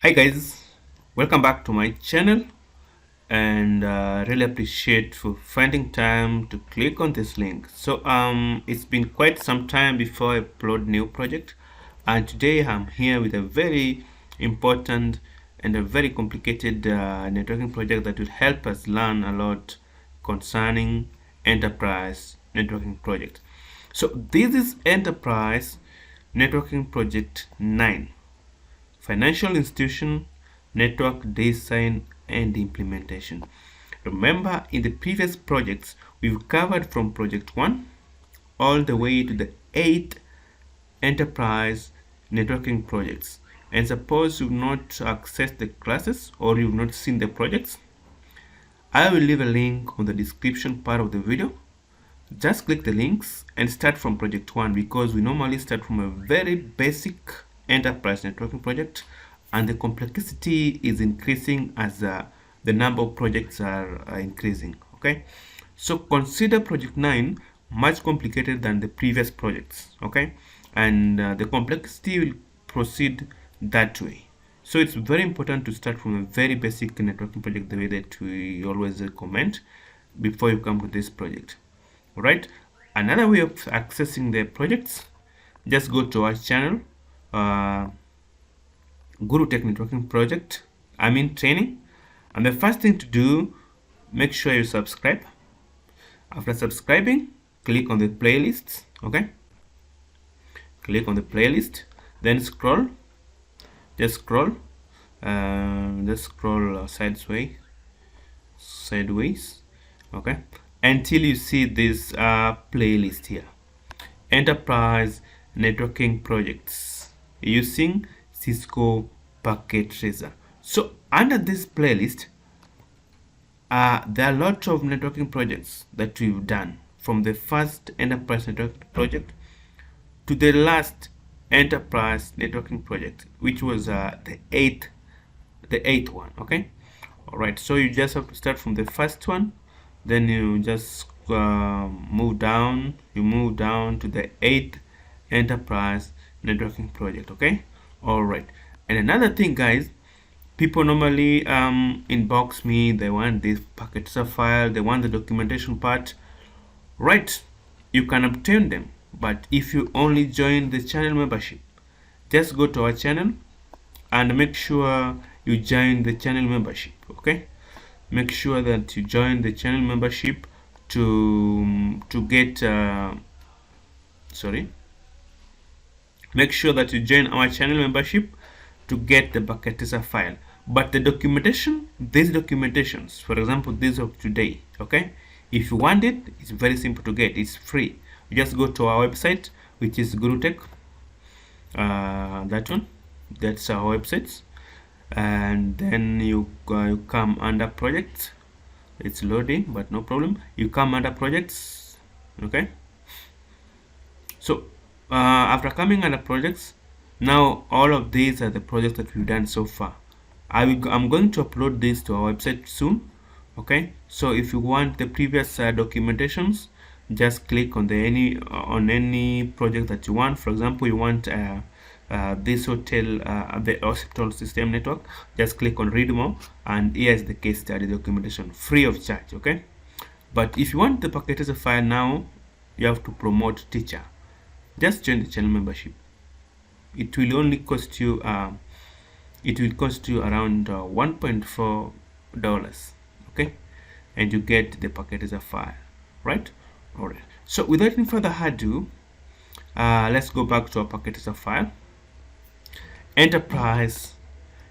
Hi guys, welcome back to my channel, and really appreciate for finding time to click on this link. So it's been quite some time before I upload new project, and today I'm here with a very important and a very complicated networking project that will help us learn a lot concerning enterprise networking project. So this is enterprise networking project 9. Financial institution, network design and implementation. Remember, in the previous projects, we've covered from project 1 all the way to the 8th enterprise networking projects. And suppose you've not accessed the classes or you've not seen the projects, I will leave a link on the description part of the video. Just click the links and start from project 1, because we normally start from a very basic enterprise networking project, and the complexity is increasing as the number of projects are increasing. Okay, so consider project 9 much complicated than the previous projects. Okay, and the complexity will proceed that way. So it's very important to start from a very basic networking project, the way that we always recommend before you come to this project. All right, another way of accessing the projects, just go to our channel, GuruTech networking project, training, and the first thing to do, make sure you subscribe. After subscribing, click on the playlists. Okay, click on the playlist, then scroll, just scroll sideways, okay, until you see this playlist here, enterprise networking projects using Cisco Packet Tracer. So under this playlist, there are a lot of networking projects that we've done, from the first enterprise networking project to the last enterprise networking project, which was the eighth one. Okay, all right, so you just have to start from the first one, then you just move down to the 8th enterprise networking project. Okay, all right. And another thing, guys, people normally inbox me, they want this packet tracer file, they want the documentation part. Right, you can obtain them, but if you only join the channel membership, just go to our channel and make sure you join the channel membership. Okay, make sure that you join the channel membership to get make sure that you join our channel membership to get the packet tracer file. But the documentation, these documentations, for example this of today, okay, if you want it, it's very simple to get. It's free. You just go to our website, which is GuruTech, that one, that's our website, and then you come under projects. It's loading, but no problem. You come under projects. Okay, so after coming under projects, now all of these are the projects that we've done so far. I'm going to upload this to our website soon. Okay, so if you want the previous documentations, just click on the any project that you want. For example, you want this hotel, the hospital system network, just click on read more, and here is the case study documentation, free of charge. Okay, but if you want the packet tracer file, now you have to promote teacher. Just join the channel membership. It will only cost you around $1.4. okay, and you get the packet tracer file, right? All right, so without any further ado, let's go back to our packet tracer file. Enterprise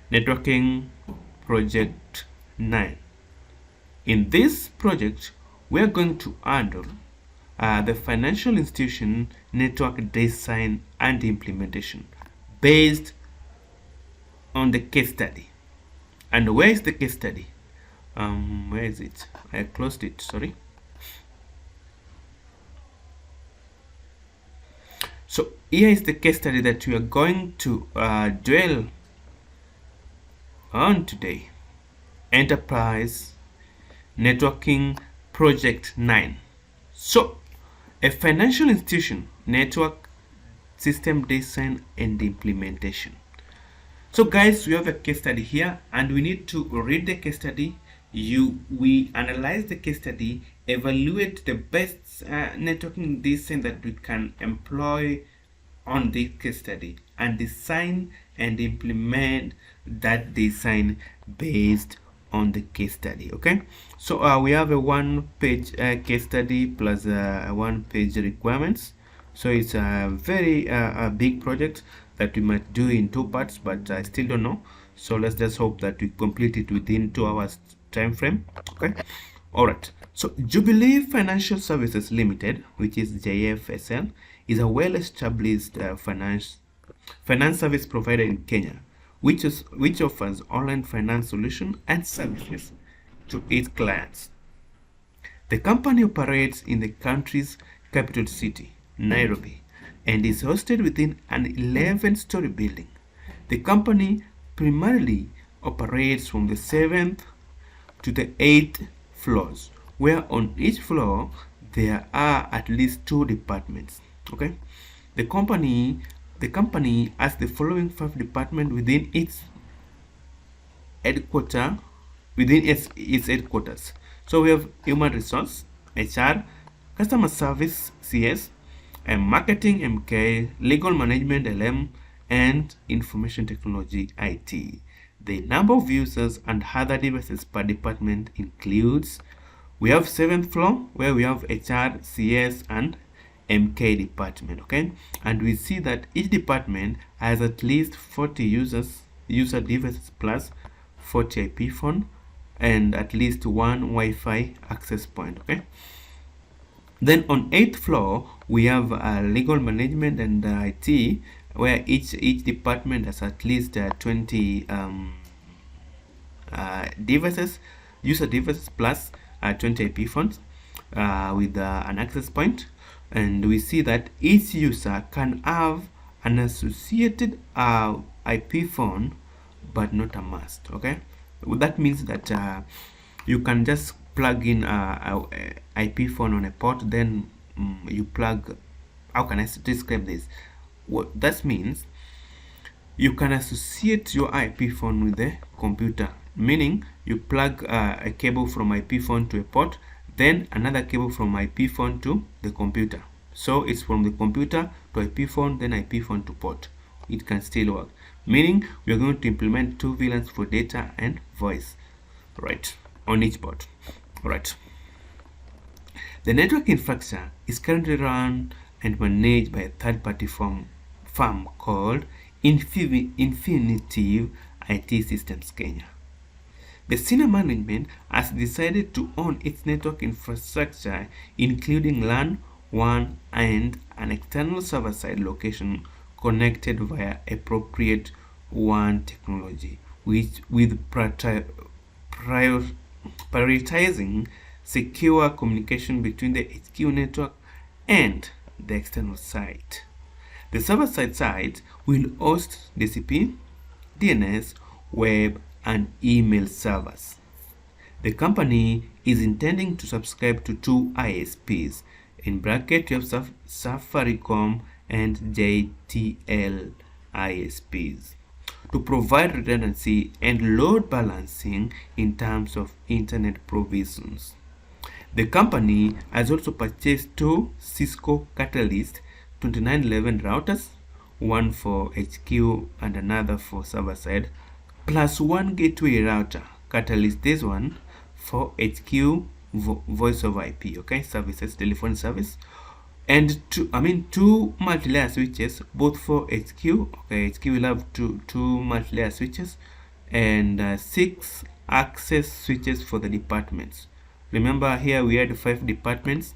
networking project 9. In this project, we are going to handle the financial institution network design and implementation based on the case study. And where is the case study? Where is it? I closed it, sorry. So here is the case study that we are going to dwell on today. Enterprise networking project 9. So a financial institution network system design and implementation. So guys, we have a case study here and we need to read the case study. We analyze the case study, evaluate the best networking design that we can employ on this case study, and design and implement that design based on the case study. Okay, so we have a one-page case study plus one-page requirements. So it's a very big project that we might do in 2 parts, but I still don't know. So let's just hope that we complete it within 2 hours time frame. Okay, all right. So Jubilee Financial Services Limited, which is JFSL, is a well-established finance service provider in Kenya, which offers online finance solutions and services to its clients. The company operates in the country's capital city, Nairobi, and is hosted within an 11-story building. The company primarily operates from the 7th to the 8th floors, where on each floor there are at least 2 departments. Okay, the company has the following 5 departments within its headquarters. So we have human resource, HR, customer service, CS, and marketing, MK, legal management, LM, and information technology, IT. The number of users and other devices per department includes, we have 7th floor where we have HR, CS, and MK department. Okay, and we see that each department has at least 40 user devices plus 40 IP phone and at least 1 Wi-Fi access point. Okay, then on 8th floor we have legal management and IT, where each department has at least 20 user devices plus 20 IP phones with an access point. And we see that each user can have an associated IP phone, but not a must. Okay, well, that means that you can just plug in a IP phone on a port, then you plug. How can I describe this? What that means, you can associate your IP phone with the computer, meaning you plug a cable from IP phone to a port, then another cable from IP phone to the computer. So it's from the computer to IP phone, then IP phone to port. It can still work, meaning we are going to implement 2 VLANs for data and voice, right, on each port. Right. The network infrastructure is currently run and managed by a third-party firm called Infinitive IT Systems Kenya. The senior management has decided to own its network infrastructure, including LAN, WAN, and an external server-side location connected via appropriate WAN technology, with prioritizing secure communication between the HQ network and the external site. The server-side site will host DHCP, DNS, web, and email servers. The company is intending to subscribe to 2 ISPs. In bracket, you have Safaricom and JTL ISPs to provide redundancy and load balancing in terms of internet provisions. The company has also purchased 2 Cisco Catalyst 2911 routers, one for HQ and another for server side, plus 1 gateway router, Catalyst this one for HQ voice over IP, okay, services, telephone service, and 2 multi-layer switches, both for HQ. Okay, HQ will have two multi-layer switches and 6 access switches for the departments. Remember, here we had 5 departments.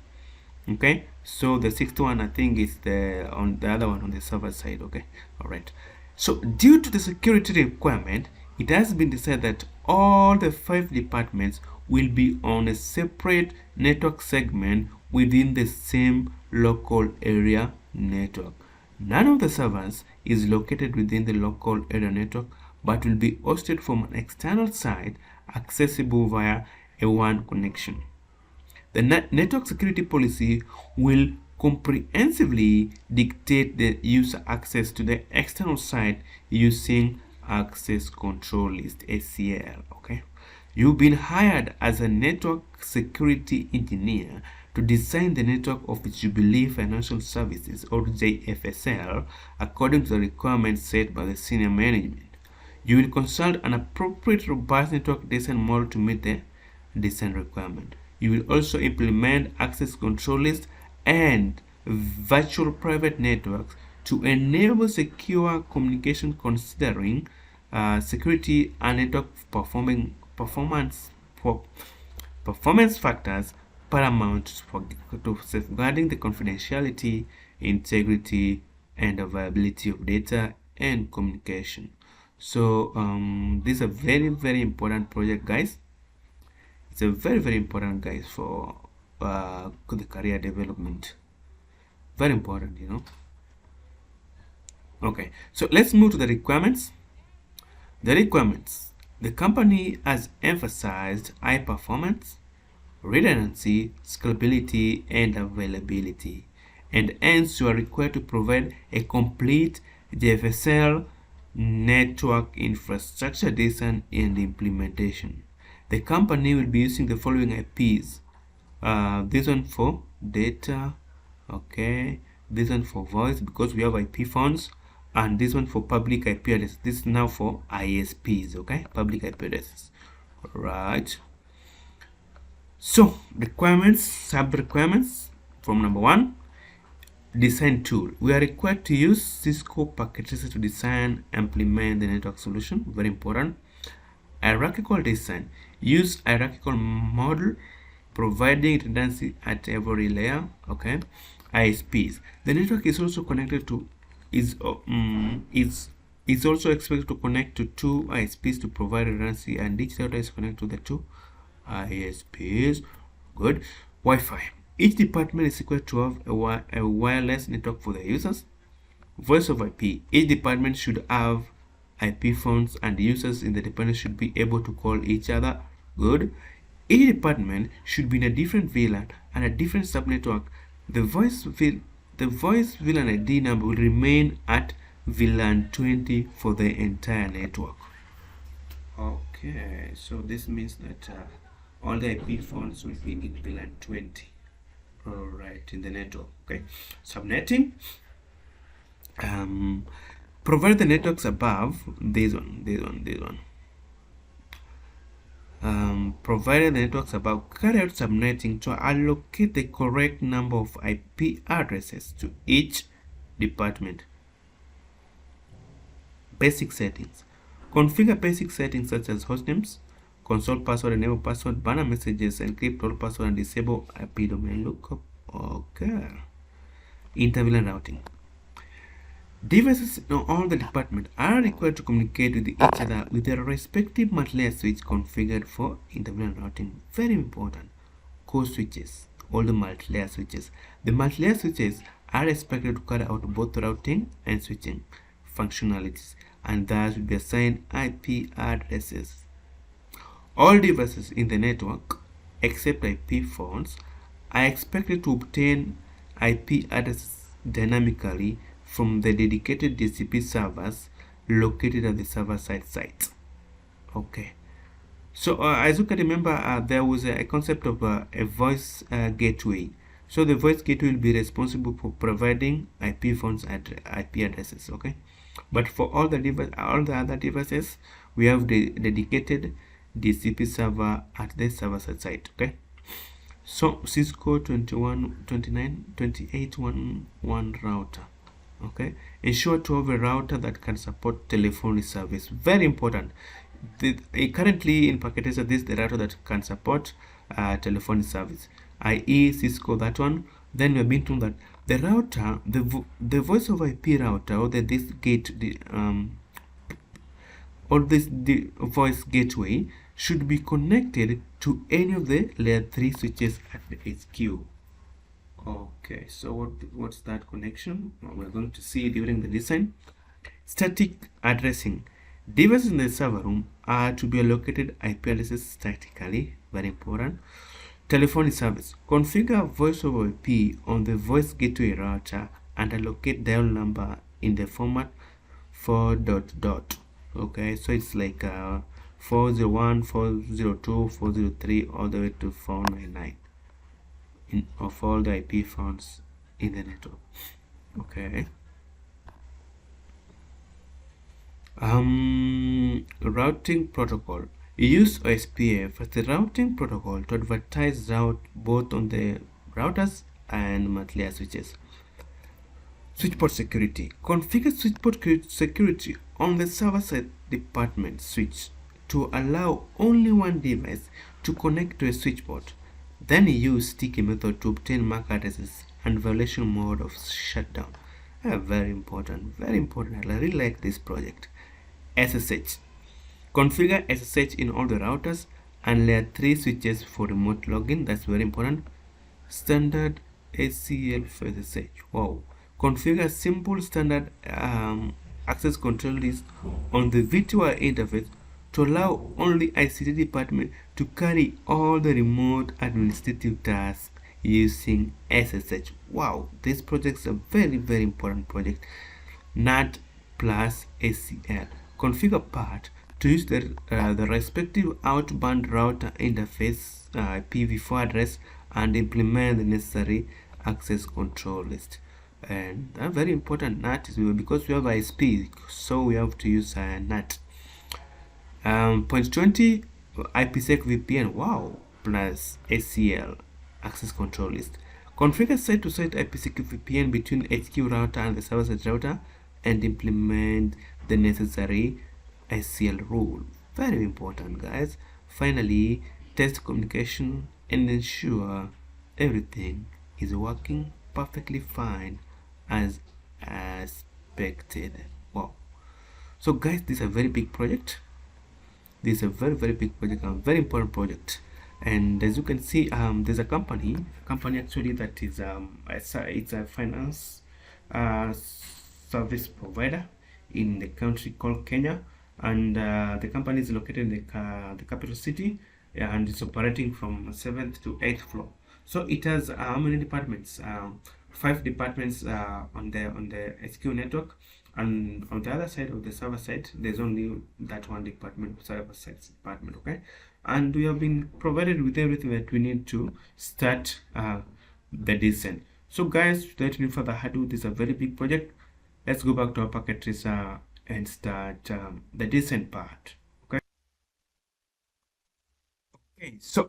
Okay, so the 6th one I think is the other one on the server side. Okay, all right. So due to the security requirement, it has been decided that all the 5 departments will be on a separate network segment within the same local area network. None of the servers is located within the local area network, but will be hosted from an external site accessible via a WAN connection. The network security policy will comprehensively dictate the user access to the external site using access control list, ACL. Okay, you've been hired as a network security engineer to design the network of Jubilee Financial Services, or JFSL, according to the requirements set by the senior management. You will consult an appropriate robust network design model to meet the design requirement. You will also implement access control lists and virtual private networks to enable secure communication, considering security and network performance factors paramount to safeguarding the confidentiality, integrity, and availability of data and communication. So this is a very important project, guys. It's a very important, guys, for the career development. Very important, you know. Okay, so let's move to the requirements. The requirements: the company has emphasized high performance, redundancy, scalability, and availability, and hence you are required to provide a complete JFSL network infrastructure design and implementation. The company will be using the following IPs. This one for data, okay, this one for voice because we have IP phones, and this one for public IP address. This is now for ISPs, okay, public IP addresses. Right. So requirements, sub requirements. From number 1, design tool. We are required to use Cisco Packet Tracer to design and implement the network solution. Very important. Hierarchical design. Use hierarchical model, providing redundancy at every layer. Okay. ISPs. The network is also connected to is also expected to connect to 2 ISPs to provide redundancy, and each router is connected to the 2 ISPs. Good. Wi-Fi. Each department is required to have a wireless network for the users. Voice over IP. Each department should have IP phones, and the users in the department should be able to call each other. Good. Each department should be in a different VLAN and a different subnetwork. The voice VLAN ID number will remain at VLAN 20 for the entire network. Okay, so this means that all the IP phones will be in VLAN 20. Alright, in the network. Okay, subnetting. Provide the networks above. This one. Provided the networks above carry out subnetting to allocate the correct number of IP addresses to each department. Basic settings. Configure basic settings such as hostnames, console password, enable password, banner messages, encrypt all password, and disable IP domain lookup. Okay. Inter-VLAN routing. Devices in all the departments are required to communicate with each other with their respective multi-layer switch configured for inter-VLAN routing. Very important. Core switches, all the multi-layer switches. The multi-layer switches are expected to carry out both routing and switching functionalities, and thus will be assigned IP addresses. All devices in the network, except IP phones, are expected to obtain IP addresses dynamically from the dedicated DHCP servers located at the server-side site. Okay. So as you can remember, there was a concept of a voice gateway. So the voice gateway will be responsible for providing IP phones and IP addresses. Okay. But for all the other devices, we have the dedicated DHCP server at the server-side site. Okay. So Cisco 28.1.1 router. Okay, ensure to have a router that can support telephony service. Very important. Currently in Packet Tracer, this is the router that can support telephony service, i.e. Cisco, that one. Then we've been told that the router, the voice over IP router, or the voice gateway should be connected to any of the layer 3 switches at the HQ. Okay, so what's that connection? Well, we're going to see during the design. Static addressing. Devices in the server room are to be allocated IP addresses statically. Very important. Telephony service. Configure voice over IP on the voice gateway router and allocate dial number in the format 4. Okay, so it's like 401, 402, 403, all the way to 499 of all the IP found in the network. Okay. Routing protocol. Use OSPF as the routing protocol to advertise route both on the routers and monthly switches. Switchport security. Configure switchport security on the server-side department switch to allow only one device to connect to a switchport. Then use sticky method to obtain MAC addresses and violation mode of shutdown. Very important, very important. I really like this project. SSH. Configure SSH in all the routers and layer 3 switches for remote login. That's very important. Standard ACL for SSH. Wow. Configure simple standard access control list on the virtual interface to allow only ICT department to carry all the remote administrative tasks using SSH. Wow, this project is a very, very important project. NAT plus ACL. Configure part to use the respective outbound router interface IPv4 address and implement the necessary access control list. And very important, NAT is because we have ISP, so we have to use NAT. Point 20 IPsec VPN, wow, plus ACL access control list. Configure site-to-site IPsec VPN between HQ router and the server-side router and implement the necessary ACL rule. Very important, guys. Finally, test communication and ensure everything is working perfectly fine as expected. Wow. So guys, this is a very big project. This is a very, very big project, a very important project. And as you can see, there's a company actually that is it's a finance service provider in the country called Kenya, and the company is located in the capital city, and it's operating from 7th to 8th floor. So it has how many departments? 5 departments on the HQ network, and on the other side of the server side there's only that one department, server side department. Okay, and we have been provided with everything that we need to start the descent. So guys, without any further ado, this is a very big project. Let's go back to our packet tracer and start the descent part. Okay, so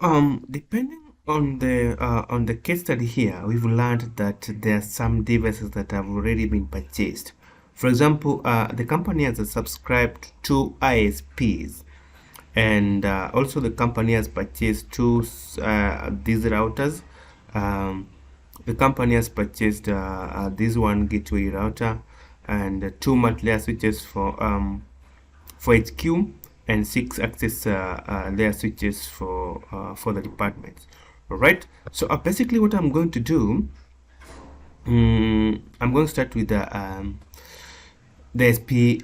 depending on the case study here, we've learned that there are some devices that have already been purchased. For example, the company has subscribed to ISPs, and also the company has purchased these routers. The company has purchased this one gateway router and 2 multi-layer switches for HQ and 6 access layer switches for the departments. All right, so basically what I'm going to do, I'm going to start with the SP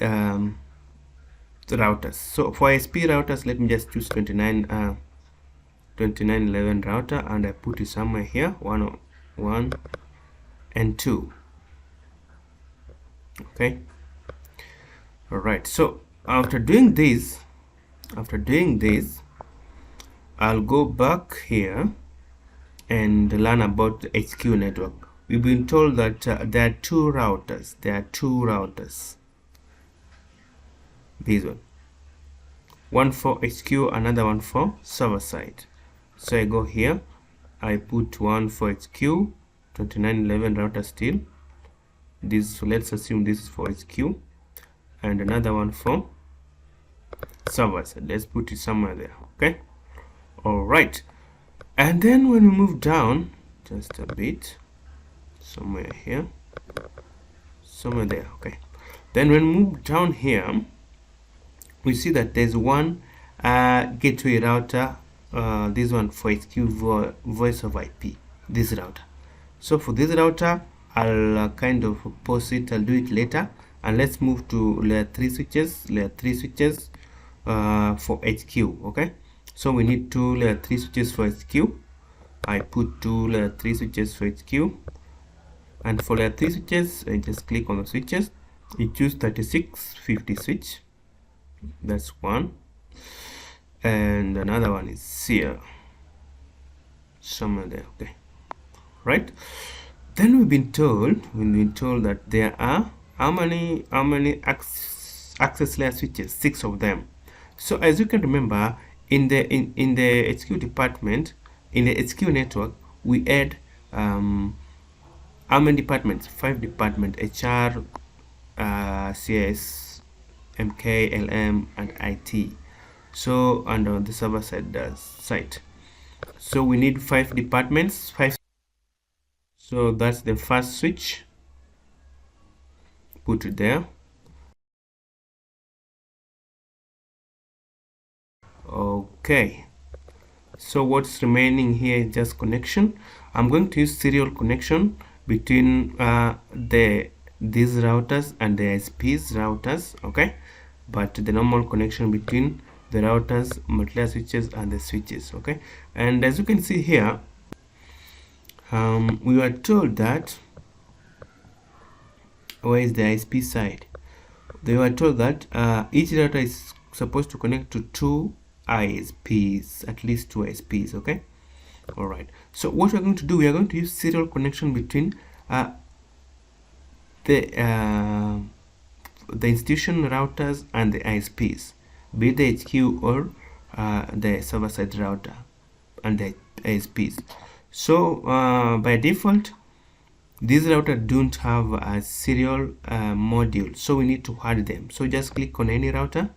routers. So for SP routers, let me just choose 2911 router, and I put it somewhere here, 1 and 2. Okay, all right, so after doing this, I'll go back here and learn about the HQ network. We've been told that there are 2 routers. This one for HQ, another one for server side. So I go here, I put one for HQ, 2911 router still. This, so let's assume this is for HQ, and another one for server side. Let's put it somewhere there. Okay, all right. And then when we move down just a bit, somewhere here, somewhere there. Okay, then when we move down here, we see that there's one gateway router, this one for HQ voice over IP, this router. So for this router, I'll kind of pause it, I'll do it later, and let's move to layer 3 switches for HQ. Okay, so we need 2 layer 3 switches for HQ. I put 2 layer 3 switches for HQ, and for layer 3 switches, I just click on the switches, you choose 3650 switch, That's one, and another one is here somewhere there. Okay, right. Then we've been told that there are how many access layer switches? 6 of them. So as you can remember, in the HQ department, in the HQ network, we had how many departments? 5 departments: HR, CS, MK, LM, and IT. So, and on the server side site, so we need 5 departments, 5. So that's the first switch. Put it there. Okay, so what's remaining here is just connection. I'm going to use serial connection between these routers and the ISPs routers, okay, but the normal connection between the routers, multi-layer switches, and the switches, okay. And as you can see here, we were told that, where is the ISP side? They were told that each router is supposed to connect to 2 ISPs, at least 2 ISPs, okay. All right, so what we're going to do, we are going to use serial connection between the institution routers and the ISPs, be the HQ or the server side router and the ISPs. So by default, these routers don't have a serial module, so we need to add them. So just click on any router,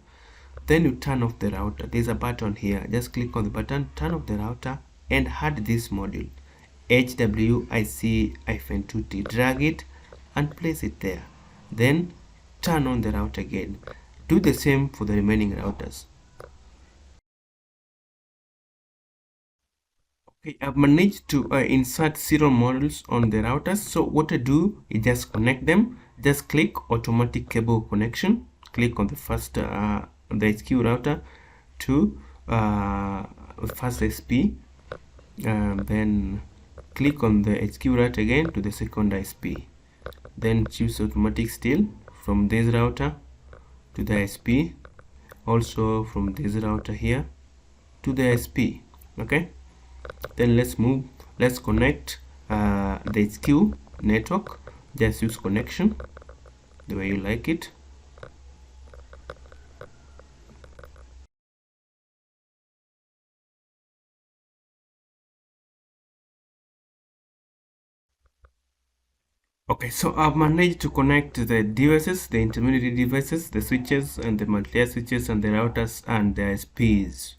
then you turn off the router. There's a button here, just click on the button, turn off the router, and add this module HWIC-2T. Drag it and place it there, then turn on the router again. Do the same for the remaining routers. Okay, I've managed to insert serial modules on the routers. So what I do is just connect them. Just click automatic cable connection, click on the first the HQ router to first ISP, then click on the HQ router again to the second ISP, then choose automatic still from this router to the ISP, also from this router here to the ISP. Okay, then let's connect the HQ network. Just use connection the way you like it. Okay, so I've managed to connect the devices, the intermediate devices, the switches, and the multi-layer switches, and the routers, and the ISPs.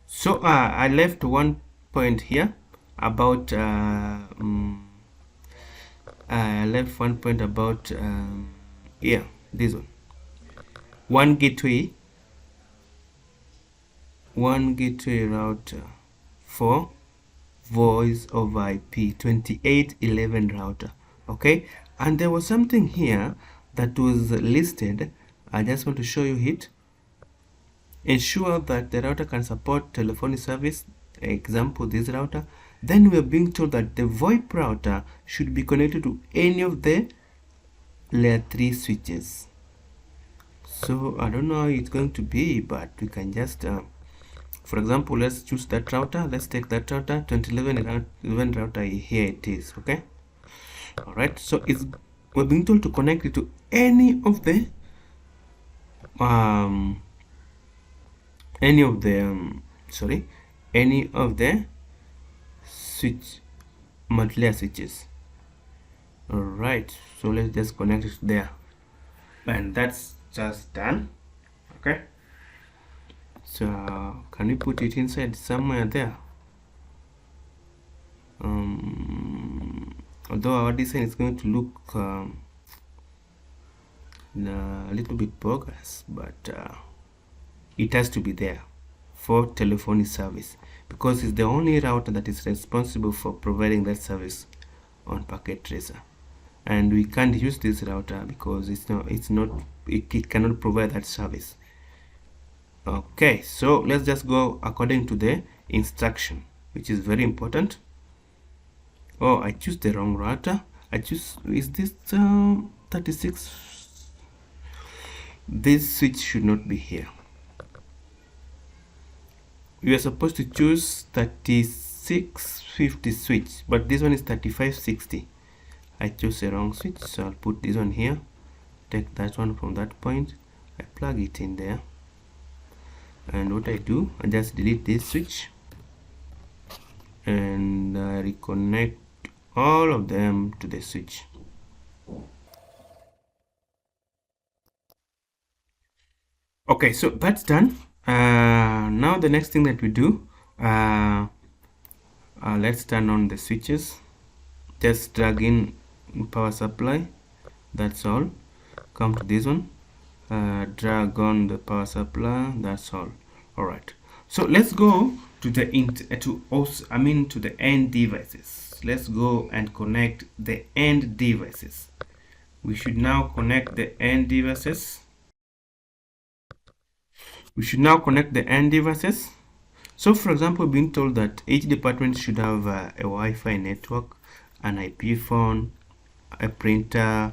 So I left one point here about I left one point about yeah, this one gateway router for voice over IP 2811 router. Okay, and there was something here that was listed. I just want to show you it. Ensure that the router can support telephony service, example this router. Then we are being told that the VoIP router should be connected to any of the layer 3 switches. So I don't know how it's going to be, but we can just for example, let's choose that router. Let's take that router, 2011 router. Here it is. Okay, all right, so we're being told to connect it to any of the switch multi-layer switches. All right, so let's just connect it there, and that's just done. Okay, so can we put it inside somewhere there? Although our design is going to look a little bit bogus, but it has to be there for telephony service, because it's the only router that is responsible for providing that service on Packet Tracer, and we can't use this router because it cannot provide that service. Okay, so let's just go according to the instruction, which is very important. Oh, I choose the wrong router. Is this 36? This switch should not be here. you are supposed to choose 3650 switch, but this one is 3560. I chose the wrong switch, so I'll put this one here, take that one from that point, I plug it in there, and what I do, I just delete this switch and reconnect all of them to the switch. Okay, so that's done. Now the next thing that we do, let's turn on the switches. Just drag in power supply, that's all. Come to this one, drag on the power supply, that's all. All right, so let's go to the to the end devices. Let's go and connect the end devices. We should now connect the end devices. So for example, being told that each department should have a Wi-Fi network, an IP phone, a printer,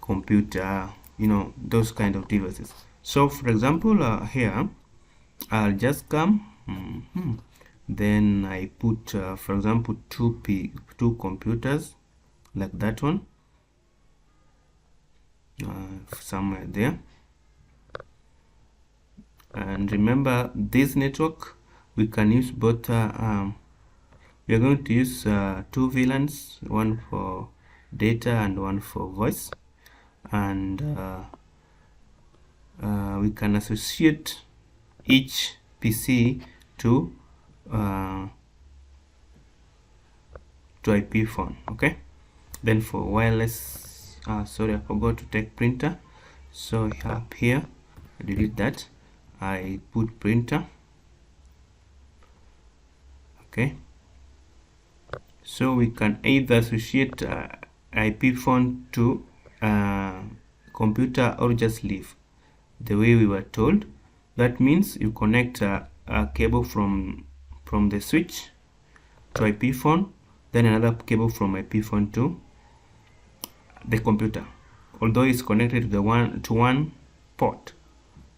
computer, you know, those kind of devices. So for example, here I'll just come, then I put for example two computers like that one, somewhere there. And remember, this network we can use both. We are going to use two VLANs, one for data and one for voice, and we can associate each PC to IP phone. Okay, then for wireless, sorry, I forgot to take printer, so up here I delete that, I put printer. Okay, so we can either associate IP phone to computer or just leave the way we were told. That means you connect a cable from the switch to IP phone, then another cable from IP phone to the computer, although it's connected to one port.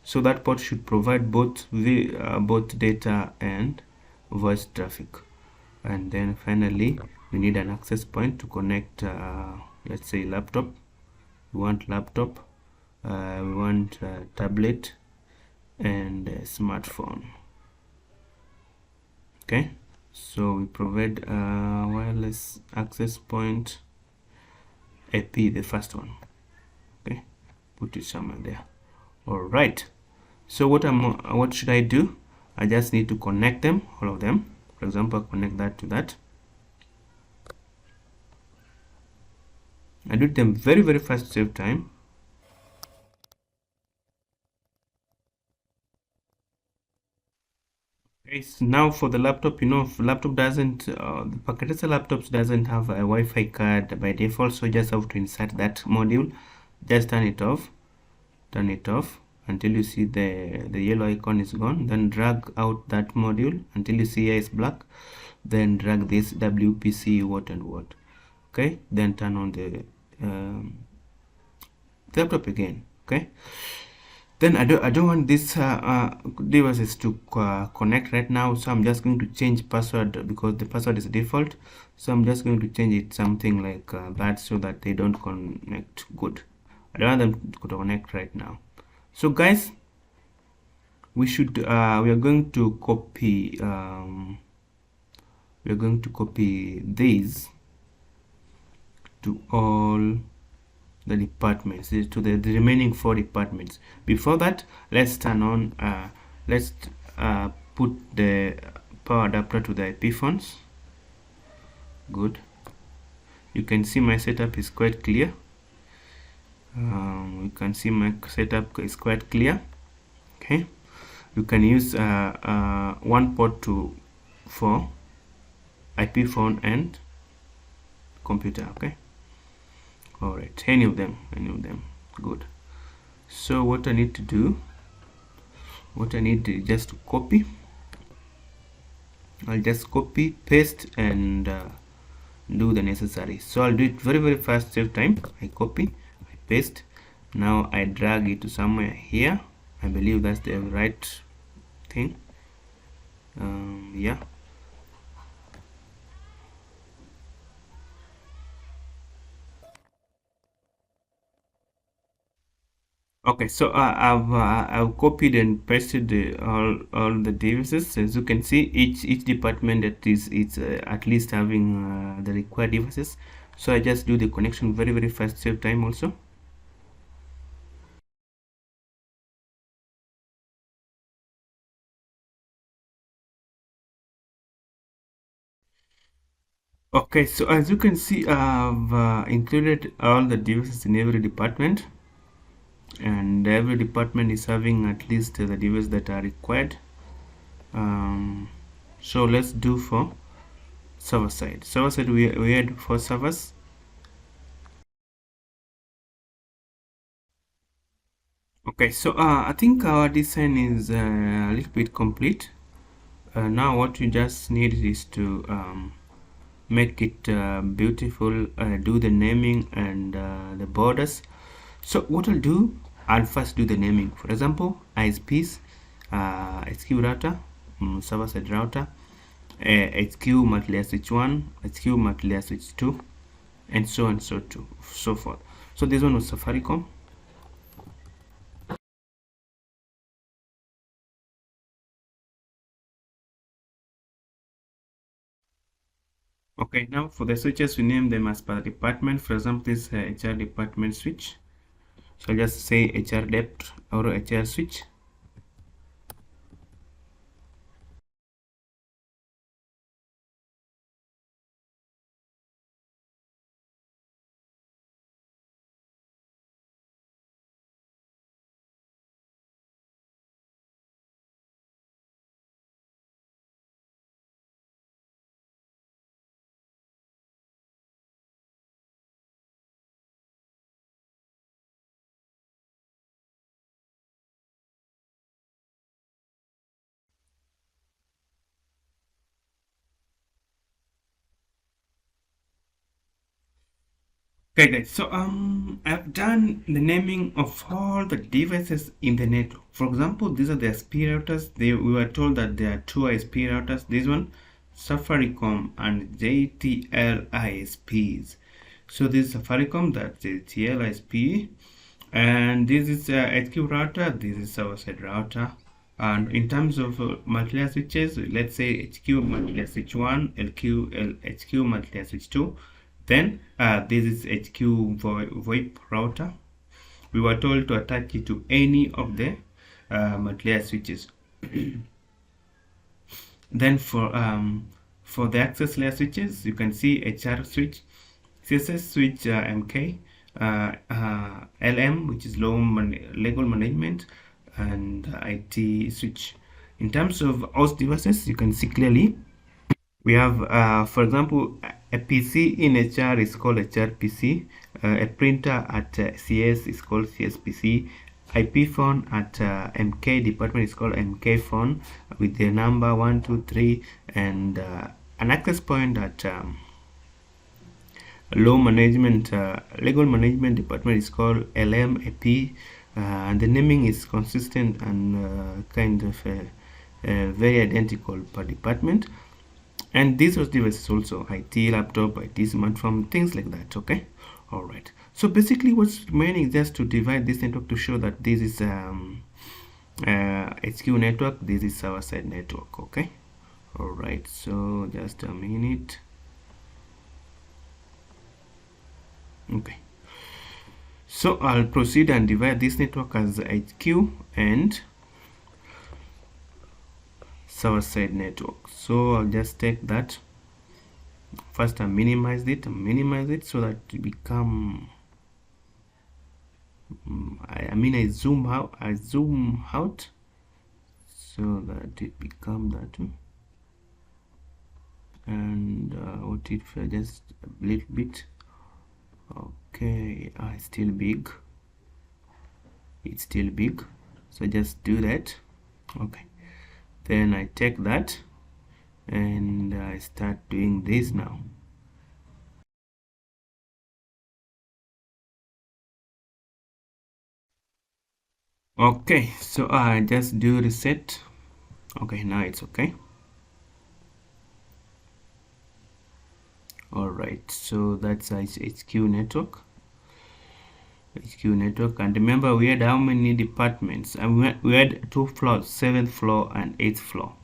So that port should provide both data and voice traffic. And then finally we need an access point to connect let's say laptop. We want laptop, we want tablet and smartphone. Okay, so we provide wireless access point IP, the first one. Okay, put it somewhere there. All right, so what should I do? I just need to connect them, all of them. For example, connect that to that. I do them very, very fast to save time. Okay, so now for the laptop, you know, if laptop doesn't, the Packet Tracer laptops doesn't have a Wi-Fi card by default, so just have to insert that module. Just turn it off until you see the yellow icon is gone, then drag out that module until you see here is black, then drag this WPC what and what. Okay, then turn on the laptop again. Okay, then I don't want this devices to connect right now, so I'm just going to change password because the password is default. So I'm just going to change it something like that so that they don't connect. Good, I don't want them to connect right now. So guys, we are going to copy these to all the departments, to the remaining 4 departments. Before that, let's turn on let's put the power adapter to the IP phones. Good, you can see my setup is quite clear. You can see my setup is quite clear. Okay, you can use one port for IP phone and computer. Okay, all right, any of them. Good. So what I need to do, just to copy. I'll just copy, paste, and do the necessary. So I'll do it very, very fast, save time. I copy, I paste. Now I drag it to somewhere here. I believe that's the right thing. Yeah. Okay, so I've copied and pasted all the devices. As you can see, each department that is it's at least having the required devices. So I just do the connection very fast, save time also. Okay, so as you can see, I've included all the devices in every department, and every department is having at least the devices that are required. So let's do for server side. Server side, we had 4 servers. Okay, so I think our design is a little bit complete. Now what you just need is to make it beautiful, do the naming and the borders. So what I'll do, I'll first do the naming. For example, ISPs, HQ router, server-side router, HQ multi-layer switch 1, HQ multi-layer switch 2, and so on, so forth. So this one was Safaricom. Okay, now for the switches, we name them as per department. For example, this HR department switch. So I'll just say HR depth or HR switch. Okay guys, so I've done the naming of all the devices in the network. For example, these are the IP routers. We were told that there are 2 IP routers. This one, Safaricom and JTL ISPs. So this is Safaricom, that's JTL ISP, and this is HQ router. This is server-side router. And in terms of multi-layer switches, let's say HQ multi-layer switch 1, HQ multi-layer switch 2. Then this is HQ VoIP router. We were told to attach it to any of the multi-layer switches. Then for the access layer switches, you can see HR switch, CSS switch MK, LM, which is legal management, and IT switch. In terms of host devices, you can see clearly we have, for example, a PC in HR is called HR PC, a printer at CS is called CS PC, IP phone at MK department is called MK phone with the number 123, and an access point at legal management department is called LMAP, and the naming is consistent and kind of very identical per department. And these are devices also, IT laptop, IT smartphone, things like that. Okay, all right. So basically what's remaining is just to divide this network to show that this is HQ network, this is server side network. Okay, all right, so just a minute. Okay, so I'll proceed and divide this network as HQ and server side network. So I'll just take that first and minimize it so that it become I zoom out so that it become that one. And what if I just a little bit. Okay, it's still big, so just do that. Okay, then I take that and I start doing this now. Okay, so I just do reset. Okay, now it's okay. All right, so that's HQ network. And remember, we had how many departments? And we had 2 floors, 7th floor and 8th floor.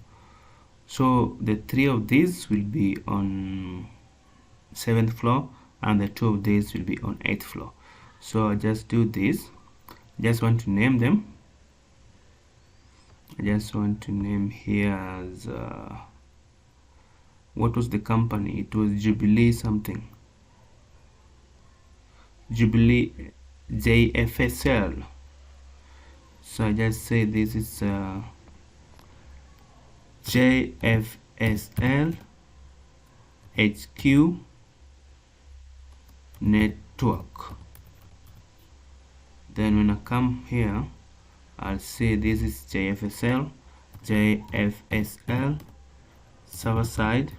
So the 3 of these will be on 7th floor and the 2 of these will be on 8th floor. So I just do this. Just want to name them. I just want to name here as what was the company? It was Jubilee something. Jubilee JFSL. So I just say this is JFSL HQ network. Then when I come here, I'll say this is JFSL server side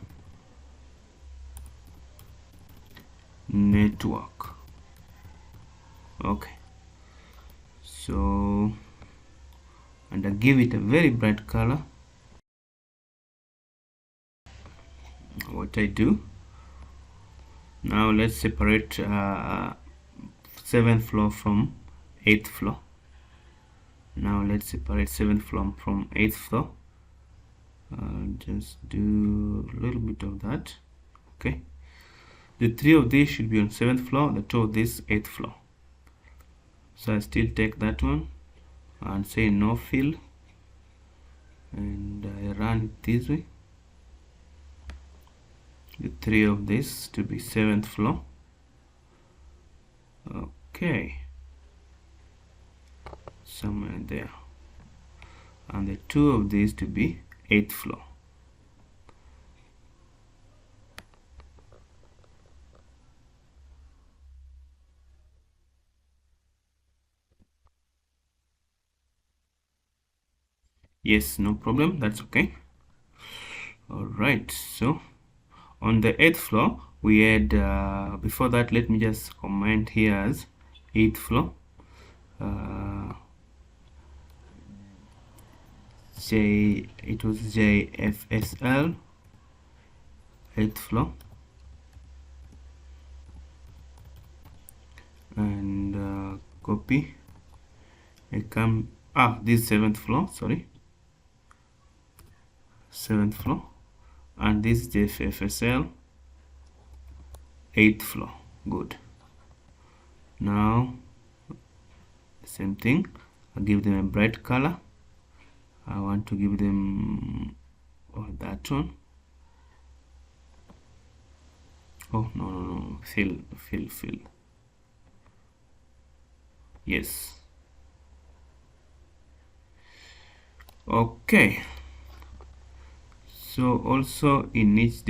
network. Okay, so, and I give it a very bright color. What I do now, let's separate 7th floor from 8th floor. Now let's separate 7th floor from 8th floor. Just do a little bit of that. Okay, the 3 of these should be on 7th floor, the 2 of this 8th floor. So I still take that one and say no fill, and I run it this way. The 3 of this to be 7th floor. Okay, somewhere there, and the 2 of these to be 8th floor. Yes, no problem, that's okay. All right, so on the 8th floor we had before that, let me just comment here as 8th floor, it was JFSL 8th floor, and copy. I come this 7th floor, sorry, 7th floor, and this JFSL 8th floor. Good. Now same thing, I give them a bright color. I want to give them that one. Oh no, fill. Yes. Okay, so also in each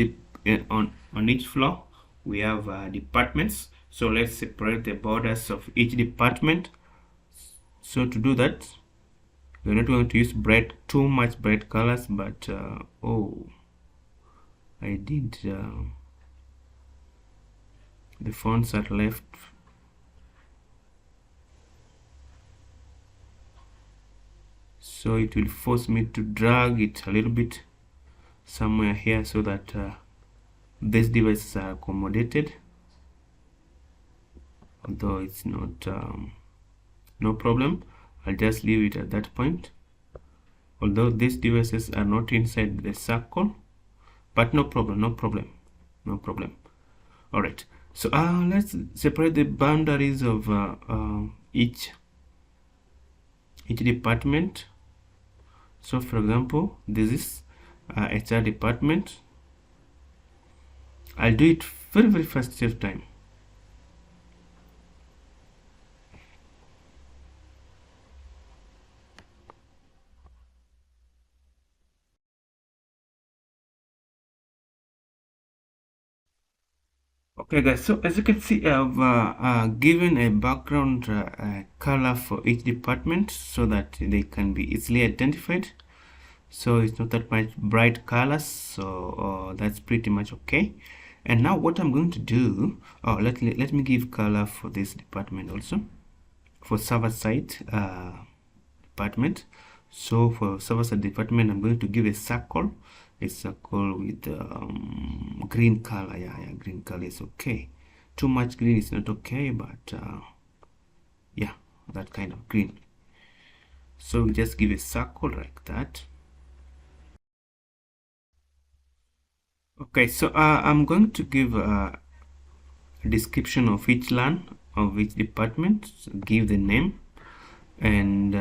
on each floor we have departments. So let's separate the borders of each department. So to do that, we're not going to use too much bright colors, but oh, I did the fonts are left. So it will force me to drag it a little bit somewhere here so that these devices are accommodated, although it's not no problem. I'll just leave it at that point, although these devices are not inside the circle, but no problem. All right, so let's separate the boundaries of each department. So for example, this is HR department. I'll do it very fast, save time. Okay guys, so as you can see, I've given a background color for each department so that they can be easily identified. So it's not that much bright colors, so that's pretty much okay. And now what I'm going to do, let me give color for this department also, for server side department. So for server-side department, I'm going to give a circle with green color. Yeah, green color is okay. Too much green is not okay, but yeah, that kind of green. So we just give a circle like that. Okay, so I'm going to give a description of each LAN of each department, so give the name, and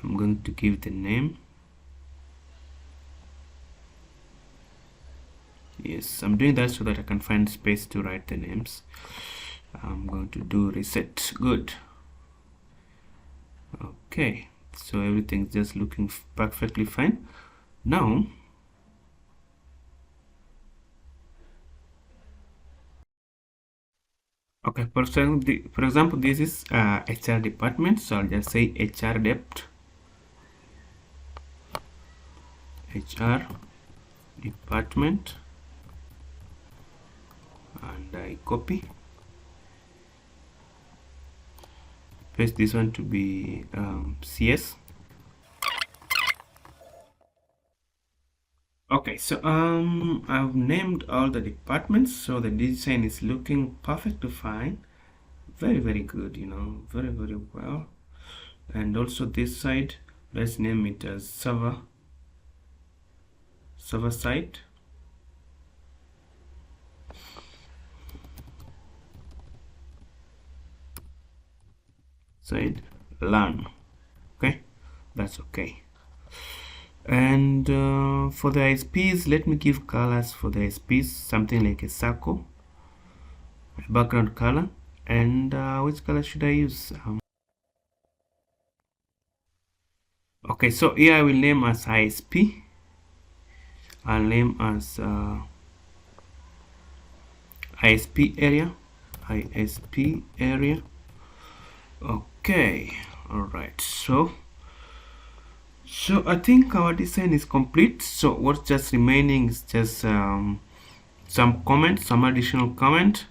I'm going to give the name. Yes, I'm doing that so that I can find space to write the names. I'm going to do reset. Good. Okay, so everything's just looking perfectly fine. Now, okay, for example, this is HR department, so I'll just say HR dept, HR department, and I copy, paste this one to be CS. Okay, so I've named all the departments, so the design is looking perfectly fine. Very good, you know, very well. And also this side, let's name it as server side. Side LAN. Okay, that's okay. And for the ISPs, let me give colors for the ISPs, something like a circle, background color. And which color should I use? Okay, so here I will name as ISP. I'll name as ISP area. Okay, all right. So I think our design is complete. So what's just remaining is just some comments, some additional comment.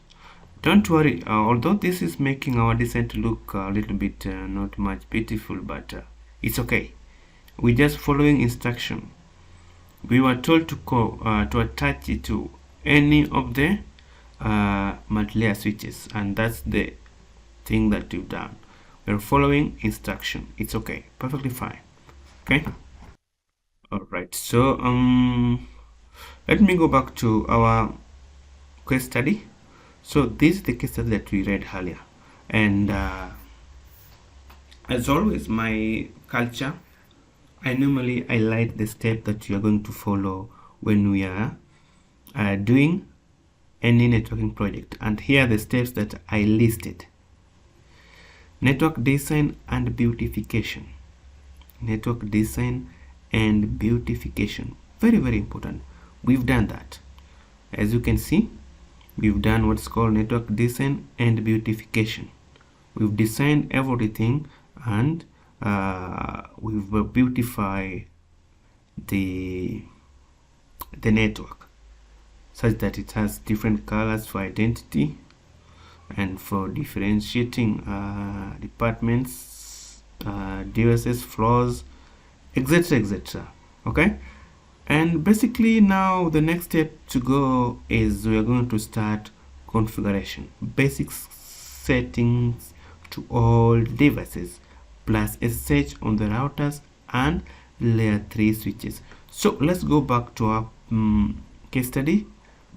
Don't worry, although this is making our design to look a little bit not much beautiful, but it's okay. We're just following instruction. We were told to attach it to any of the multi-layer switches, and that's the thing that we've done. We're following instruction. It's okay, perfectly fine. Okay. All right. So let me go back to our case study. So this is the case study that we read earlier, and as always, my culture, I normally highlight the step that you are going to follow when we are doing any networking project, and here are the steps that I listed. Network design and beautification. Network design and beautification, very important. We've done that. As you can see, we've done what's called network design and beautification. We've designed everything, and we've beautified the network such that it has different colors for identity and for differentiating departments, devices, floors, etc. Okay, and basically now the next step to go is we are going to start configuration, basic settings to all devices, plus SSH on the routers and layer 3 switches. So let's go back to our case study.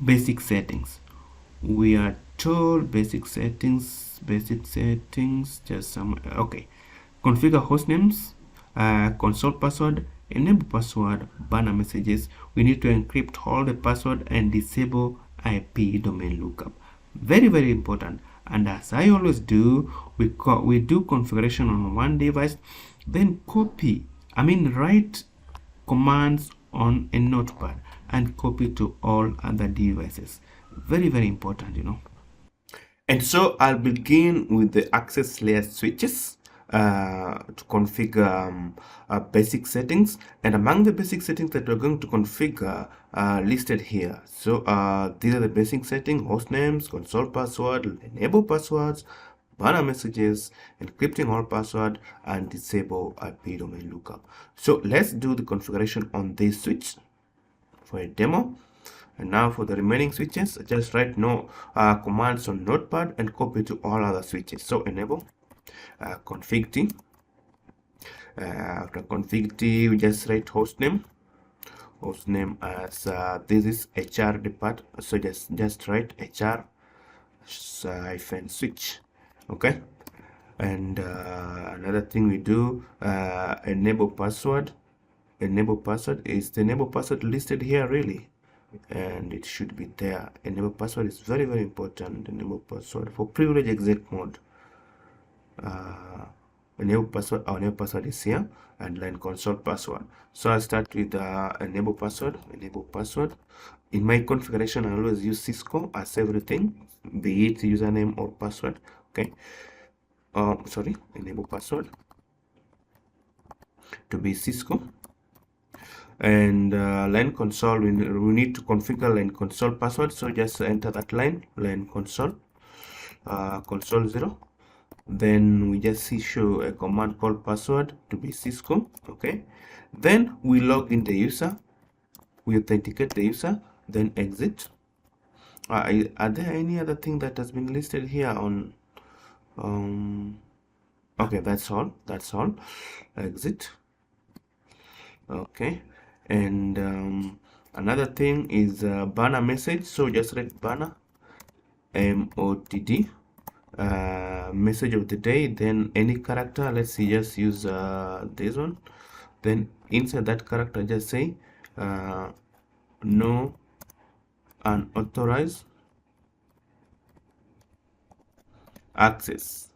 Basic settings. We are told basic settings, just some. Okay, configure host names, console password, enable password, banner messages. We need to encrypt all the password and disable IP domain lookup. Very important. And as I always do, we do configuration on one device, then write commands on a notepad and copy to all other devices. Very important, you know. And so I'll begin with the access layer switches to configure basic settings, and among the basic settings that we're going to configure listed here. So these are the basic settings: host names, console password, enable passwords, banner messages, encrypting all password, and disable IP domain lookup. So let's do the configuration on this switch for a demo. And now for the remaining switches, just write no commands on notepad and copy to all other switches. So enable config t. After config t, we just write hostname as this is HR depart, so just write HR hyphen switch. Okay, and another thing we do, enable password. Enable password is the enable password listed here really, and it should be there. Enable password is very important. Enable password for privilege exec mode. Enable password, our enable password is here, and line console password. So I'll start with enable password. Enable password. In my configuration, I always use Cisco as everything, be it username or password. Okay. Sorry, enable password to be Cisco. And line console, we need to configure line console password. So just enter that line console, console 0. Then we just issue a command called password to be Cisco. Okay, then we log in the user, we authenticate the user, then exit. Are there any other thing that has been listed here on okay, that's all exit. Okay, and another thing is banner message. So just write banner MOTD, message of the day, then any character. Let's see, just use this one. Then inside that character, just say no unauthorized access.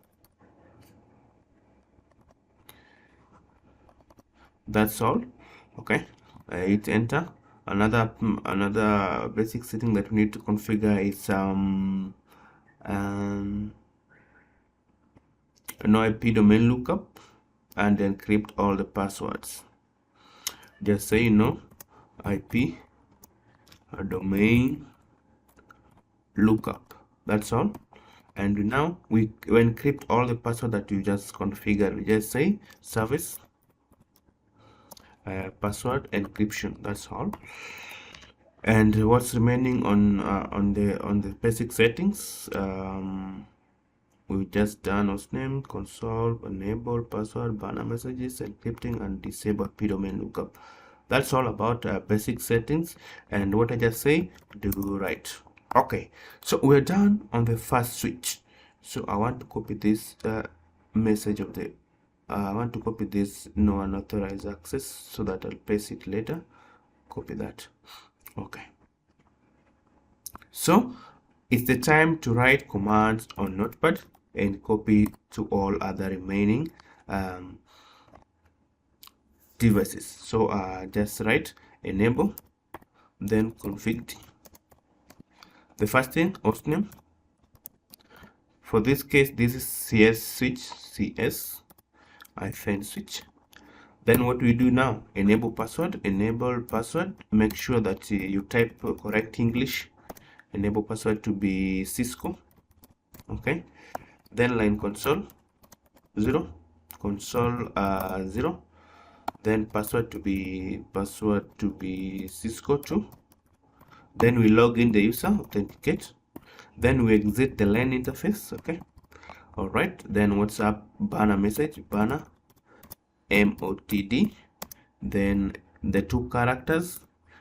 That's all. Okay, hit enter. Another basic setting that we need to configure is no IP domain lookup, and encrypt all the passwords. Just say no IP domain lookup. That's all. And now we encrypt all the password that you just configured. We just say service password encryption. That's all. And what's remaining on the basic settings, we've just done hostname, console, enable password, banner messages, encrypting, and disable IP domain lookup. That's all about basic settings. And what I just say, do right. Okay, so we're done on the first switch. So I want to copy this message of the I want to copy this no unauthorized access so that I'll paste it later. Copy that. Okay, so it's the time to write commands on notepad and copy to all other remaining devices. So just write enable, then config. The first thing, hostname. For this case, this is CS switch, CS hyphen switch. Then what we do now, enable password. Make sure that you type correct English. Enable password to be Cisco. Okay, then line console 0, console 0, then password to be Cisco 2. Then we log in the user, authenticate, then we exit the line interface. Okay, all right, then what's up, banner message, banner MOTD, then the 2 characters,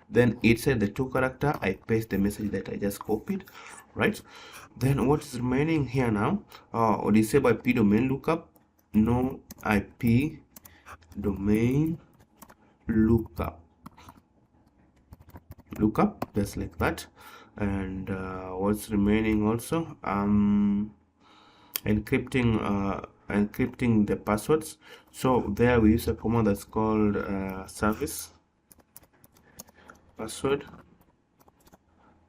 then inside the 2 character I paste the message that I just copied, right? Then what's remaining here now, disable IP domain lookup, no IP domain lookup, just like that. And what's remaining also, encrypting the passwords. So there we use a command that's called service password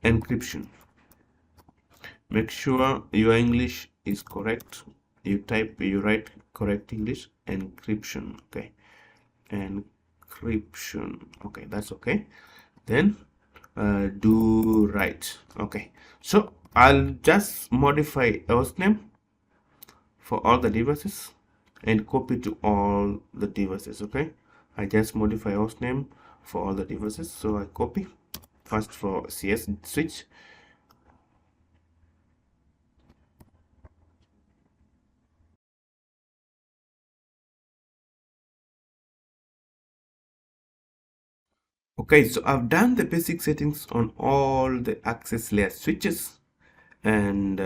encryption. Make sure your English is correct. You write correct English. Encryption. Okay, encryption. Okay, that's okay. Then do right. Okay, so I'll just modify hostname for all the devices and copy to all the devices. Okay, I just modify host name for all the devices, so I copy first for CS switch, okay, so I've done the basic settings on all the access layer switches, and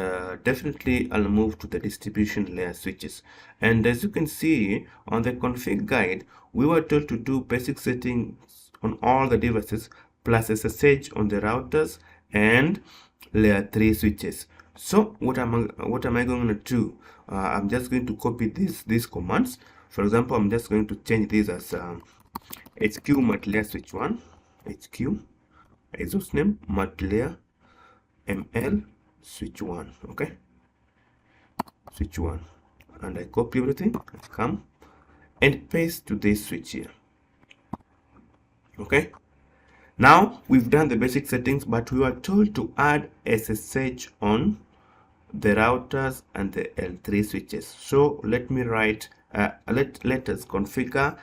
definitely I'll move to the distribution layer switches. And as you can see on the config guide, we were told to do basic settings on all the devices plus SSH on the routers and layer 3 switches. So what am I going to do? I'm just going to copy these commands. For example, I'm just going to change this as HQ mat layer switch 1, HQ exhaust name mat layer ML switch 1. Okay, switch 1, and I copy everything, I come and paste to this switch here. Okay, now we've done the basic settings, but we were told to add SSH on the routers and the L3 switches. So let me write let us configure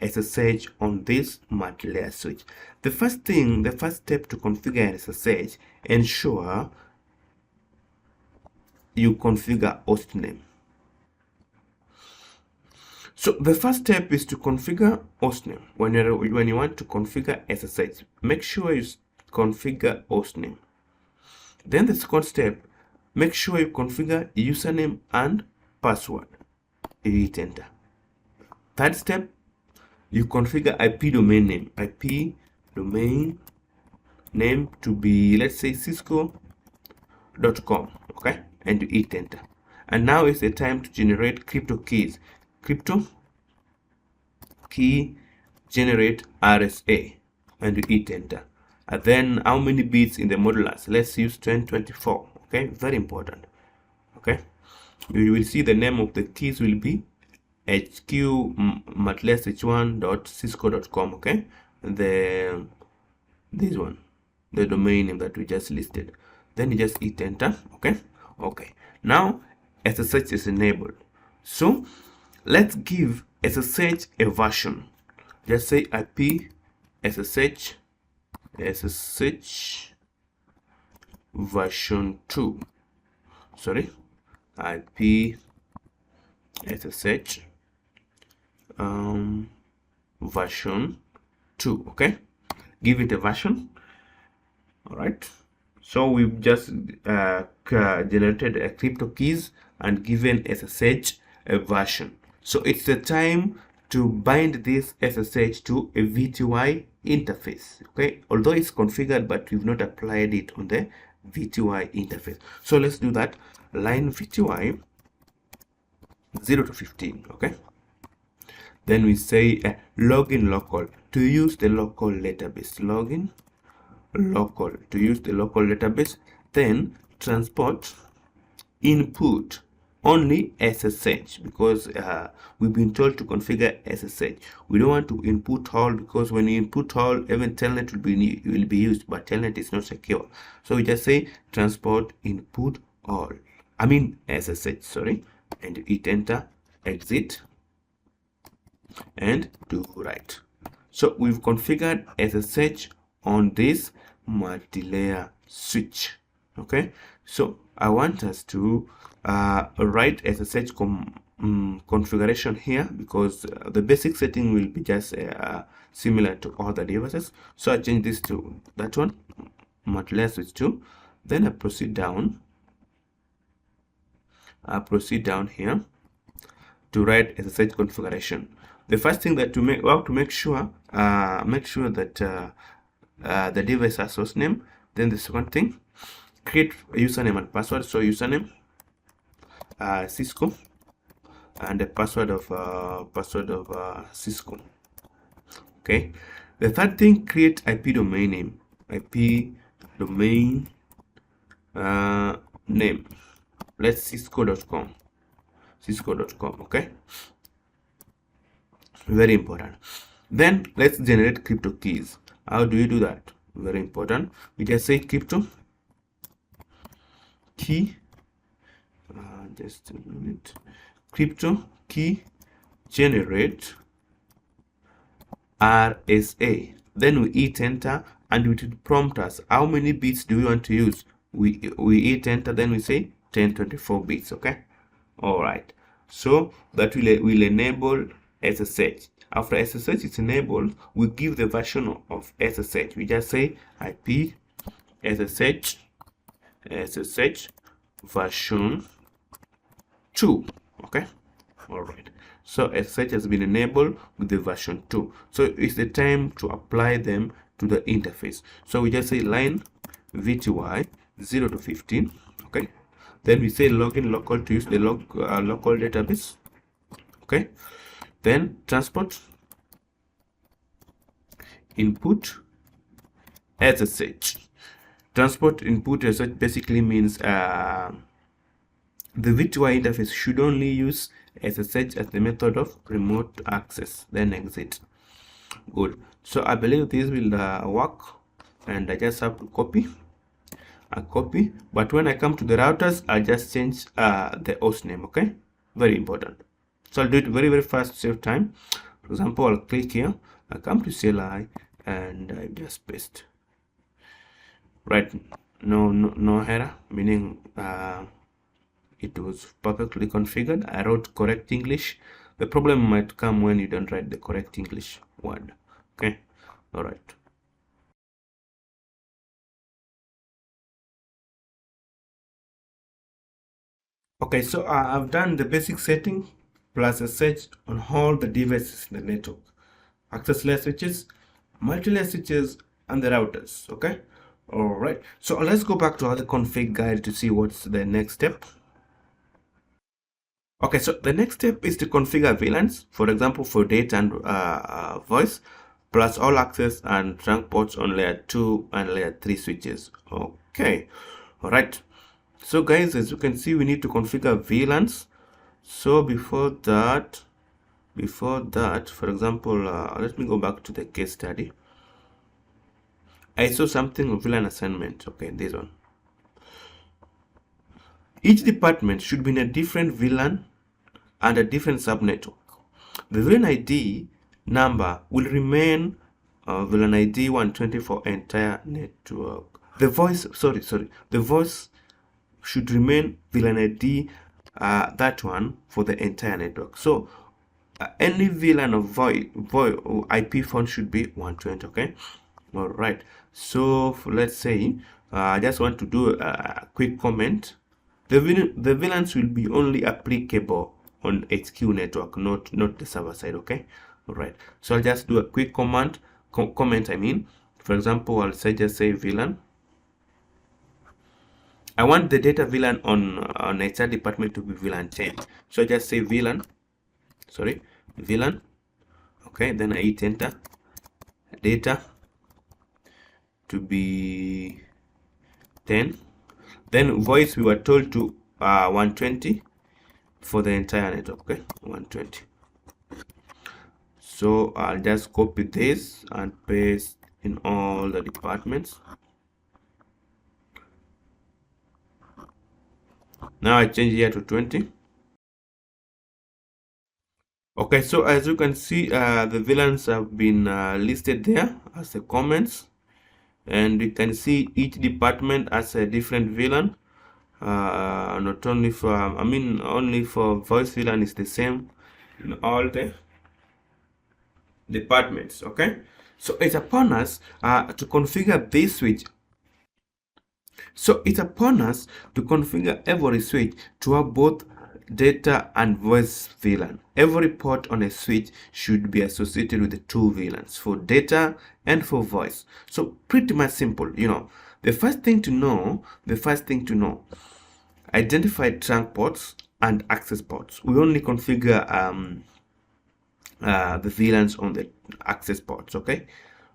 SSH on this mat layer switch. The first step to configure SSH, ensure you configure host name. So the first step is to configure host name. When you want to configure SSH, make sure you configure host name. Then the second step, make sure you configure username and password. Hit enter. Third step, you configure IP domain name. IP domain name to be, let's say, cisco.com. Okay, and you hit enter. And now is the time to generate crypto keys. Crypto key generate RSA, and you hit enter. And then how many bits in the modulars? Let's use 1024. Okay, very important. Okay, you will see the name of the keys will be HQ matless1.cisco.com. okay, this one, the domain name that we just listed. Then you just hit enter. Okay, now SSH is enabled, so let's give SSH a version. Just say IP SSH version 2. Sorry, IP SSH version 2. Okay, give it a version. All right, so we've just generated a crypto keys and given SSH a version. So it's the time to bind this SSH to a VTY interface. Okay, although it's configured, but we've not applied it on the VTY interface. So let's do that. Line VTY 0 to 15. Okay, then we say login local to use the local database. Login local to use the local database. Then transport input only SSH, because we've been told to configure SSH. We don't want to input all, because when you input all, even telnet will be used, but telnet is not secure. So we just say transport input all, I mean SSH, sorry, and you hit enter, exit, and do right. So we've configured SSH on this multi-layer switch. Okay, so I want us to write SSH configuration here, because the basic setting will be just similar to all the devices. So I change this to that one, multi-layer switch 2. Then I proceed down. Here to write SSH configuration. The first thing that we have to make sure that the device has source name. Then the second thing, create a username and password. So username Cisco, and the password of Cisco. Okay, the third thing, create IP domain name. IP domain name, let's cisco.com. Okay, very important. Then let's generate crypto keys. How do you do that? Very important. We just say crypto key just a minute. Crypto key generate RSA. Then we hit enter, and it will prompt us how many bits do we want to use. We hit enter, then we say 1024 bits. Okay, all right. So that will enable SSH. After SSH is enabled, we give the version of SSH. We just say IP SSH version 2. Okay, all right. So SSH has been enabled with the version 2. So it's the time to apply them to the interface. So we just say line VTY 0 to 15. Okay, then we say login local to use the local database. Okay, then transport input SSH. Transport input SSH basically means the VTY interface should only use SSH as the method of remote access, then exit. Good. So I believe this will work, and I just have to copy. But when I come to the routers, I just change the host name. Okay, very important. So I'll do it very, very fast to save time. For example, I'll click here, I come to CLI, and I just paste. Right, no error, meaning it was perfectly configured. I wrote correct English. The problem might come when you don't write the correct English word. Okay, all right. Okay, so I've done the basic setting plus a search on all the devices in the network, access layer switches, multi-layer switches, and the routers. Okay, all right. So let's go back to our config guide to see what's the next step. Okay, so the next step is to configure VLANs, for example, for data and voice, plus all access and trunk ports on layer 2 and layer 3 switches. Okay, all right. So guys, as you can see, we need to configure VLANs. So before that, for example, let me go back to the case study. I saw something of VLAN assignment. Okay, this one. Each department should be in a different VLAN and a different subnetwork. The VLAN ID number will remain VLAN ID 120 for entire network. The voice, the voice should remain VLAN ID that one for the entire network. So any VLAN of VoIP IP phone should be 120. Okay, all right. So let's say I just want to do a quick comment. The VLANs will be only applicable on HQ network, not the server side. Okay, all right. So I'll just do a quick comment. I mean, for example, I'll just say VLAN. I want the data VLAN on HR department to be VLAN 10. So I just say VLAN. Okay, then I hit enter. Data to be 10. Then voice we were told to 120 for the entire network. Okay, 120. So I'll just copy this and paste in all the departments. Now I change here to 20. Okay, so as you can see, the VLANs have been listed there as the comments, and you can see each department as a different VLAN. Not only for only for voice VLAN is the same in all the departments. Okay, so it's upon us to configure this switch. So it's upon us to configure every switch to have both data and voice VLAN. Every port on a switch should be associated with the two VLANs, for data and for voice. So pretty much simple, you know. The first thing to know, identify trunk ports and access ports. We only configure the VLANs on the access ports. Okay,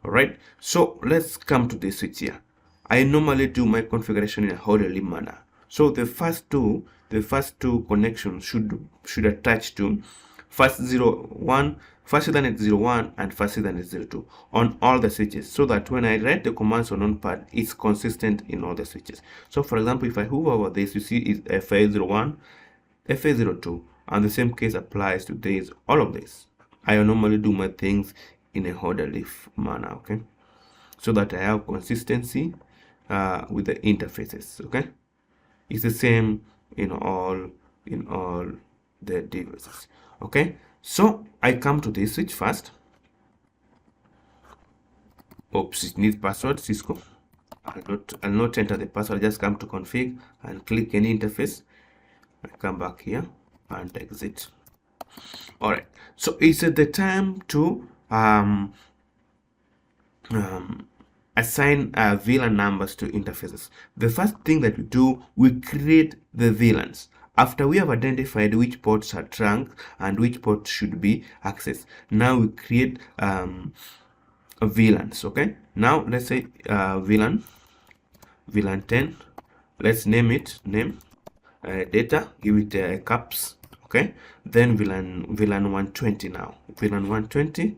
all right. So let's come to the switch here. I normally do my configuration in a orderly manner. So the first two connections should attach to first 01 first Ethernet 01 and first Ethernet 02 on all the switches, so that when I write the commands on notepad, it's consistent in all the switches. So for example, if I hover over this, you see is FA01, FA02, and the same case applies to this, all of this. I normally do my things in a orderly manner, okay, so that I have consistency with the interfaces. Okay, it's the same in all the devices. Okay, so I come to this switch first. Oops, it needs password. Cisco. I'll not enter the password. Just come to config and click any interface. I come back here and exit. All right, so it's at the time to assign VLAN numbers to interfaces. The first thing that we do, we create the VLANs. After we have identified which ports are trunk and which ports should be accessed, now we create VLANs. Okay, now let's say VLAN 10. Let's name it data, give it caps. Okay, then VLAN 120. Now VLAN 120.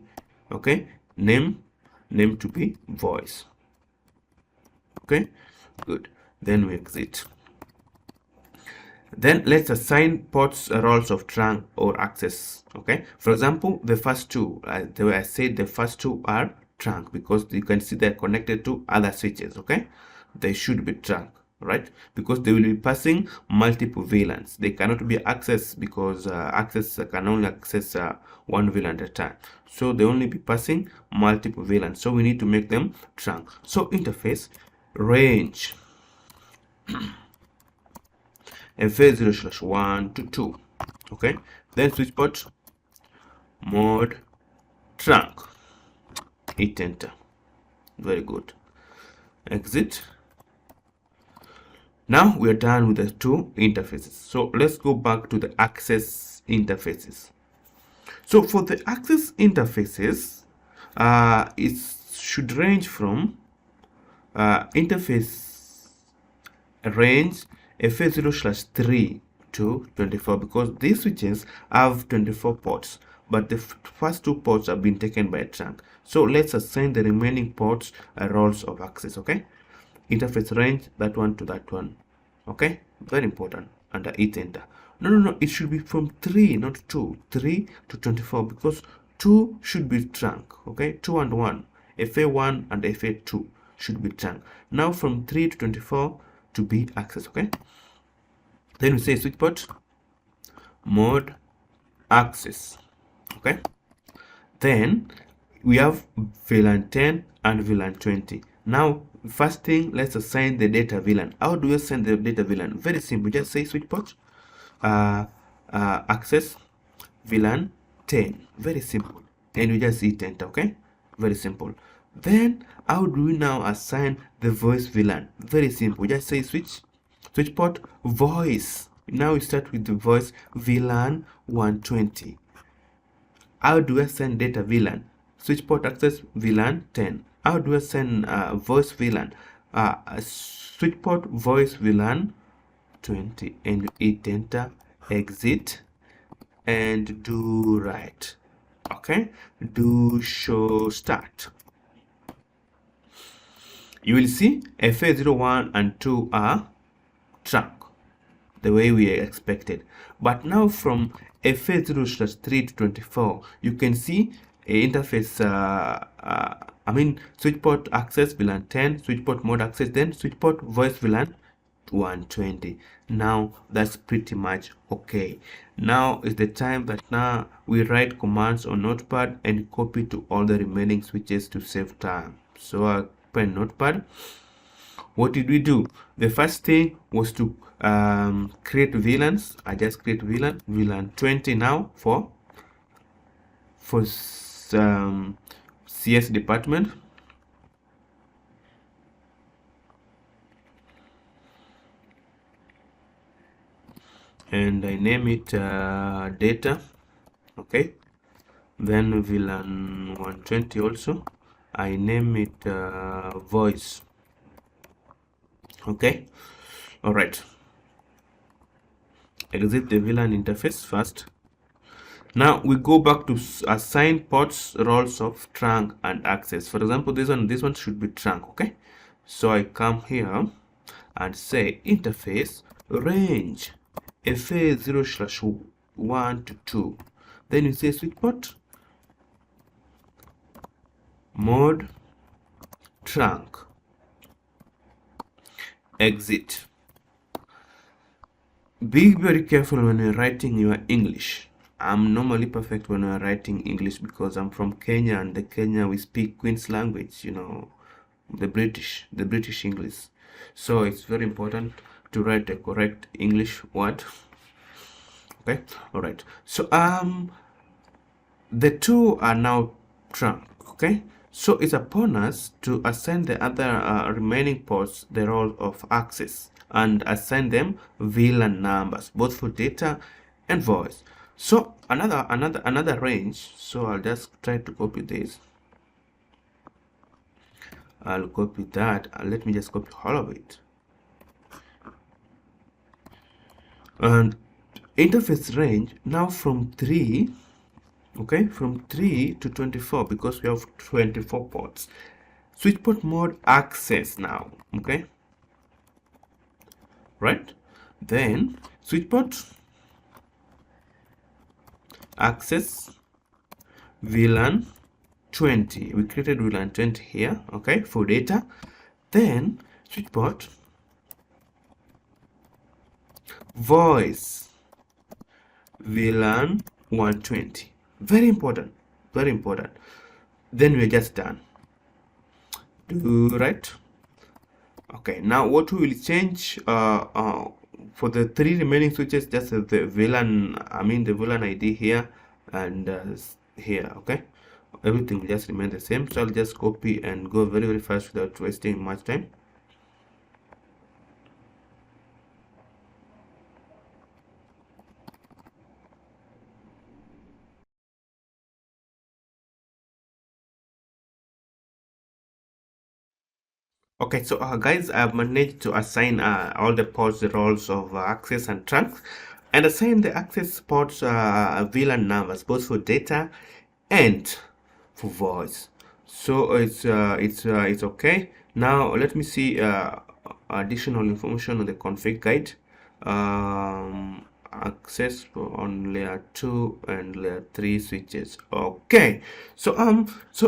Okay, name to be voice. Okay, good. Then we exit. Then let's assign ports roles of trunk or access. Okay, for example, the first two, the way I said, the first two are trunk because you can see they're connected to other switches. Okay, they should be trunk, right? Because they will be passing multiple VLANs. They cannot be accessed because access can only access one VLAN at a time. So they only be passing multiple VLANs. So we need to make them trunk. So interface range FA0/1 to 2. Okay, then switch port mode trunk. Hit enter. Very good. Exit. Now we are done with the two interfaces. So let's go back to the access interfaces. So for the access interfaces, it should range from interface range FA0/3 to 24 because these switches have 24 ports, but the first two ports have been taken by a trunk. So let's assign the remaining ports roles of access. Okay, interface range, that one to that one. Okay, very important. And hit enter. No, it should be from 3, not 2. 3 to 24 because 2 should be trunk. Okay, 2 and 1, FA1 and FA2 should be trunk. Now from 3 to 24 to be access. Okay, then we say switch port mode access. Okay, then we have VLAN 10 and VLAN 20. Now first thing, let's assign the data VLAN. How do we assign the data VLAN? Very simple. Just say switch port access VLAN 10. Very simple, and we just hit enter. Okay, very simple. Then how do we now assign the voice VLAN? Very simple. Just say switch port voice. Now we start with the voice VLAN 120. How do I send data VLAN? Switch port access VLAN 10. How do I send voice VLAN? Switch port voice VLAN 20, and hit enter, exit, and do right. Okay, do show start. You will see FA01 and 2 are trunk the way we expected, but now from FA0/3 to 24 you can see a interface switch port access VLAN 10, switch port mode access, then switch port voice VLAN 120. Now that's pretty much okay. Now is the time that now we write commands on notepad and copy to all the remaining switches to save time. So I open notepad. What did we do? The first thing was to create VLANs. I just create VLAN 20 now for CS department. And I name it data. Okay, then VLAN 120 also I name it voice. Okay, all right, exit the VLAN interface first, Now we go back to assign ports, roles of trunk and access. For example, this one should be trunk. Okay, so I come here and say interface range FA 0/1 to 2. Then you say switch port mode trunk exit. Be very careful when you're writing your English. I'm normally perfect when I'm writing English because I'm from Kenya, and the Kenya we speak Queen's language, you know, the British English. So it's very important to write a correct English word. Okay, all right. So the two are now trunk. Okay, so it's upon us to assign the other remaining ports the role of access and assign them VLAN numbers, both for data and voice. So another range. So I'll just try to copy this. I'll copy that, and let me just copy all of it. And interface range now from 3, okay, from 3 to 24, because we have 24 ports. Switch port mode access now, okay, right? Then switch port access VLAN 20. We created VLAN 20 here, okay, for data. Then switch port voice VLAN 120. Very important, very important. Then we're just done. Do right. Okay, now what we will change for the 3 remaining switches, just the VLAN, the VLAN ID here and here. Okay, everything will just remain the same. So I'll just copy and go very fast without wasting much time. Okay, so guys, I've managed to assign all the ports the roles of access and trunks, and assign the access ports VLAN numbers, both for data and for voice. So it's okay. Now let me see additional information on the config guide. Access on layer 2 and layer 3 switches. Okay, so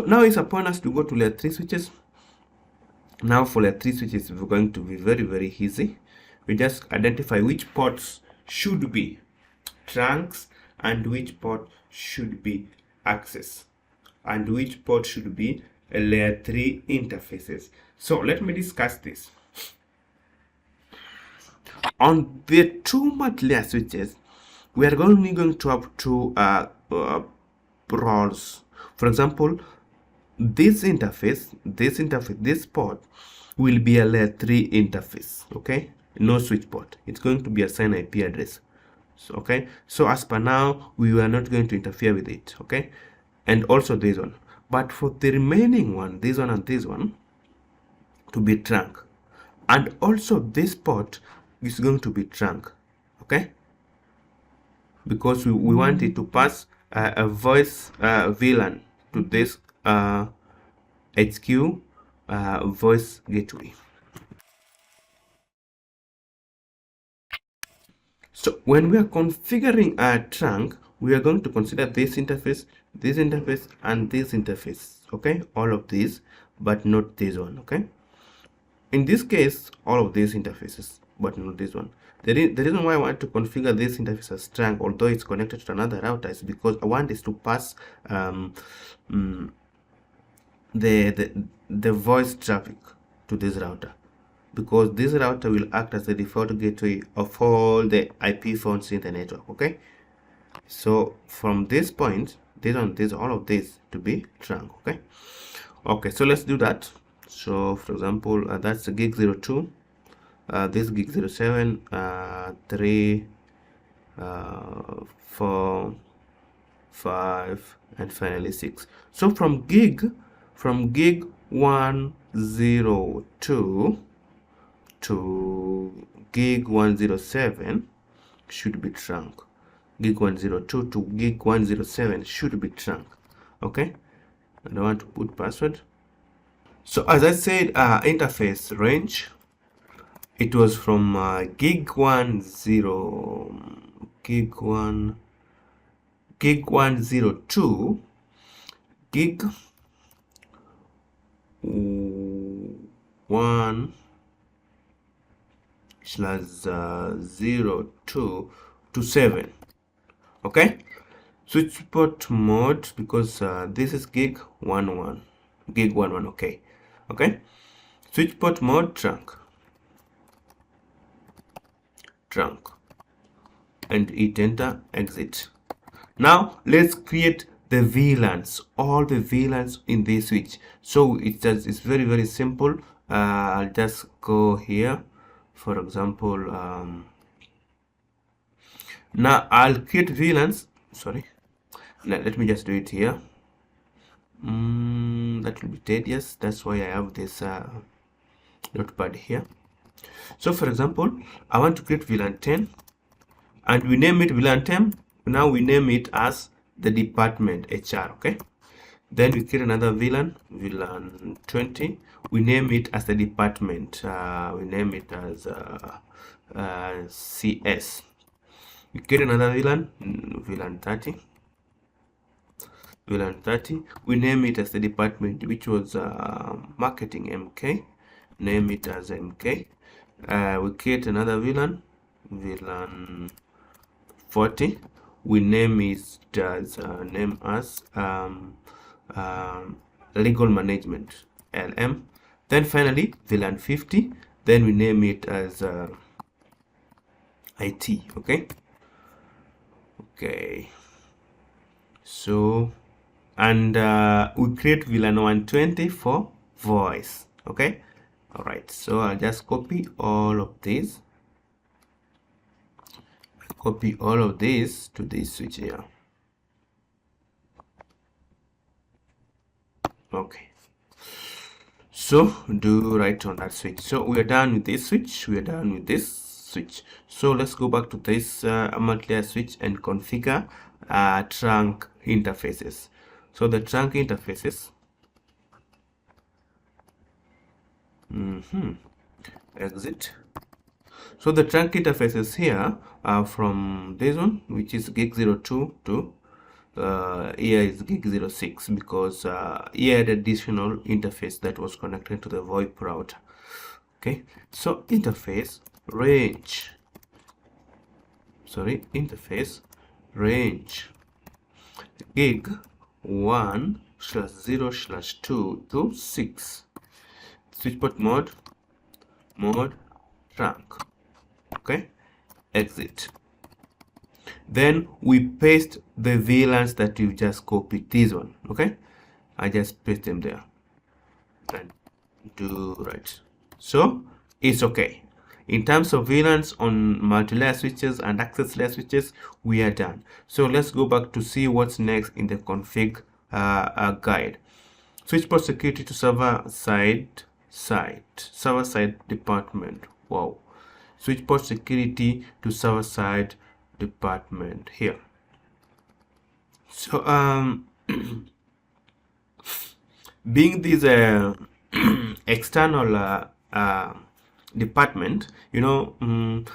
now it's upon us to go to layer 3 switches. Now for layer 3 switches, we're going to be very easy. We just identify which ports should be trunks and which port should be access and which port should be a layer 3 interfaces. So let me discuss this. On the 2 multi-layer switches, we are only going to have 2 roles. For example, this port will be a layer 3 interface, okay, no switch port. It's going to be assigned IP address. So, okay, so as per now we are not going to interfere with it, okay, and also this one. But for the remaining one, this one and this one, to be trunk, and also this port is going to be trunk, okay, because we want it to pass a voice VLAN to this HQ voice gateway. So when we are configuring a trunk, we are going to consider this interface, and this interface, okay, all of these, but not this one, okay. In this case, all of these interfaces, but not this one. The reason why I want to configure this interface as trunk, although it's connected to another router, is because I want this to pass the voice traffic to this router, because this router will act as the default gateway of all the IP phones in the network, okay. So from this point, all of this to be trunk, okay. So let's do that. So for example, that's the gig 02, this gig 07, 3, 4, 5, and finally 6. So from gig 102 to gig 107 should be trunk. gig 102 to gig 107 should be trunk. Okay, and I want to put password. So as I said, interface range, it was from gig 10, gig 102, gig 1/02 to 7. Okay, switch port mode, because this is gig 11, gig 11. Okay, switch port mode, trunk, and hit enter, exit. Now let's create the VLANs, all the VLANs in this switch. So it's very simple. I'll just go here, for example. Now I'll create VLANs. Sorry, now let me just do it here. That will be tedious. That's why I have this notepad here. So for example, I want to create VLAN 10, and we name it VLAN 10. Now we name it as the department HR. Okay, then we create another VLAN 20. We name it as the department. We name it as CS. We create another VLAN 30. VLAN 30. We name it as the department, which was marketing MK. Name it as MK. We create another VLAN 40. We name it as legal management, LM. Then finally VLAN 50. Then we name it as IT. Okay, so, and we create VLAN 120 for voice. Okay, all right, so I'll just copy all of these, to this switch here. Okay, so do right on that switch. So we are done with this switch, so let's go back to this multi-layer switch and configure trunk interfaces. So the trunk interfaces, exit. So the trunk interfaces here are from this one, which is gig 02 to here is gig 06, because here had additional interface that was connected to the VoIP router. Okay, so interface range gig 1/0/2 to 6. Switch port mode trunk. Okay, exit. Then we paste the VLANs that you just copied. This one. Okay, I just paste them there and do right. So it's okay. In terms of VLANs on multi-layer switches and access layer switches, we are done. So let's go back to see what's next in the config guide. Switch port security to server side department. Wow. Switch port security to server side department here. So being this external department, we don't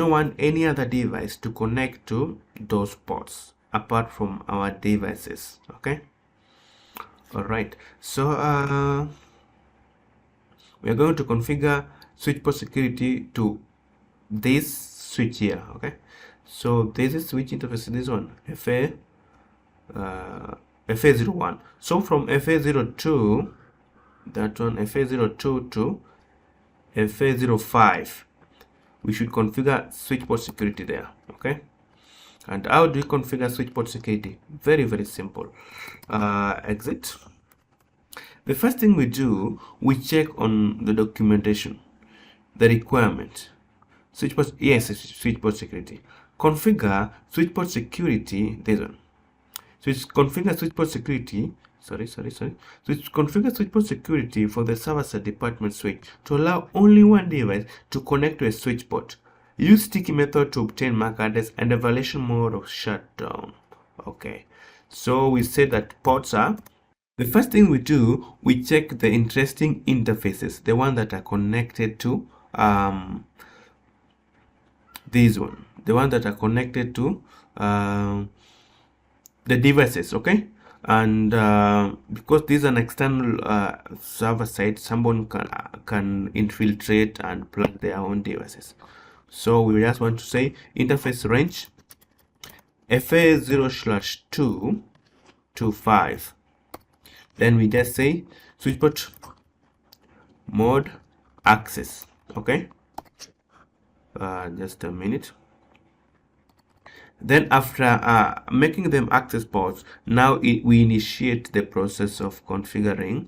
want any other device to connect to those ports apart from our devices. Okay, all right, so we are going to configure switch port security to this switch here. Okay, so this is switch interface, this one FA01. So from FA02, that one FA02 to FA05, we should configure switch port security there. Okay, and how do we configure switch port security? Very simple. Exit. The first thing we do, we check on the documentation, the requirement. Switch port, yes, switch port security. Configure switch port security, this one. Configure switch port security. Configure switch port security for the server side department switch to allow only one device to connect to a switch port. Use sticky method to obtain MAC address and the violation mode of shutdown. Okay, so we said that ports are, the first thing we do, we check the interesting interfaces, the one that are connected to this one, the one that are connected to the devices. Okay, and because this is an external server side, someone can infiltrate and plug their own devices. So we just want to say interface range FA0/2 to 5. Then we just say switchport mode access. Okay, just a minute. Then after making them access ports, now we initiate the process of configuring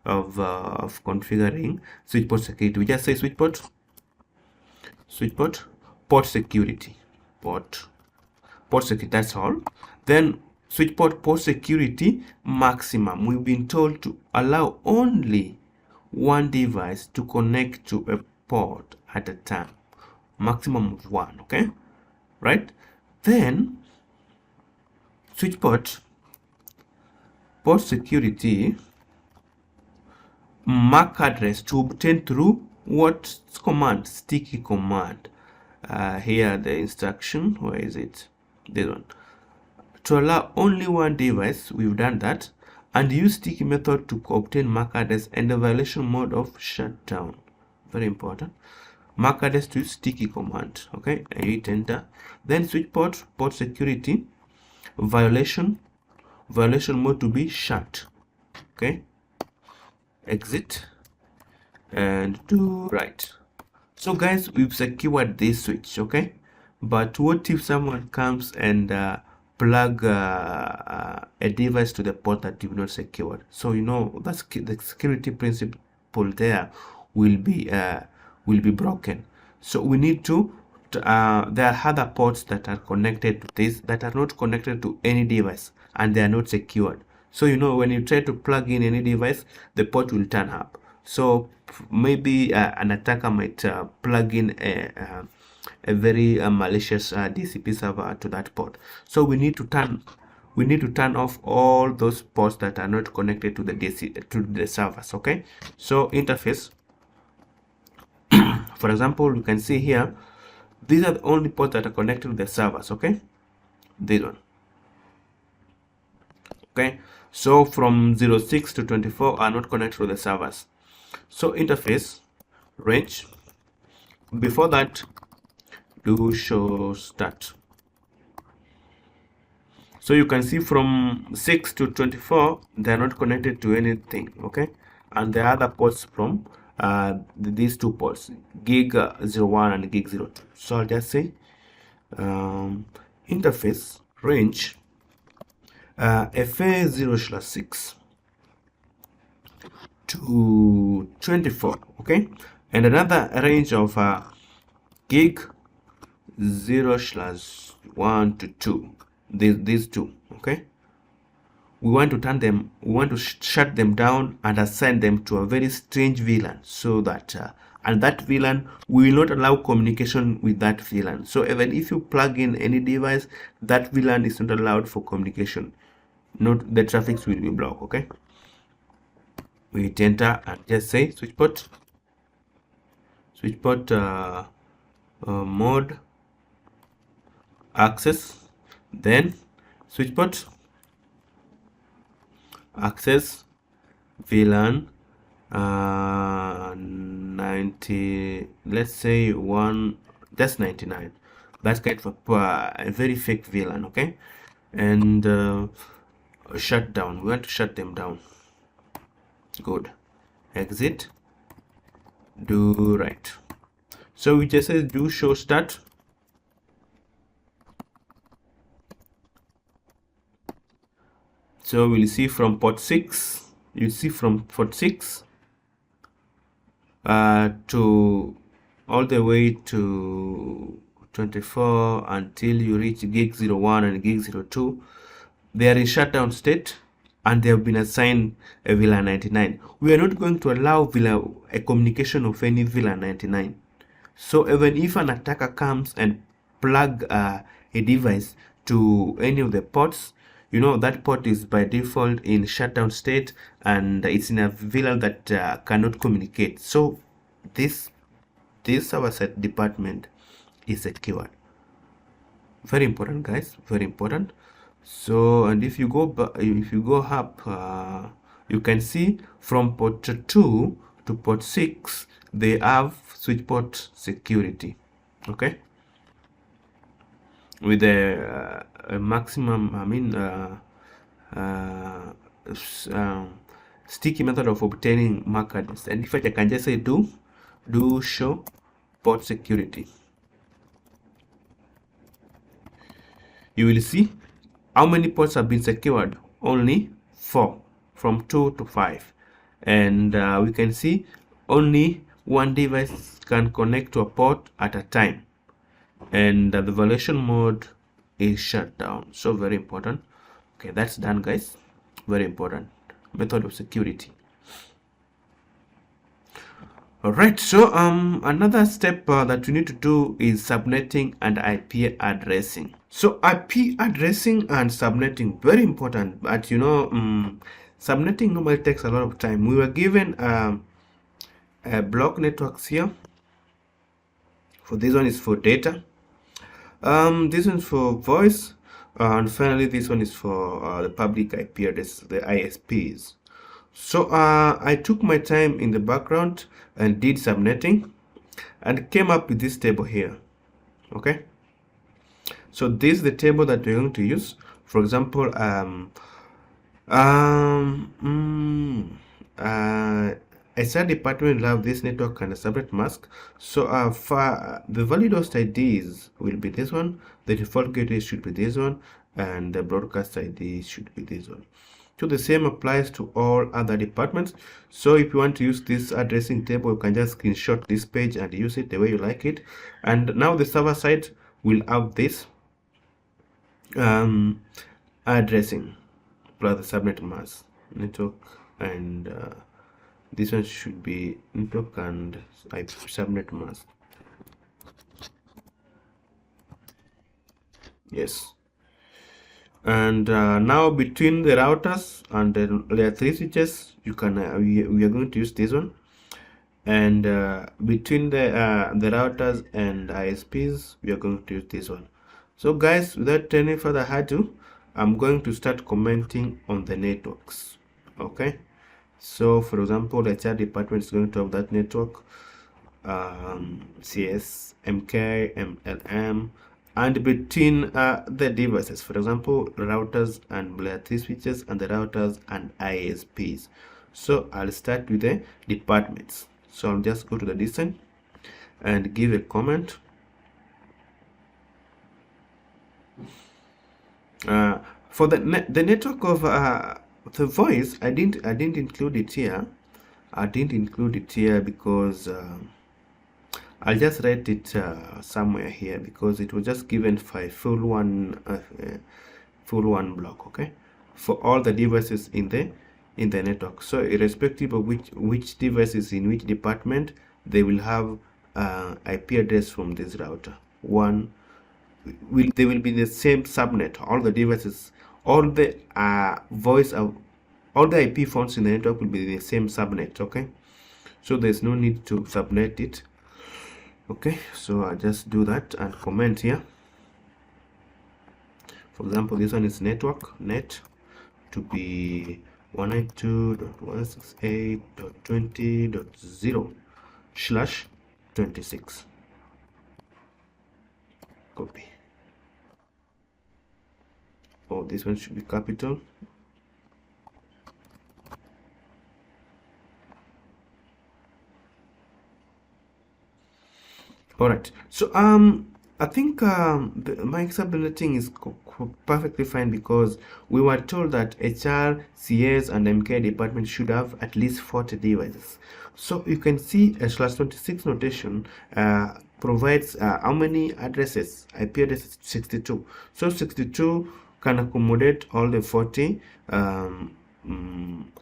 configuring switchport security. We just say switchport port security, port security, that's all. Then switchport port security maximum, we've been told to allow only one device to connect to a port at a time, maximum of 1. Okay, right? Then switchport port security MAC address to obtain through what command? Sticky command. Here the instruction, where is it? This one. To allow only one device, we've done that, and use sticky method to obtain MAC address and the violation mode of shutdown. Very important. MAC address to sticky command. Okay, and hit enter. Then switchport port security violation mode to be shut. Okay, exit and do right. So guys, we've secured this switch. Okay, but what if someone comes and plug a device to the port that you've not secured? So you know that's the security principle there will be broken. So we need to there are other ports that are connected to this that are not connected to any device and they are not secured. So you know, when you try to plug in any device, the port will turn up. So maybe an attacker might plug in a very malicious DHCP server to that port. So we need to turn off all those ports that are not connected to the servers. Okay, so interface, for example, you can see here, these are the only ports that are connected to the servers. Okay, this one. Okay, so from 06 to 24 are not connected to the servers. So interface range, before that do show start. So you can see from 6 to 24 they are not connected to anything. Okay, and the other ports from these two ports, gig 01 and gig 02. So I'll just say interface range FA0/6 to 24. Okay, and another range of gig 0/1 to 2. These two. Okay, we want to shut them down and assign them to a very strange VLAN, so that and that VLAN, we will not allow communication with that VLAN. So even if you plug in any device, that VLAN is not allowed for communication. Note the traffic will be blocked. Okay, we hit enter and just say switchport mode access, then switchport access VLAN 90, let's say 1, that's 99. That's kind of a very fake VLAN. Okay, and shut down, we want to shut them down. Good, exit, do right. So we just say do show start. So we'll see from port 6, you see from port 6 to all the way to 24 until you reach gig 01 and gig 02. They are in shutdown state and they have been assigned a VLAN 99. We are not going to allow a communication of any VLAN 99. So even if an attacker comes and plug a device to any of the ports, you know that port is by default in shutdown state and it's in a VLAN that cannot communicate. So this server side department is secured. Very important, guys, very important. So, and if you go up, you can see from port 2 to port 6 they have switch port security, okay, with a maximum, sticky method of obtaining MAC address. And in fact, I can just say do show port security. You will see how many ports have been secured. Only 4, from 2 to 5, and we can see only one device can connect to a port at a time, and the violation mode is shut down. So very important. Okay, that's done, guys. Very important method of security. All right, so another step that we need to do is subnetting and IP addressing. So IP addressing and subnetting, very important, but you know, subnetting normally takes a lot of time. We were given block networks here. For this one is for data, this one's for voice, and finally this one is for the public IP address, the ISPs. So I took my time in the background and did subnetting and came up with this table here. Okay, so this is the table that we're going to use. For example, a SR department will have this network and a separate mask. So for the valid host IDs will be this one, the default gateway should be this one, and the broadcast ID should be this one. So the same applies to all other departments. So if you want to use this addressing table, you can just screenshot this page and use it the way you like it. And now the server side will have this addressing plus the subnet mask network, and this one should be network and IP subnet mask. Yes. And now between the routers and the layer 3 switches, you can we are going to use this one, and between the routers and ISPs, we are going to use this one. So guys, without any further ado, I'm going to start commenting on the networks. Okay, so for example, the HR department is going to have that network, CS, MK, MLM, and between the devices, for example, routers and layer 3 switches, and the routers and ISPs. So I'll start with the departments. So I'll just go to the design and give a comment. For the network of the voice, I didn't include it here. I didn't include it here because I'll just write it somewhere here, because it was just given for a full one block, okay, for all the devices in the network. So irrespective of which device is in which department, they will have IP address from this router. They will be the same subnet. All the devices, all the all the IP phones in the network will be the same subnet. Okay, so there's no need to subnet it. Okay, so I just do that and comment here. For example, this one is network net to be 192.168.20.0/26. Copy. Oh, this one should be capital. All right, so I think my subnetting is perfectly fine, because we were told that HR, CS, and MK department should have at least 40 devices. So you can see a /26 notation provides how many addresses? IP addresses 62. So 62 can accommodate all the 40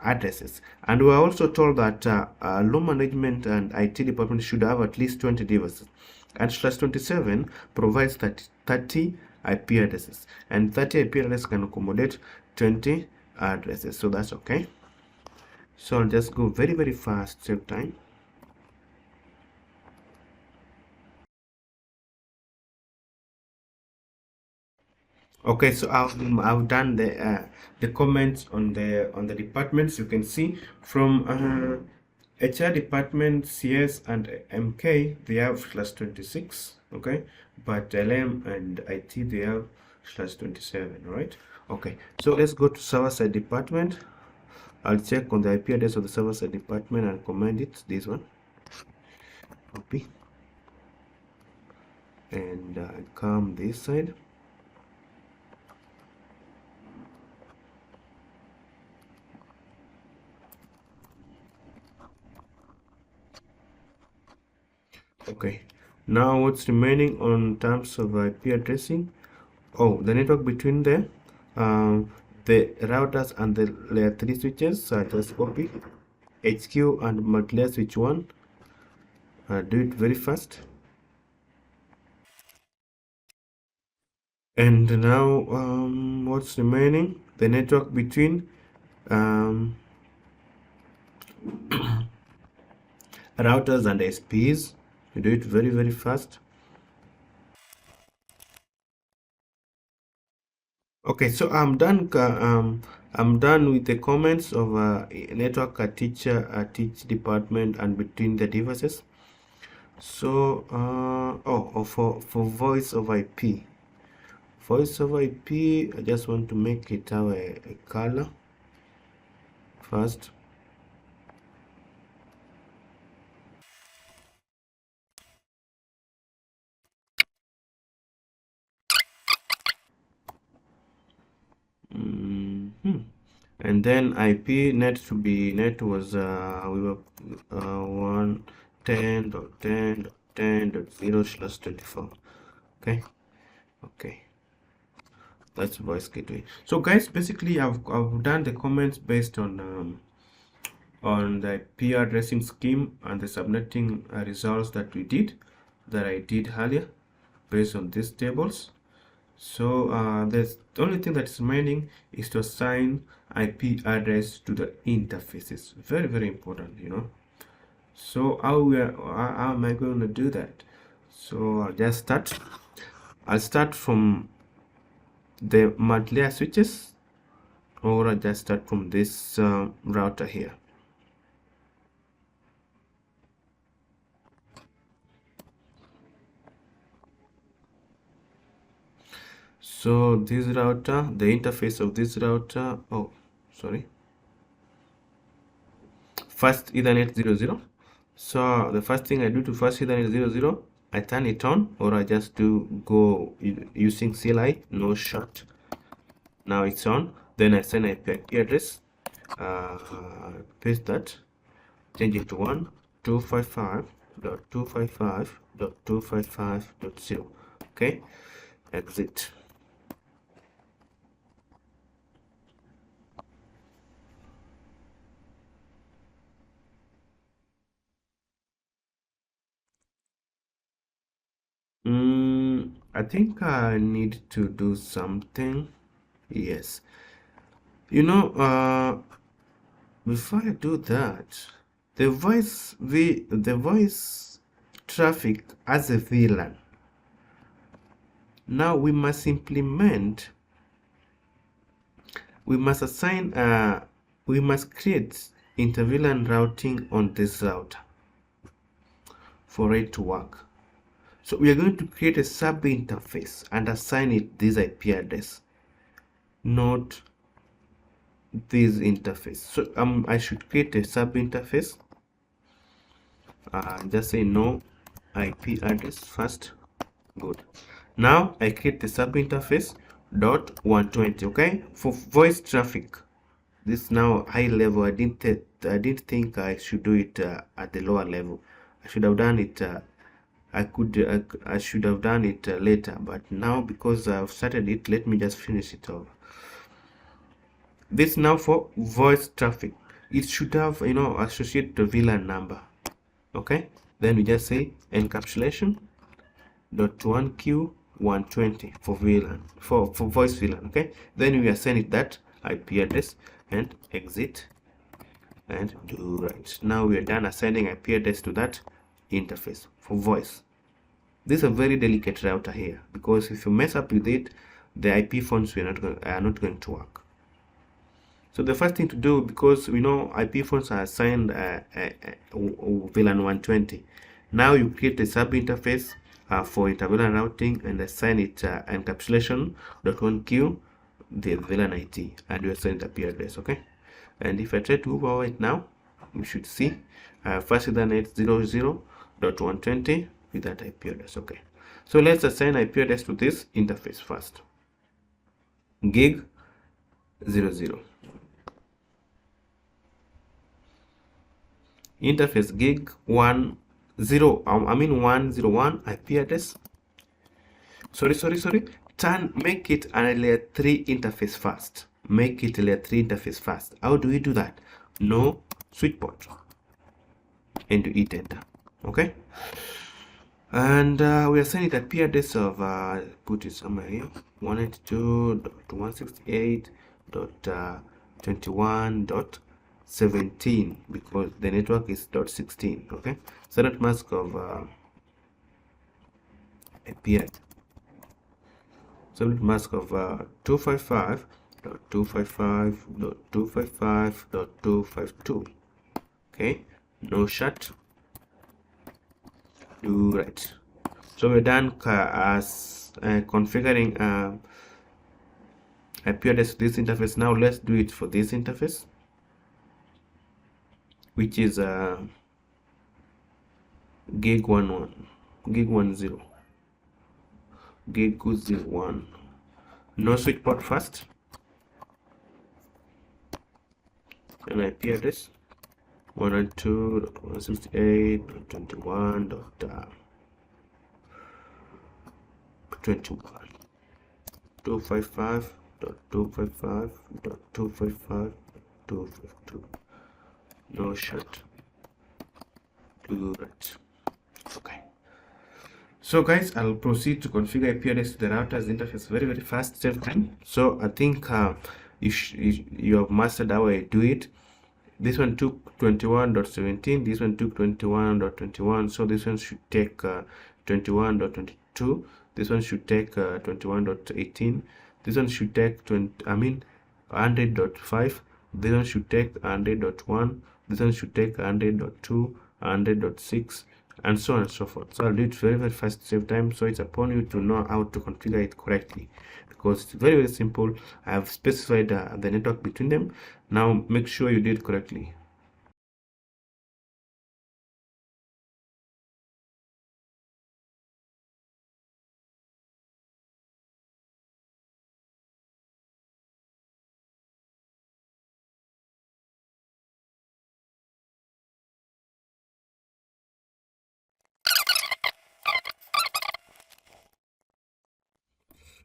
addresses. And we are also told that low management and IT department should have at least 20 devices, and /27 provides 30 IP addresses, and 30 IP addresses can accommodate 20 addresses, so that's okay. So I'll just go very fast, save time. Okay, so I've done the comments on the departments. You can see from HR department, CS and MK, they have /26, okay, but LM and IT, they have /27, right? Okay, so let's go to server side department. I'll check on the IP address of the server side department and command it, this one, copy, and come this side. Okay, now what's remaining on terms of IP addressing? Oh, the network between the routers and the layer 3 switches. So I just copy HQ and multi-layer switch 1. Do it very fast. And now what's remaining? The network between routers and SPs. You do it very fast. Okay, so I'm done with the comments of network teach department and between the devices. So for voice over IP, I just want to make it a color first. And then IP net to be net was we were 110.10.10.0/24. Okay, that's voice gateway. So guys, basically I've done the comments based on the IP addressing scheme and the subnetting results that I did earlier based on these tables. So the only thing that's remaining is to assign IP address to the interfaces. Very important, you know. So how am I going to do that? So I'll start from the multi-layer switches, or I'll just start from this router here. So this router, the interface of this router, first Ethernet 00. So the first thing I do to first Ethernet 00, I turn it on, or I just do go using CLI, no short. Now it's on. Then I send IP address, paste that, change it to 1.255.255.255.0. Okay, exit. I think I need to do something. Yes, you know, before I do that, the voice traffic as a VLAN. Now we must create inter-VLAN routing on this router for it to work. So we are going to create a sub interface and assign it this IP address, not this interface. So I should create a sub interface. Just say no IP address first. Good. Now I create the sub interface dot 120. Okay, for voice traffic. This now high level. I didn't think I should do it at the lower level. I should have done it. I should have done it later, but now because I've started it, let me just finish it off. This now for voice traffic. It should have, you know, associate the VLAN number. Okay, then we just say encapsulation dot 1q 120 for VLAN, for voice VLAN. Okay, then we assign it that IP address and exit and do right. Now we are done assigning IP address to that interface for voice. This is a very delicate router here, because if you mess up with it, the IP phones are not going to work. So the first thing to do, because we know IP phones are assigned VLAN 120, now you create a sub interface for inter-VLAN routing and assign it encapsulation.1q the VLAN IT, and you assign the IP address. Okay, and if I try to move over it now, you should see first Ethernet 00.120 with that IP address. Okay, so let's assign IP address to this interface first. Gig 00. Interface gig 101 IP address. Sorry. Make it a layer 3 interface first. Make it a layer 3 interface first. How do we do that? No switch port. And you hit enter. Okay. And we are sending the IP address of put it somewhere here, 192.168.21.17, because the network is .16. Okay, so that mask of API, so that mask of 255.255.255.252. okay, no shut, do right. So we're done as configuring IP address to this interface. Now let's do it for this interface, which is gig 11, gig 10, gig 01. No switch port first, and IP address 192.168.21.21, 255.255.255.252. No shut, do that. Okay, so guys, I'll proceed to configure IP address to the router's interface very fast, save time. So I think you have mastered how I do it. This one took 21.17, this one took 21.21, so this one should take 21.22, this one should take 21.18, this one should take 100.5, this one should take 100.1, this one should take 100.2, 100.6, and so on and so forth. So I'll do it very fast to save time. So it's upon you to know how to configure it correctly, because it's very simple. I have specified the network between them. Now make sure you did it correctly.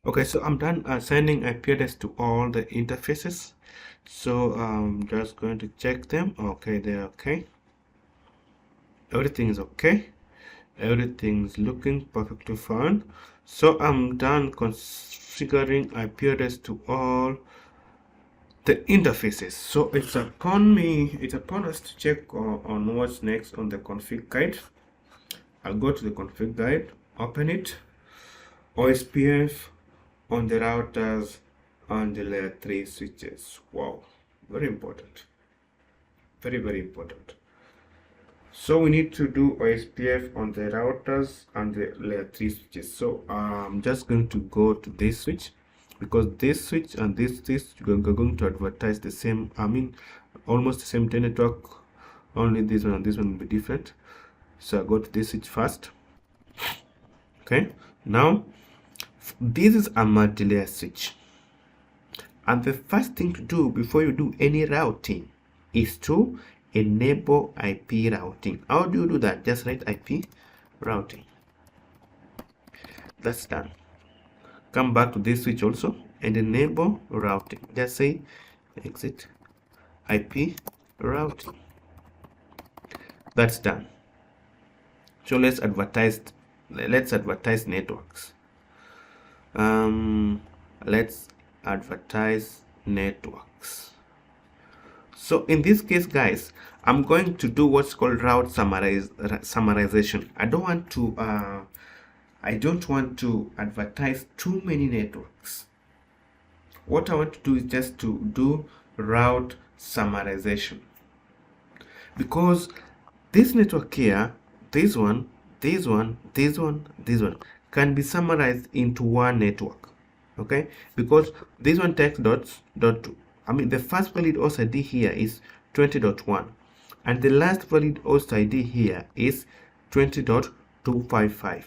Okay, so I'm done sending IP address to all the interfaces. So I'm just going to check them. Okay, they're okay. Everything is okay. Everything's looking perfectly fine. So I'm done configuring IP address to all the interfaces. So it's upon us to check on what's next on the config guide. I'll go to the config guide, open it, OSPF on the routers and the layer 3 switches. Wow, very important, very important. So we need to do OSPF on the routers and the layer 3 switches. So I'm just going to go to this switch, because this switch and this we're going to advertise the same, almost the same network, only this one and this one will be different. So I go to this switch first. Okay, now this is a multi-layer switch, and the first thing to do before you do any routing is to enable IP routing. How do you do that? Just write IP routing. That's done. Come back to this switch also and enable routing. Just say exit, IP routing. That's done. So let's advertise networks. Let's advertise networks. So in this case, guys, I'm going to do what's called route summarization. I don't want to advertise too many networks. What I want to do is just to do route summarization, because this network here, this one, this one, this one, this one, can be summarized into one network. Okay, because this one takes the first valid host ID here is 20.1, and the last valid host ID here is 20.255.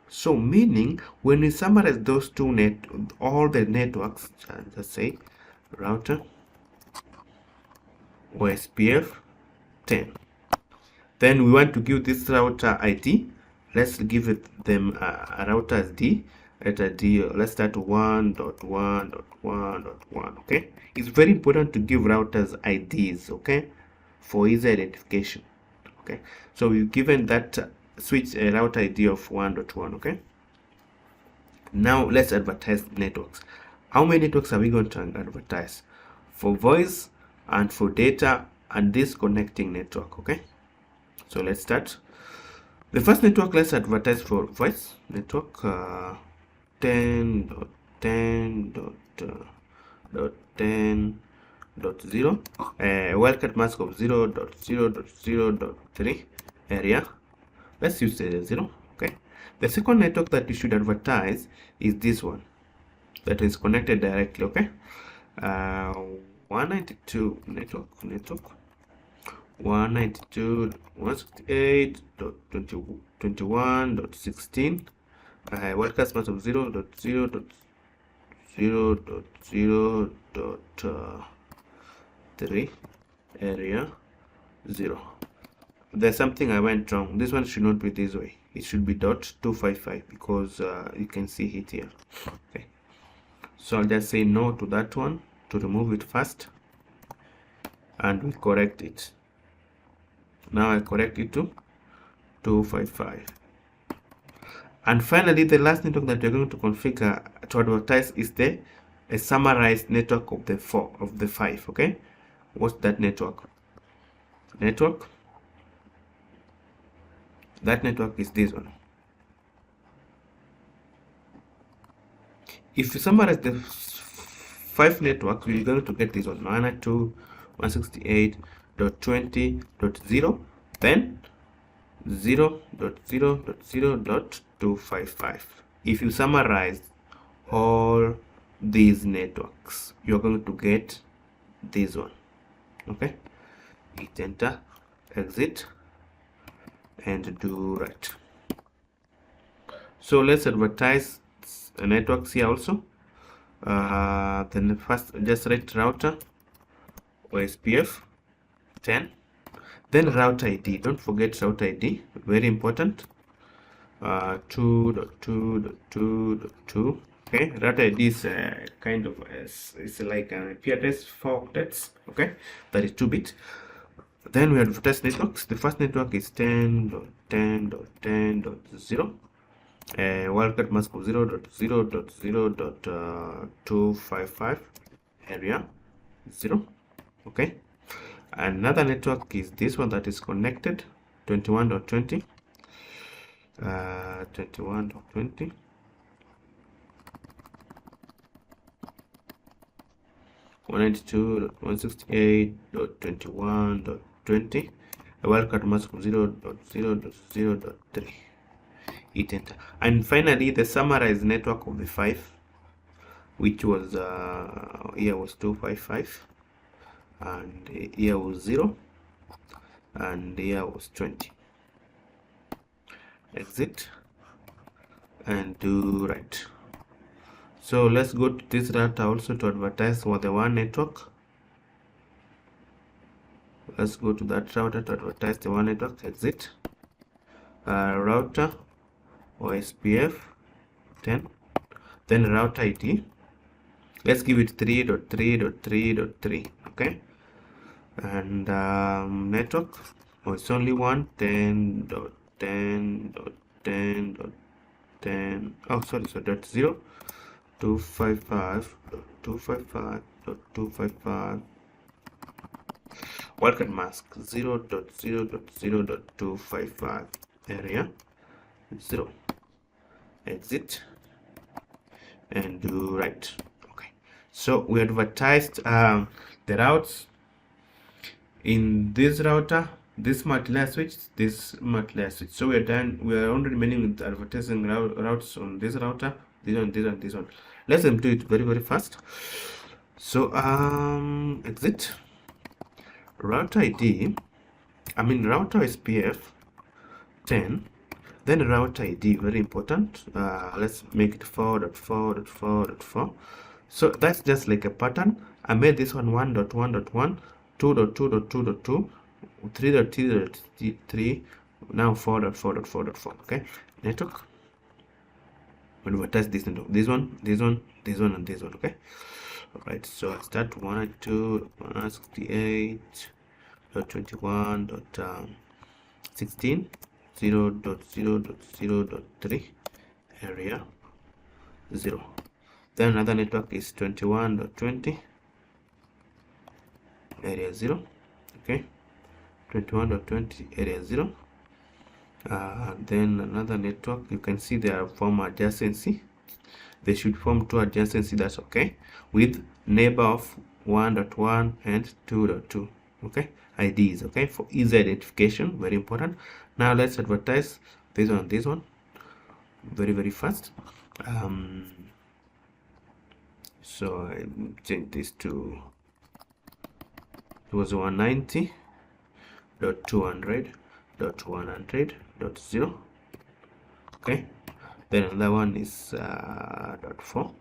So meaning when we summarize those all the networks, let's say router OSPF 10, then we want to give this router ID. Let's give them a router ID. Let's start 1.1.1.1. okay, it's very important to give routers IDs, okay, for easy identification. Okay, so we've given that switch a router ID of 1.1. okay, now let's advertise networks. How many networks are we going to advertise? For voice and for data and this connecting network. Okay, so let's start. The first network, let's advertise for voice network 10.10.10.0 wildcard mask of 0.0.0.3 area. Let's use the 0. Okay, the second network that you should advertise is this one that is connected directly. Okay, 192 network 192.168.21.16 wildcard mask of 0.0.0.0.3 area 0. There's something I went wrong. This one should not be this way. It should be .255 because you can see it here. Okay, so I'll just say no to that one to remove it first, and we correct it. Now I correct it to 255. And finally, the last network that you're going to configure to advertise is a summarized network of the 5. Okay, what's that network? That network is this one. If you summarize the 5 networks, we're going to get this one: 192.168.20.0, then 0.0.0.255. If you summarize all these networks, you're going to get this one. Okay, hit enter, exit, and do right. So let's advertise networks here also. Then first just write router OSPF 10, then router ID. Don't forget router ID, very important. 2.2.2.2. okay, router ID is kind of it's like a IP address 4 octets. Okay, that is 2-bit. Then we advertise networks. The first network is 10.10.10.0 wildcard mask of 0.0.0.255 area 0. Okay, another network is this one that is connected 21.20 21.20 192.168.21.20 wildcard mask of 0.0.0.3. hit enter. And finally, the summarized network of the 5, which was here was 255, and here was 0, and here was 20. Exit and do right. So let's go to this router also to advertise for the 1 network. Let's go to that router to advertise the 1 network. Exit, router OSPF 10, then router ID. let's give it 3.3.3.3. okay, and network, oh, it's only one, 10.10.10.10, oh sorry, so that's 0, 255.255.255. Welcome mask 0.0.0.255 area 0. Exit and do right. Okay, so we advertised the routes in this router, this multi-layer switch, this multi-layer switch. So we're done. We are only remaining with advertising routes on this router, this one, this one, this one. Let's do it very fast. So exit, router ID, router OSPF 10, then router ID, very important. Let's make it 4.4.4.4. so that's just like a pattern. I made this one 1.1.1, 2.2.2.2, 3.3.3, now 4.4.4.4. okay, network, we'll attach this into this one, this one, this one, and this one. Okay, all right, so I start 192.168.21.16 0.0.0.3 area 0. Then another network is 21.20 area 0. okay, 21.20 area 0. Then another network, you can see they are form adjacency, they should form two adjacency, that's okay, with neighbor of 1.1 and 2.2. okay, IDs, okay, for easy identification, very important. Now let's advertise this one, this one, very fast. So I change this to, it was 190.200.100.0. okay, then another one is .4.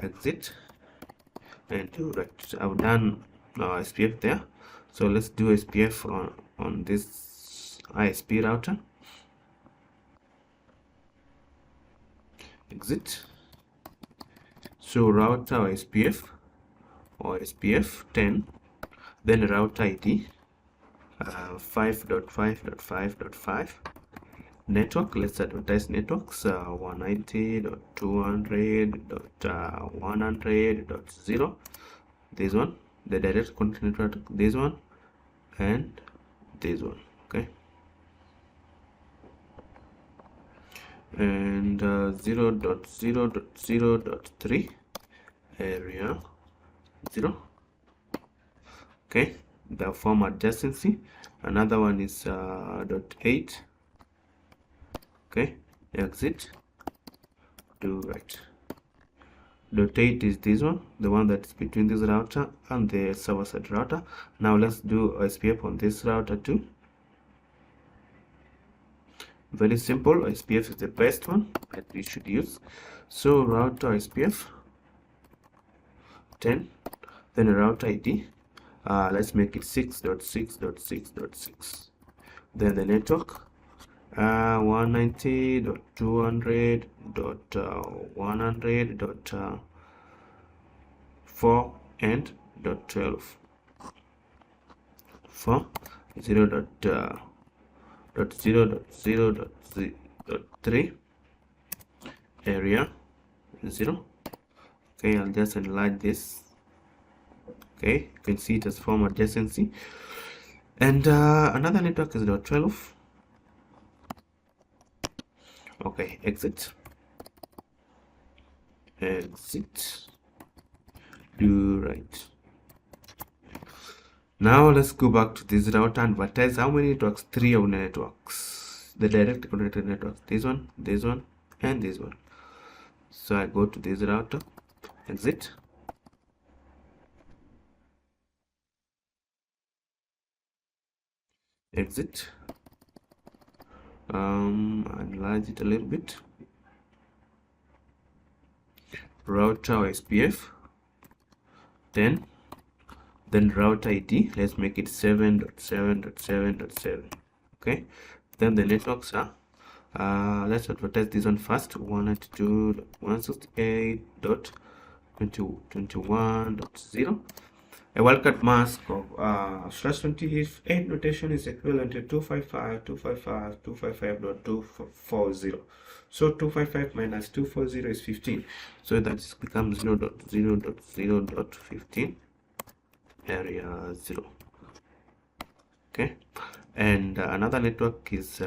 Exit and do right. I've done SPF there, so let's do SPF on this ISP router. Exit. So router OSPF or SPF 10, then router ID 5.5.5.5. network, let's advertise networks 190.200.100.0. this one, the direct connect network, this one and this one. okay, and 0.0.0.3 area 0. okay, the form adjacency. Another one is .8. okay, exit, do right. .8 is this one, the one that's between this router and the server side router. Now let's do SPF on this router too. Very simple, SPF is the best one that we should use. So router SPF 10, then router ID, let's make it 6.6.6.6. then the network 190.200.100.4 and .12 for 0.0.0.3 area 0. okay, I'll just enlarge this. okay, you can see it as form adjacency. And another network is .12. okay, exit, do right. Now let's go back to this router and advertise how many networks. 3 of the networks, the direct connected networks, this one, and this one. So I go to this router, exit, enlarge it a little bit. Router OSPF 10, then router ID, let's make it 7.7.7.7. okay, then the networks are Let's advertise this one first. 192.168.2021.0. A wildcard mask of /28 notation is equivalent to 255.255.240. So 255 minus 240 is 15. So that becomes 0.0.0.15 area 0. Okay, and another network is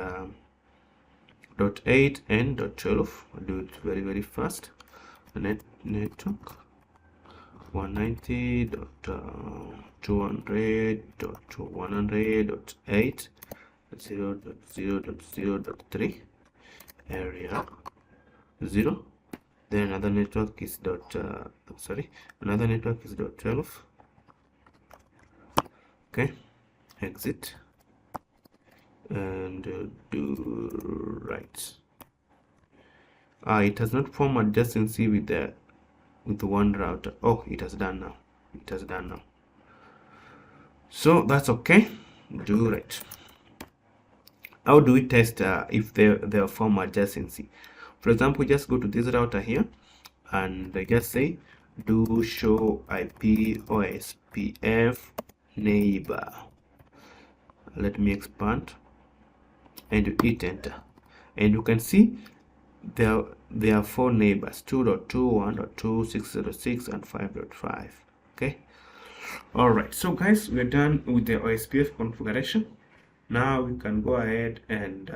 .8 and .12. I'll do it very fast. Network 190.200.100.8 0.0.0.3 area 0. Then another network is another network is .12. Okay, exit and do right. It has not formed adjacency with the one router. Oh, it has done now. It has done now. So that's okay. Do right. How do we test if they form adjacency? For example, just go to this router here and just say do show IP OSPF neighbor. Let me expand and you hit enter, and you can see there are 4 neighbors: 2.2, 1.2, 6.06 and 5.5. okay, all right. So guys, we're done with the OSPF configuration. Now we can go ahead and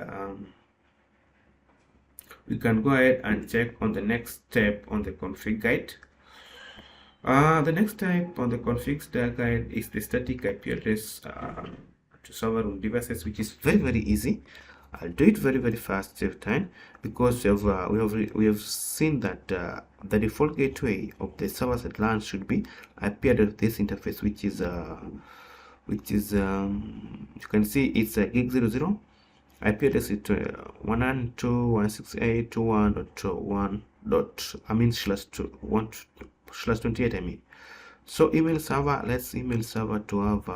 check on the next step on the config guide. The next step on the config guide is the static IP address to server room devices, which is very easy. I'll do it very fast, save time, because we have seen that the default gateway of the server's LAN should be IP address this interface, which is you can see it's a gig 00. IP address is 192.168.1.1/28. I mean, so email server. Let's email server to have.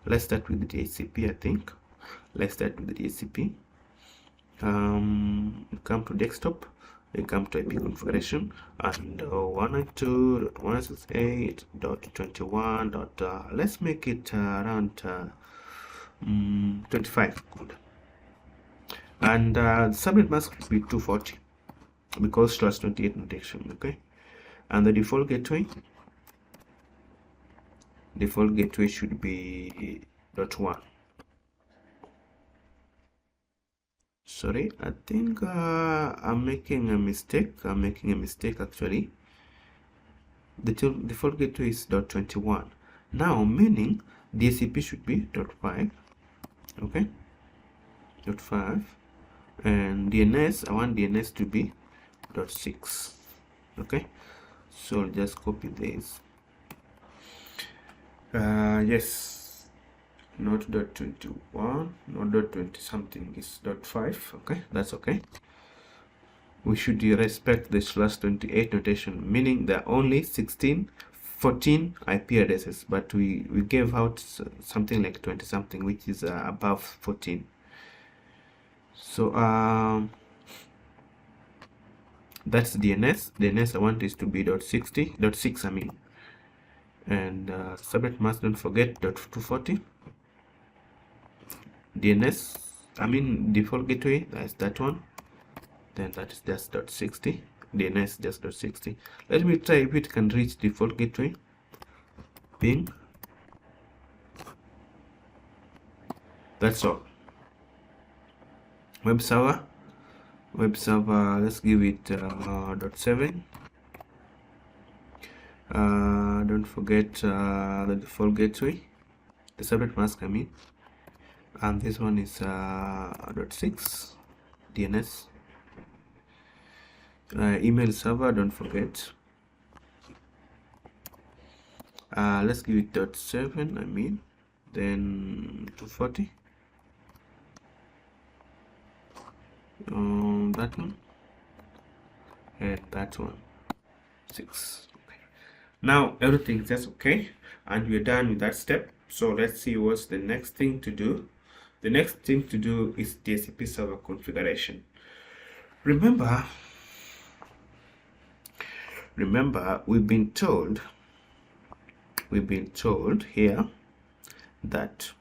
Let's start with the DHCP. I think. Let's start with the DHCP. Come to desktop. We come to IP configuration and 192.168.21. Let's make it around 25. Good. And subnet mask will be 240 because /28 notation. Okay, and the default gateway should be .1. Sorry, I think I'm making a mistake. Actually. The default gateway is .21 now, meaning DHCP should be .5. okay, .5, and DNS, I want DNS to be .6. okay, so I'll just copy this. Yes, not .21, not .20 something, is .5. okay, that's okay. We should respect the /28 notation, meaning there are only 14 IP addresses, but we gave out something like 20 something, which is above 14. So that's DNS I want is to be .6 I mean, and subnet mask, don't forget .240. DNS, I mean default gateway, that's that one, then that is just .60. DNS just .60. Let me try if it can reach default gateway. Ping. That's all. Web server, let's give it .7. Don't forget the default gateway, the subnet mask I mean, and this one is .6 DNS. Email server, don't forget. Let's give it .7 I mean, then 240. That one and that one 6. Okay, now everything is just okay, and we're done with that step. So let's see what's the next thing to do. The next thing to do is DHCP server configuration. Remember, we've been told here that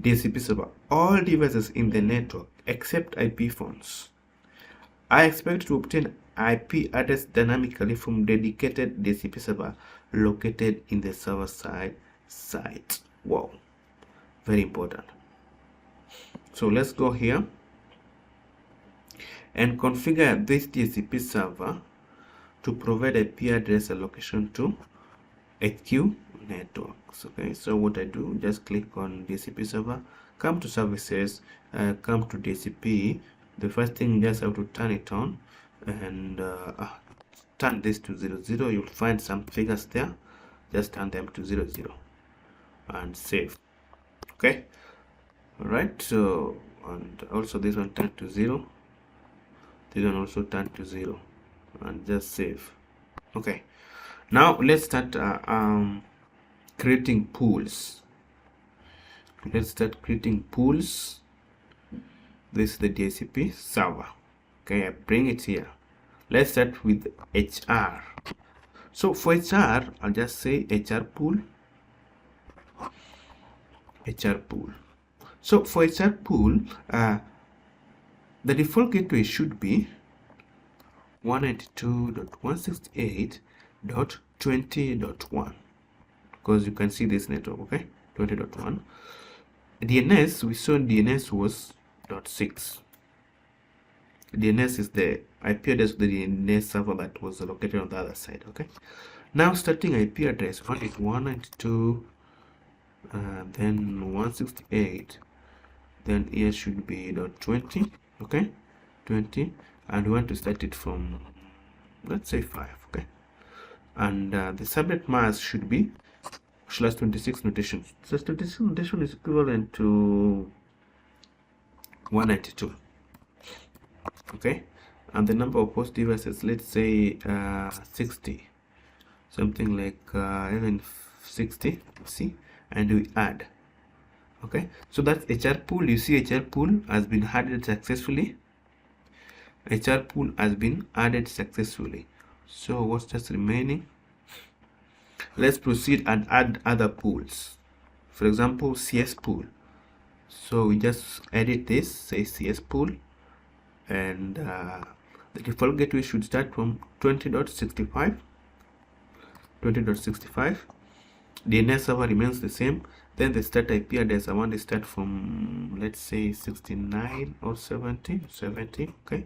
DHCP server, all devices in the network except IP phones, I expect to obtain IP address dynamically from dedicated DHCP server located in the server side site. Wow, very important. So let's go here and configure this DHCP server to provide IP address allocation to HQ networks. Okay, so what I do, just click on DHCP server, come to services, come to DHCP. The first thing, just have to turn it on and turn this to 00. You'll find some figures there, just turn them to 00 and save. Okay, all right. So, and also this one turn to 0, this one also turn to 0, and just save. Okay, now let's start creating pools. Let's start creating pools. This is the DHCP server. Okay, I bring it here. Let's start with HR. So for HR, I'll just say HR pool. HR pool. So for HR pool, the default gateway should be 192.168.20.1, because you can see this network. Okay, 20.1. DNS, we saw DNS was .6. DNS is the IP address of the DNS server that was located on the other side. Okay, now starting IP address 192, then 168, then here should be .20. Okay, 20, and we want to start it from, let's say 5. Okay, and the subnet mask should be /26 notation. So /26 notation is equivalent to 192. Okay, and the number of host devices, let's say 60, something like even 60. See, and we add. Okay, so that's HR pool. You see, HR pool has been added successfully. HR pool has been added successfully. So what's just remaining? Let's proceed and add other pools. For example, CS pool. So we just edit this, say CS pool, and the default gateway should start from 20.65. 20.65. DNS server remains the same. Then the start IP address, I want to start from, let's say 69 or 70. Okay,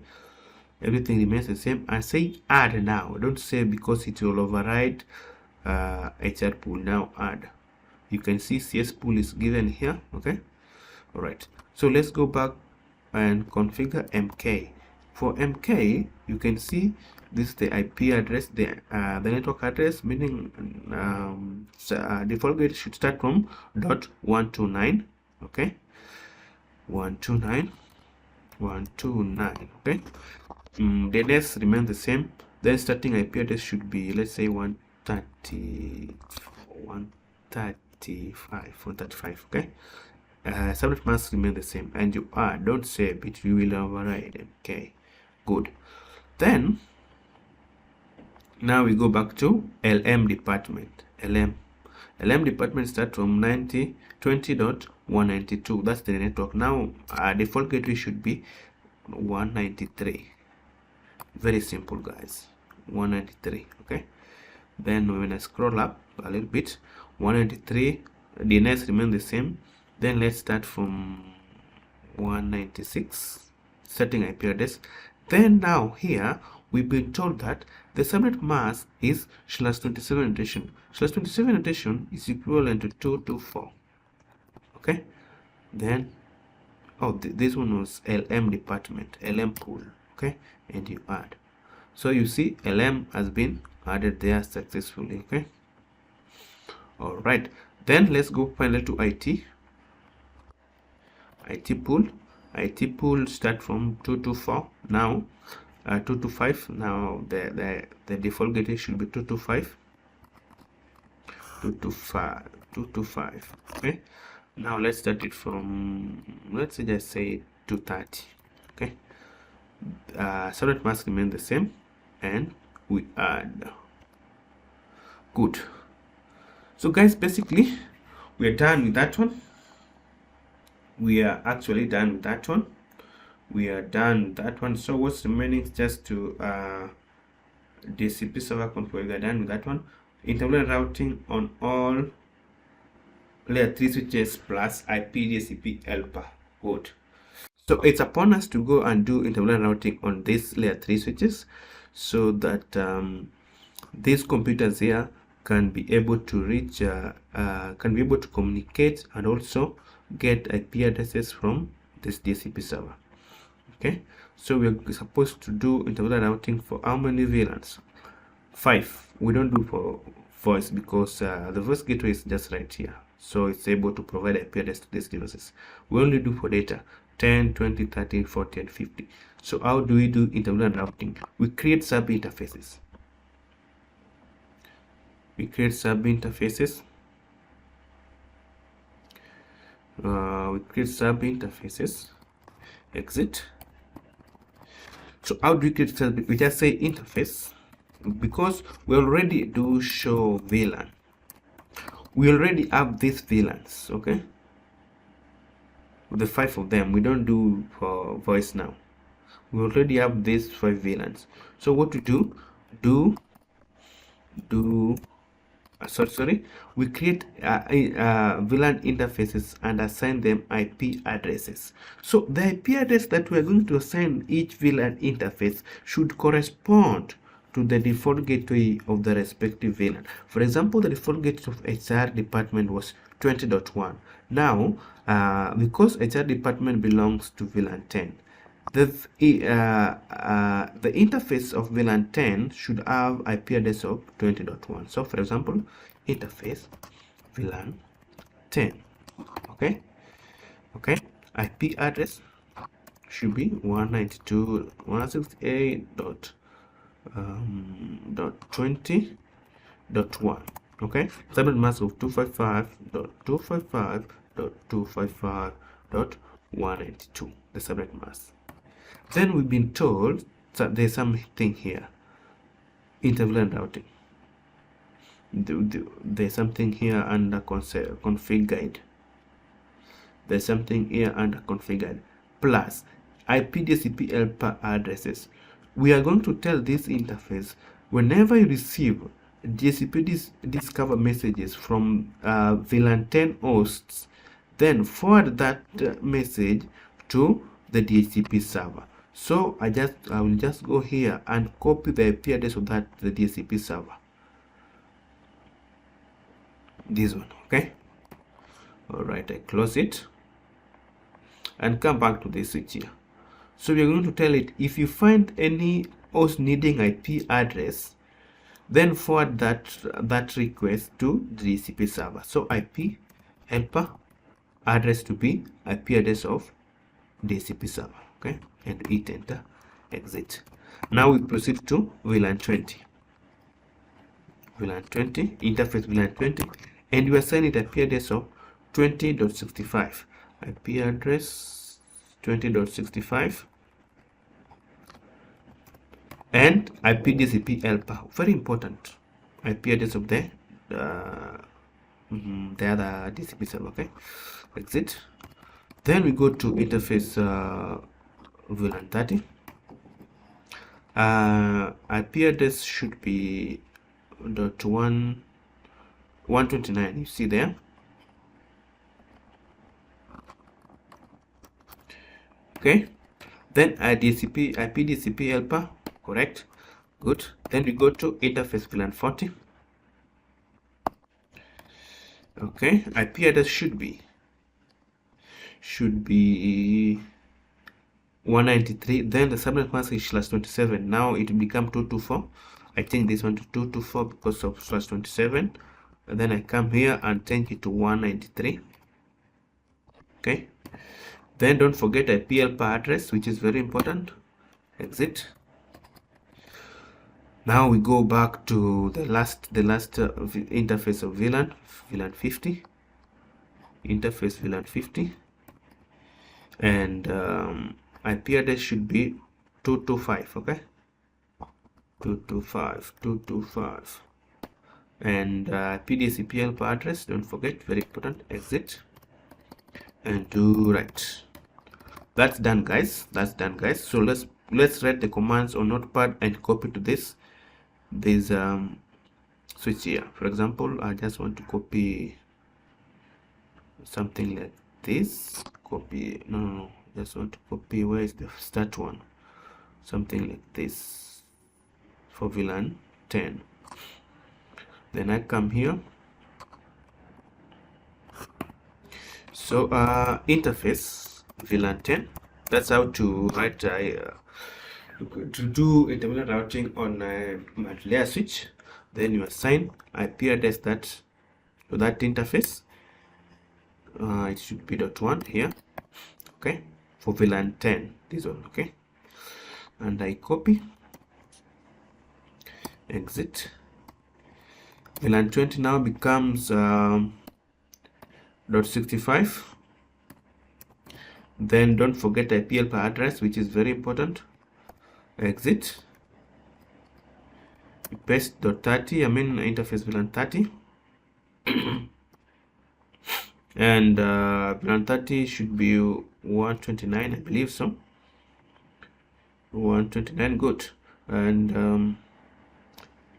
everything remains the same. I say add now. Don't say because it will override HR pool. Now add. You can see CS pool is given here. Okay, all right. So let's go back and configure MK. For MK, you can see this is the IP address, the network address, meaning default gate should start from .129. Okay, 129. Okay, DNS remains the same. Then starting IP address should be, let's say 135. Okay, subnet mask remain the same, and you don't save it, you will override. Okay, good. Then now we go back to LM department. LM department start from 20.192. That's the network. Now default gateway should be 193. Very simple, guys. 193. Okay, then when I scroll up a little bit, 193, DNS remain the same. Then let's start from 196, setting IP address. Then now here we've been told that the subnet mask is /27 notation. /27 notation is equivalent to 224. Okay, then this one was LM department, LM pool. Okay, and you add. So you see LM has been added there successfully. Okay, all right. Then let's go finally to IT pool. IT pool start from 224. Now 225. Now the default gateway should be 225. 225. Okay, Now let's start it from, let's just say 230. Okay, subnet mask remain the same, and we add. Good. So guys, basically we are done with that one. We are actually done with that one. We are done with that one. So what's remaining is just to DHCP server config. We are done with that one. Interval routing on all layer 3 switches plus IP DHCP helper. Good. So it's upon us to go and do interval routing on these layer 3 switches, so that these computers here can be able to reach, can be able to communicate and also get IP addresses from this DHCP server. Okay, so we're supposed to do interval routing for how many VLANs? 5. We don't do for voice because the voice gateway is just right here, so it's able to provide IP address to these devices. We only do for data 10, 20, 30, 40, and 50. So how do we do interval routing? We create sub interfaces. We create sub interfaces. Exit. So how do we create sub? We just say interface, because we already do show VLAN. We already have these VLANs, okay, the 5 of them. We don't do for voice now. We already have these 5 VLANs. So what we do, we create VLAN interfaces and assign them IP addresses. So the IP address that we are going to assign each VLAN interface should correspond to the default gateway of the respective VLAN. For example, the default gateway of HR department was 20.1. Now, because HR department belongs to VLAN 10, the interface of VLAN 10 should have IP address of 20.1. So, for example, interface VLAN 10. Okay. IP address should be 192.168.20.1. Okay, subnet mask of 255.255.255.192, the subnet mask. Then we've been told that there's something here, interval routing. There's something here under config guide. There's something here under config guide, plus IP DHCP helper addresses. We are going to tell this interface, whenever you receive DHCP discover messages from VLAN 10 hosts, then forward that message to the DHCP server. So I will just go here and copy the IP address of the DHCP server. This one, okay. All right, I close it and come back to this switch here. So we are going to tell it, if you find any host needing IP address, then forward that request to the DHCP server. So IP helper address to be IP address of DHCP server, okay, and hit enter, exit. Now we proceed to VLAN 20. VLAN 20, interface VLAN 20, and you assign it IP address of 20.65. IP address 20.65 and IP DHCP helper. Very important. IP address of the other DHCP server. Okay, exit. Then we go to interface VLAN 30. IP address should be .129. You see there. Okay. Then IP DHCP helper. Correct. Good. Then we go to interface VLAN 40. Okay. IP address should be 193. Then the subnet mask is /27. Now it will become 224. I change this one to 224 because of /27. And then I come here and change it to 193. Okay. Then don't forget IP helper address, which is very important. Exit. Now we go back to the last interface of VLAN 50. interface VLAN 50, and IP address should be 225. Okay, 225, and PDCP help address, don't forget, very important. Exit and do right. That's done, guys. That's done, guys. So let's write the commands on notepad and copy to this switch here. For example, I just want to copy something like this. Copy, no, just want to copy, where is the start one? Something like this for VLAN 10. Then I come here. So interface VLAN 10. That's how to write to do intermittent routing on a multi-layer switch. Then you assign IP address to that interface. It should be .1 here. Okay, for VLAN 10, this one. Okay, and I copy, exit. VLAN 20 now becomes .65. Then don't forget IP helper address, which is very important. Exit. Paste .30, I mean interface VLAN 30. And VLAN 30 should be 129, I believe so. 129, good. And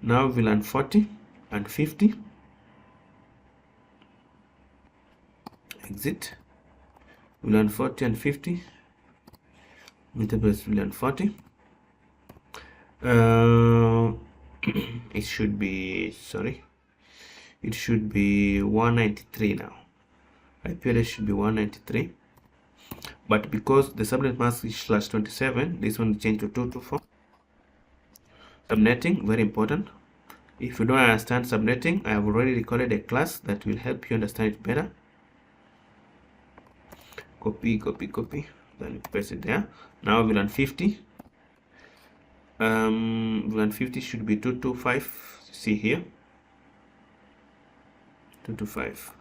now VLAN 40 and 50. Exit. VLAN 40 and 50. Interface VLAN 40. It should be, sorry, it should be 193 now. IP address should be 193, but because the subnet mask is /27, this one changed to 224. Subnetting, very important. If you don't understand subnetting, I have already recorded a class that will help you understand it better. Copy, then you paste it there. Now VLAN 50. VLAN 50 should be 225. See here, 225.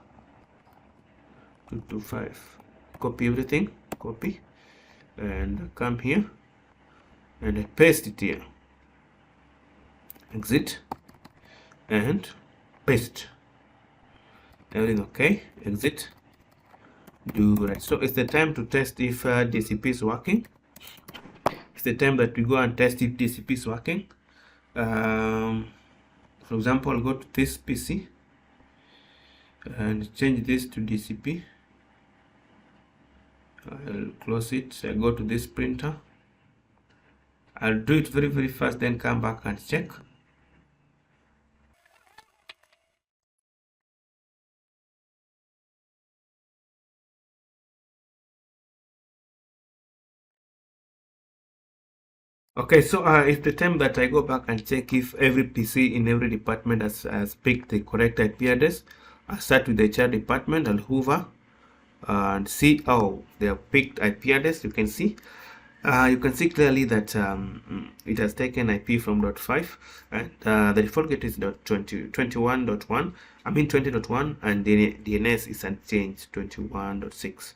Copy everything, copy, and come here and I paste it here. Exit and paste. Everything okay. Exit, do right. So it's the time to test if DHCP is working. It's the time that we go and test if DHCP is working. For example, I'll go to this PC and change this to DHCP. I'll close it. I go to this printer. I'll do it very fast, then come back and check. Okay, so it's the time that I go back and check if every PC in every department has picked the correct IP address. I start with the HR department. I'll hover and see, oh, they have picked IP address. You can see clearly that it has taken IP from .5, and the default gate is .21.1. I mean 20.1, and the DNS is unchanged 21.6.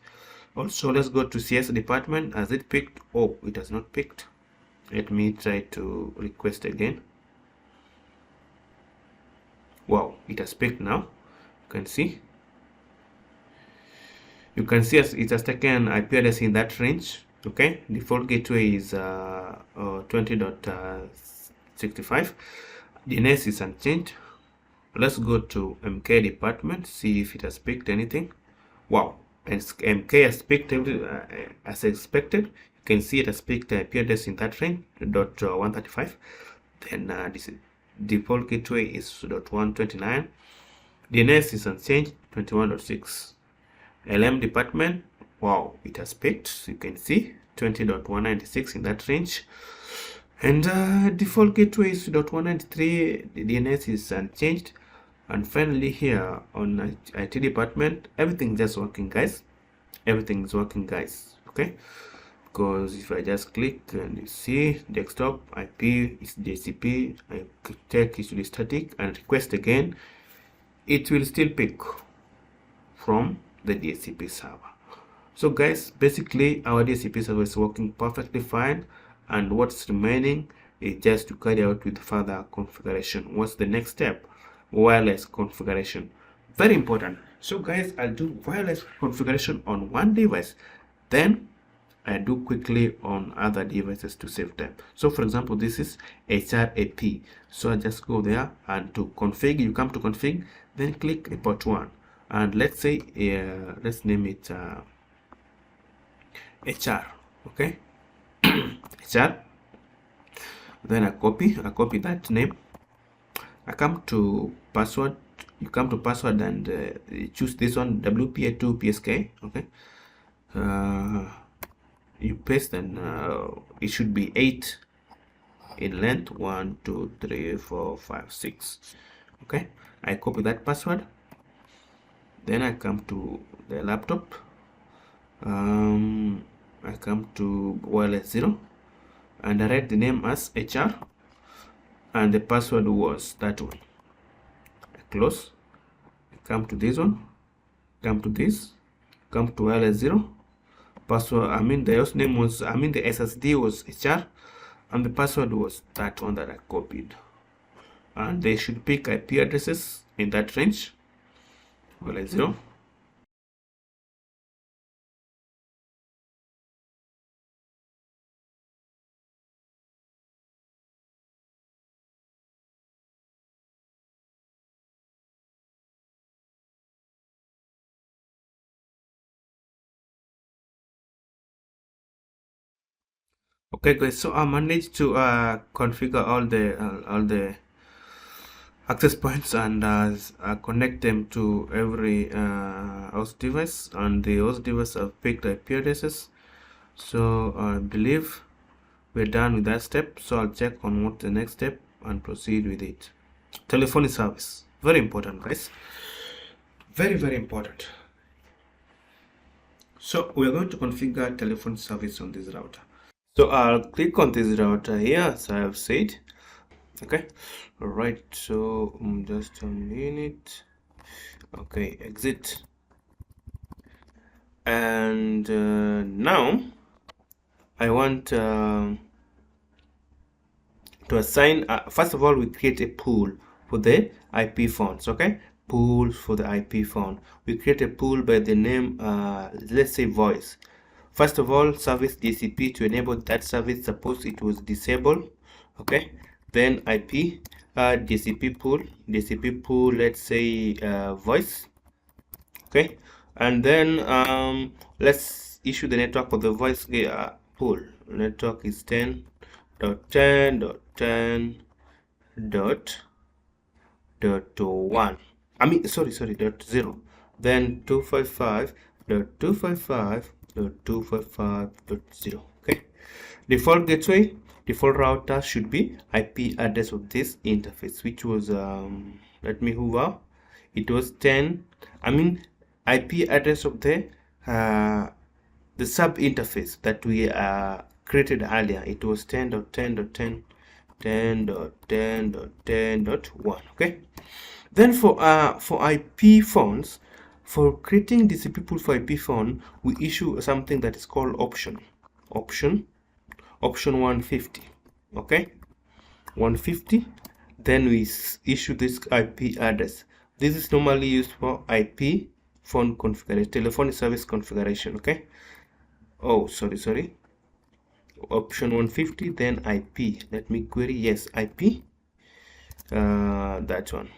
Also, let's go to CS department. Has it picked? Oh, it has not picked. Let me try to request again. Wow, it has picked now. You can see it has taken IP address in that range. Okay, default gateway is 20.65. DNS is unchanged. Let's go to MK department, see if it has picked anything. Wow, and MK has picked as expected. You can see it has picked IP address in that range, .135. Then this default gateway is .129. DNS is unchanged, 21.6. LM department, wow, it has picked. You can see 20.196 in that range. And default gateway is .193. The DNS is unchanged. And finally here on IT department, everything just working, guys. Everything is working, guys. Okay, because if I just click and you see desktop IP is DHCP, I check it is static and request again, it will still pick from the DHCP server. So guys, basically our DHCP server is working perfectly fine, and what's remaining is just to carry out with further configuration. What's the next step? Wireless configuration. Very important. So guys, I'll do wireless configuration on one device, then I do quickly on other devices to save time. So for example, this is HSRP. So I just go there and to config, you come to config, then click report 1, and let's say let's name it HR. Okay. HR. Then I copy that name. I come to password. You come to password and choose this one, WPA2 PSK. Okay. You paste, and it should be 8 in length. 1 2 3 4 5 6. Okay. I copy that password. Then I come to the laptop. I come to wireless 0, and I write the name as HR, and the password was that one. I close. I come to this one, come to this, come to wireless 0. Password, the host name was, the SSD was HR, and the password was that one that I copied. And they should pick IP addresses in that range. Wireless 0. Okay guys, so I managed to configure all the access points and connect them to every host device, and the host device have picked IP addresses. So I believe we're done with that step. So I'll check on what the next step and proceed with it. Telephony service, very important guys, very important. So we're going to configure telephone service on this router. So I'll click on this router here, as I have said. Okay, all right, so just a minute. Okay, exit. And now I want to assign, first of all, we create a pool for the IP phones. Okay, pools for the IP phone. We create a pool by the name, let's say voice. First of all, service DHCP. To enable that service, suppose it was disabled. Okay, then IP DHCP pool, let's say voice. Okay, and then let's issue the network for the voice pool. Network is 10.10.10.1. .0. Then 255.255.255.0. Okay, default gateway, default router should be IP address of this interface, which was let me hover. It was 10. IP address of the sub interface that we created earlier. It was 10.10.10.10.10.1. Okay. Then for IP phones, for creating DHCP pool for IP phone, we issue something that is called option 150. Okay, 150. Then we issue this IP address. This is normally used for IP phone configuration, telephone service configuration. Okay. Oh, sorry. Option 150, then IP. Let me query. Yes, IP. That one.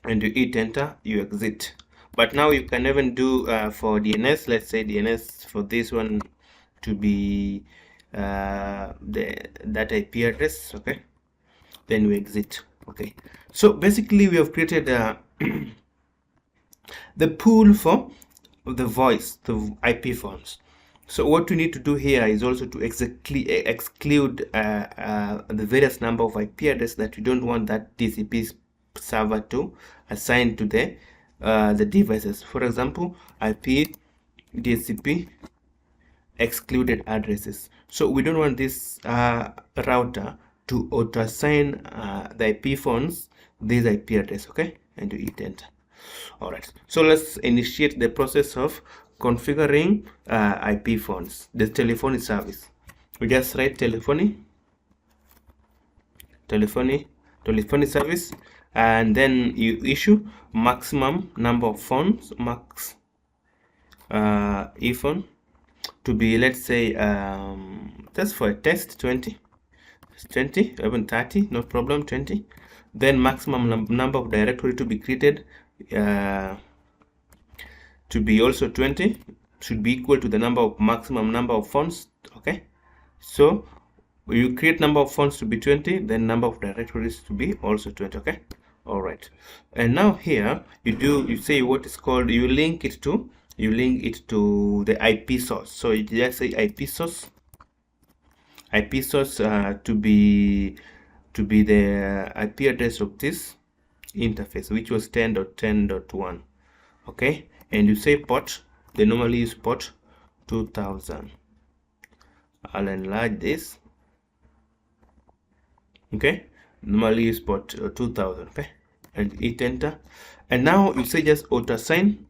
And you hit enter, you exit. But now you can even do for DNS. Let's say DNS for this one to be that IP address. Okay, then we exit. Okay, so basically we have created the pool for the voice, the IP phones. So what we need to do here is also to exclude the various number of IP addresses that we don't want that DHCP server to assign to the devices. For example, IP DHCP excluded addresses. So we don't want this router to auto assign the IP phones this IP address. Okay, and you hit enter. All right, so let's initiate the process of configuring IP phones, the telephony service. We just write telephony service, and then you issue maximum number of phones, max ephone, to be, let's say, just for a test, 20, even 30, no problem, 20. Then maximum number of directory to be created to be also 20, should be equal to the maximum number of phones. Okay, so you create number of phones to be 20, then number of directories to be also 20. Okay, all right. And now here you say what is called, you link it to the IP source. So you just say IP source to be the IP address of this interface, which was 10.10.1. okay, and you say port, they normally use port 2000. I'll enlarge this. Okay, normally use port 2000. Okay, and hit enter. And now you say just auto assign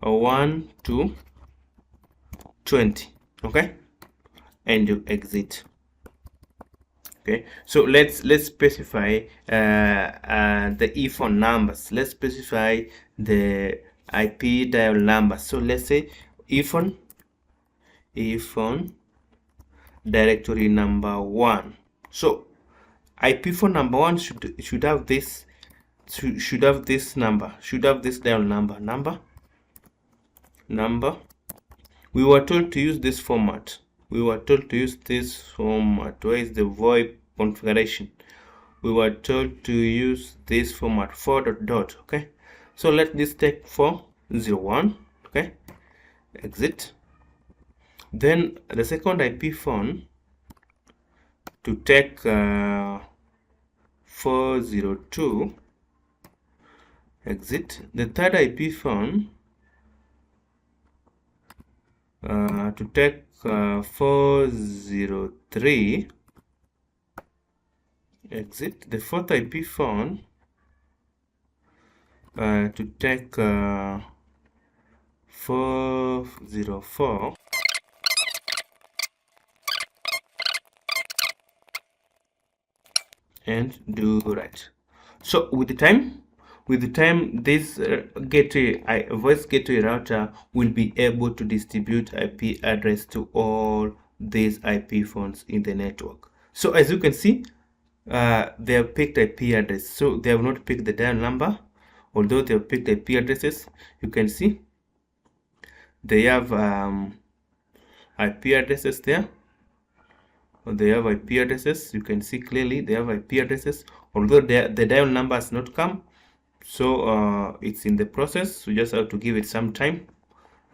a 1 to 20. Okay, and you exit. Okay, so let's specify the ephone numbers. Let's specify the IP dial number. So let's say ephone directory number 1. So IP phone number 1 should have this dial number. We were told to use this format. Where is the VoIP configuration? We were told to use this format, 4 ... Okay, so let this take 401. Okay, exit. Then the second IP phone to take 402, exit. The third IP phone to take 403, exit. The fourth IP phone to take 404, and do right. So with the time, this voice gateway router will be able to distribute IP address to all these IP phones in the network. So as you can see, they have picked IP address, so they have not picked the dial number. Although they have picked IP addresses, you can see they have IP addresses there. They have IP addresses. You can see clearly they have IP addresses, although the dial number has not come. So it's in the process. We just have to give it some time.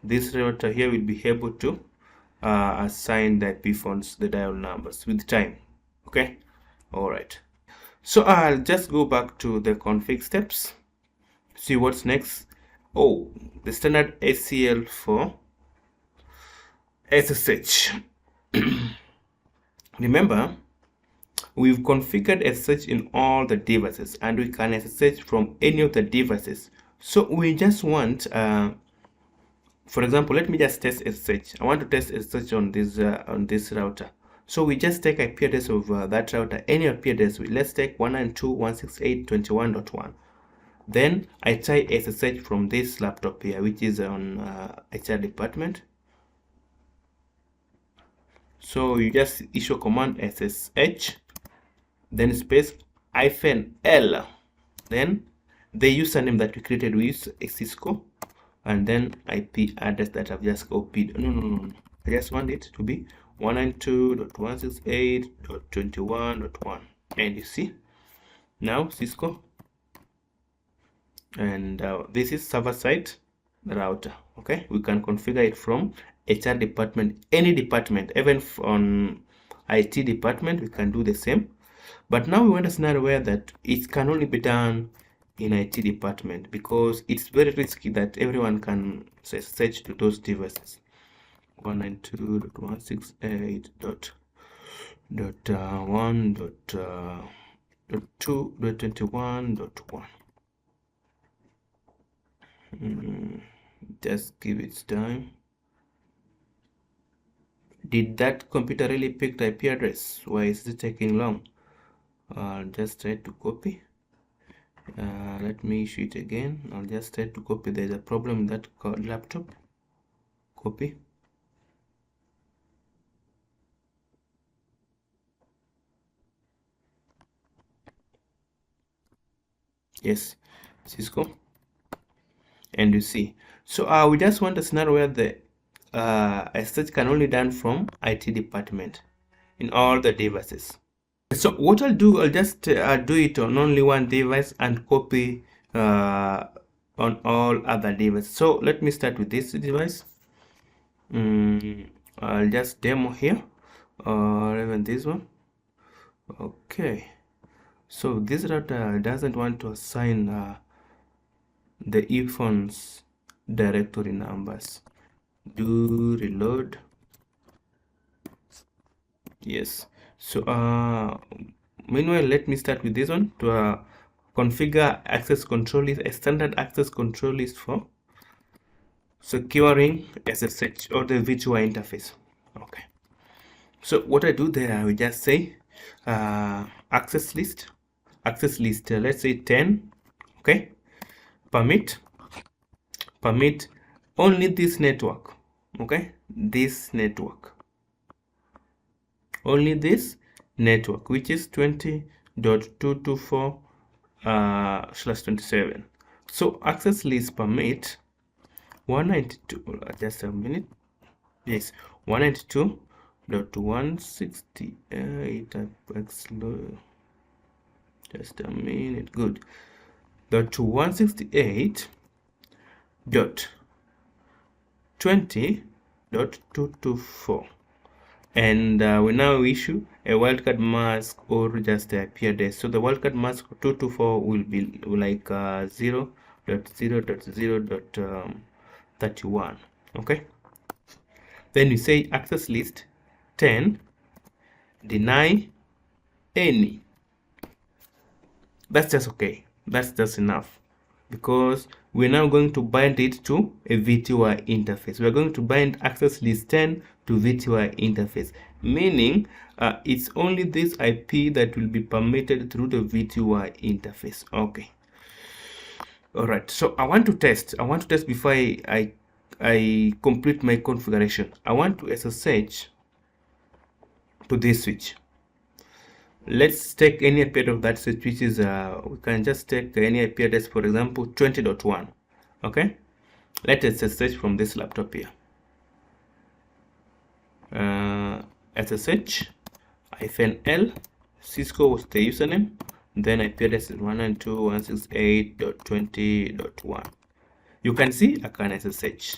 This router here will be able to assign the IP phones the dial numbers with time. Okay, all right. So I'll just go back to the config steps, see what's next. Oh, the standard ACL for SSH. Remember, we've configured SSH in all the devices, and we can SSH from any of the devices. So we just want, for example, let me just test SSH. I want to test SSH on this router. So we just take IP address of that router, any IP address. Let's take 192.168.21.1. Then I try SSH from this laptop here, which is on HR department. So you just issue command SSH, then space -L, then the username that we created, we use Cisco, and then IP address that I've just copied. No, I just want it to be 192.168.21.1, and you see now Cisco, and this is server side router. Okay, we can configure it from HR department, any department, even on IT department we can do the same. But now we want a scenario where that it can only be done in IT department, because it's very risky that everyone can SSH to those devices. 192.168.1.2.21.1. Just give it time. Did that computer really pick the IP address? Why is it taking long? I'll just try to copy. Let me issue it again. I'll just try to copy. There's a problem in that laptop. Copy. Yes, Cisco. And you see. So we just want a scenario where the search can only done from IT department in all the devices. So what I'll do, I'll just do it on only one device and copy on all other devices. So let me start with this device. I'll just demo here, or even this one. Okay, so this router doesn't want to assign the earphones directory numbers. Do reload. Yes. So meanwhile, let me start with this one to configure access control list, a standard access control list for securing SSH or the virtual interface. Okay. So what I do there, I will just say access list, let's say 10. Okay. Permit only this network. Okay, this network, only this network, which is 20.224/27. So access list permit 192, just a minute. Yes, 192.168. Just a minute. Good. .168.20.224, and we now issue a wildcard mask or just a IP address. So the wildcard mask 224 will be like 0.0.0.31. Okay, then you say access list 10 deny any. That's just okay. That's just enough, because we're now going to bind it to a VTY interface. We're going to bind access list 10 to VTY interface, meaning it's only this IP that will be permitted through the VTY interface. Okay. All right. So I want to test before I complete my configuration. I want to SSH to this switch. Let's take any IP address of that switch, which is we can just take any IP address, for example 20.1. okay, let us SSH from this laptop here. SSH -L, Cisco was the username, then IP address is 192.168.20.1. you can see I can SSH.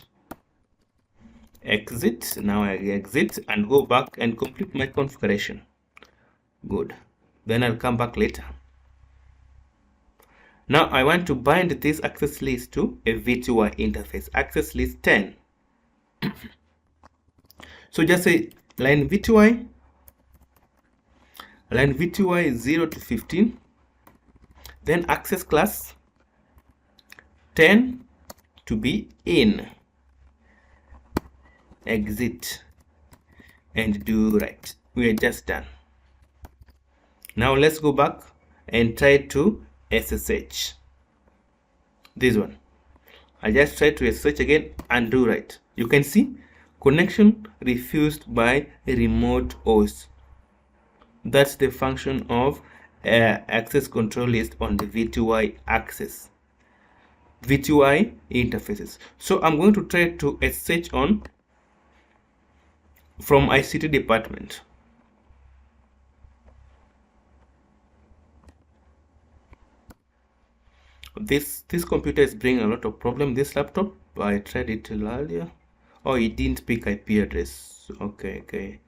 Exit. Now I exit and go back and complete my configuration. Good. Then I'll come back later. Now I want to bind this access list to a VTY interface, access list 10. So just say line VTY 0 to 15, then access class 10 to be in, exit, and do right. We are just done. Now let's go back and try to SSH. This one. I just try to SSH again and do right. You can see connection refused by remote host. That's the function of access control list on the VTY access, VTY interfaces. So I'm going to try to SSH on from ICT department. This computer is bringing a lot of problem. This laptop, I tried it earlier. Oh, it didn't pick IP address. Okay,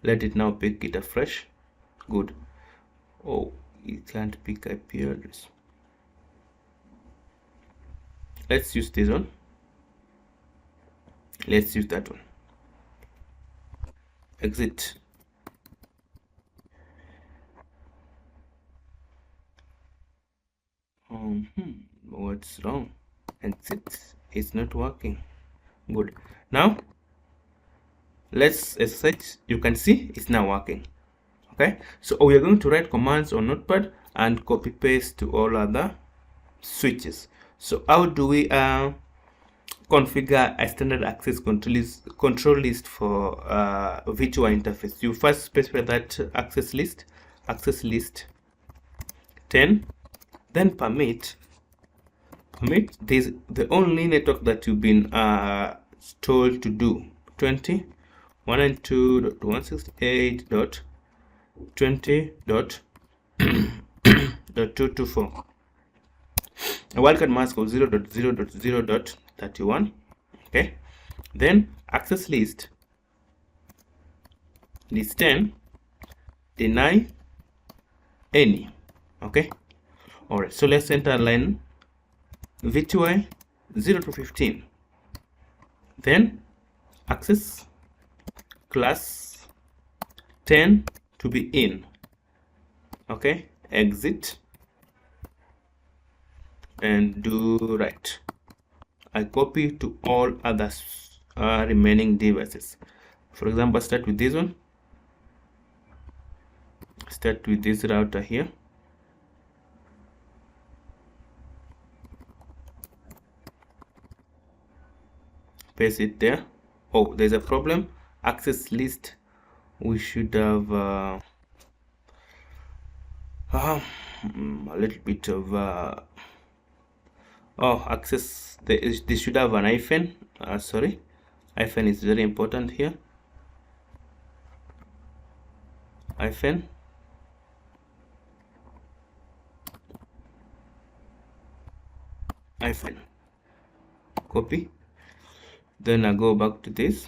let it now pick it afresh. Good. Oh, it can't pick IP address. Let's use this one. Let's use that one. exit. What's wrong? Exit. It's not working. Good. Now let's SSH. You can see it's now working. Okay, so we are going to write commands on Notepad and copy paste to all other switches. So how do we configure a standard access control list for virtual interface? You first specify that access list 10, then permit this the only network that you've been told to do 20.192.168.20.224. a wildcard mask of 0.0.0.31. okay, then access list 10 deny any. Okay, all right, so let's enter line VTY 0 to 15, then access class 10 to be in. Okay, exit and do right. I copy to all other remaining devices. For example, start with this one. Start with this router here. Paste it there. Oh, there's a problem. Access list. We should have a little bit of access. They should have an hyphen. Sorry, hyphen is very important here. Hyphen. Hyphen. Copy. Then I go back to this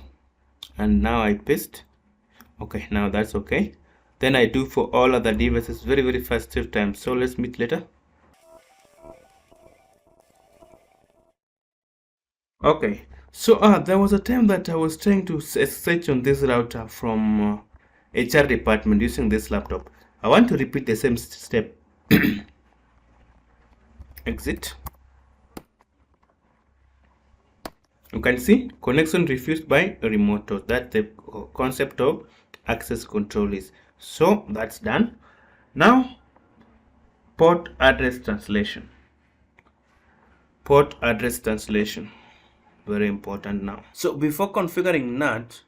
and now I paste. Okay, now that's okay. Then I do for all other devices very fast save time. So let's meet later. Okay, so there was a time that I was trying to search on this router from HR department using this laptop. I want to repeat the same step. Exit. You can see connection refused by remote host. That's the concept of access control is. So that's done. Now port address translation. Port address translation, very important now. So before configuring NAT,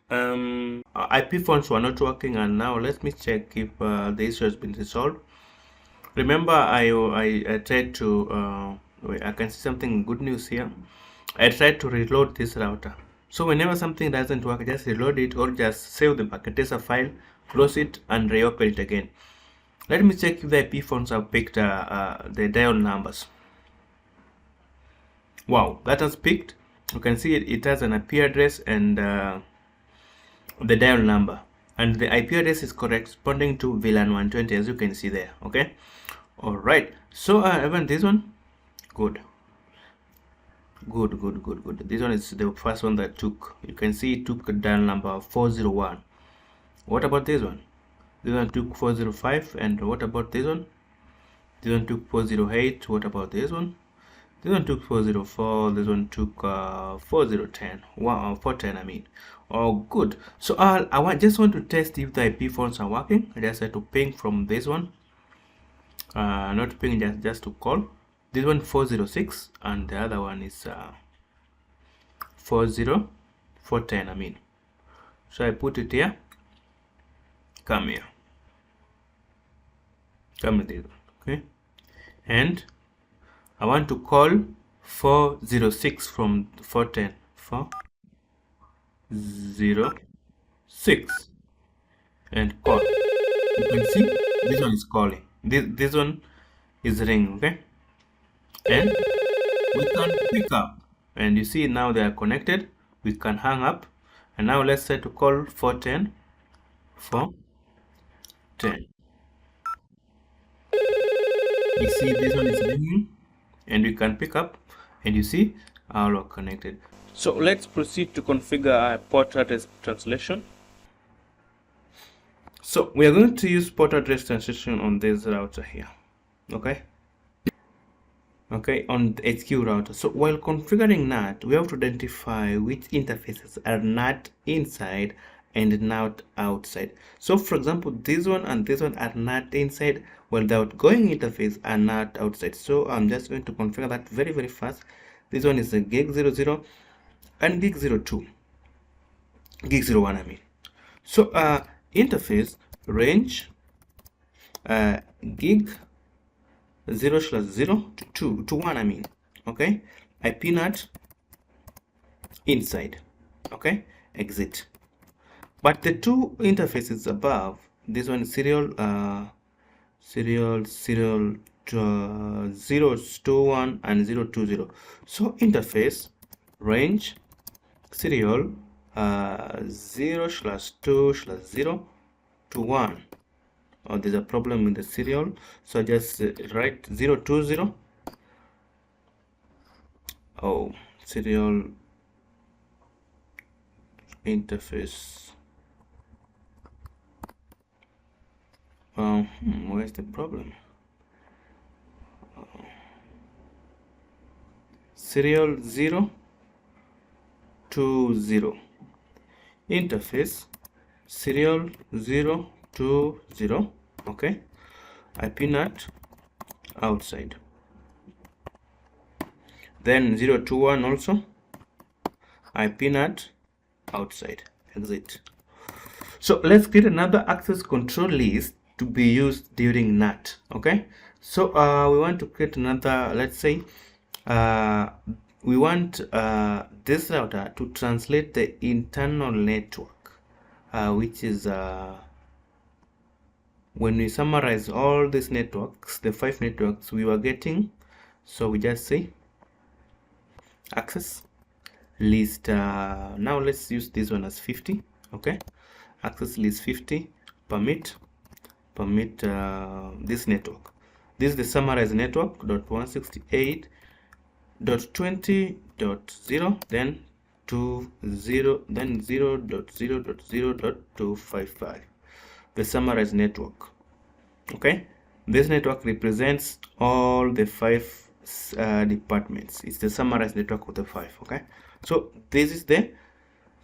IP phones were not working, and now let me check if the issue has been resolved. Remember, I tried to I can see something good news here. I tried to reload this router. So whenever something doesn't work, just reload it or just save the packet tracer file, close it, and reopen it again. Let me check if the IP phones have picked the dial numbers. Wow, that has picked. You can see it has an IP address and the dial number, and the IP address is corresponding to VLAN 120, as you can see there. Okay, all right. So even this one, good. This one is the first one that took. You can see it took dial number 401. What about this one? This one took 405. And what about this one? This one took 408. What about this one? This one took 404. This one took 4010. Wow, 410. I mean, oh, good. So I just want to test if the IP phones are working. I just had to ping from this one. Not ping, just to call. This one 406, and the other one is 410. I mean, so I put it here. Come here. Come with this one. Okay, and I want to call 406 from 410. 406 and call. You can see this one is calling. This one is ringing. Okay, and we can pick up, and you see now they are connected. We can hang up, and now let's try to call 410. 410. You see this one is ringing, and we can pick up, and you see all are connected. So let's proceed to configure our port address translation. So we are going to use port address translation on this router here. Okay, on the HQ router. So while configuring NAT, we have to identify which interfaces are NAT inside and NAT outside. So for example, this one and this one are NAT inside, while the outgoing interface are NAT outside. So I'm just going to configure that very fast. This one is a gig 00 and gig 02, gig 01 I mean. So interface range gig 0/0 to 1 I mean. Okay, IP NAT inside. Okay, exit. But the two interfaces above, this one is serial 021 and 020. So interface range serial 0/2/0 to 1. Oh, there's a problem in the serial, so just write 020. Oh, serial interface. Where's the problem? Serial 020 interface serial 020. Okay, IP NAT outside. Then 021 also IP NAT outside, exit. So let's get another access control list to be used during NAT. Okay, so we want to create another, let's say we want this router to translate the internal network, which is when we summarize all these networks, the 5 networks we were getting. So we just say access list. Now let's use this one as 50. Okay, access list 50 permit this network. This is the summarized network .168.20.0 then 20 then 0.0.0.255, the summarized network. Okay, this network represents all the 5 departments. It's the summarized network of the 5. Okay, so this is the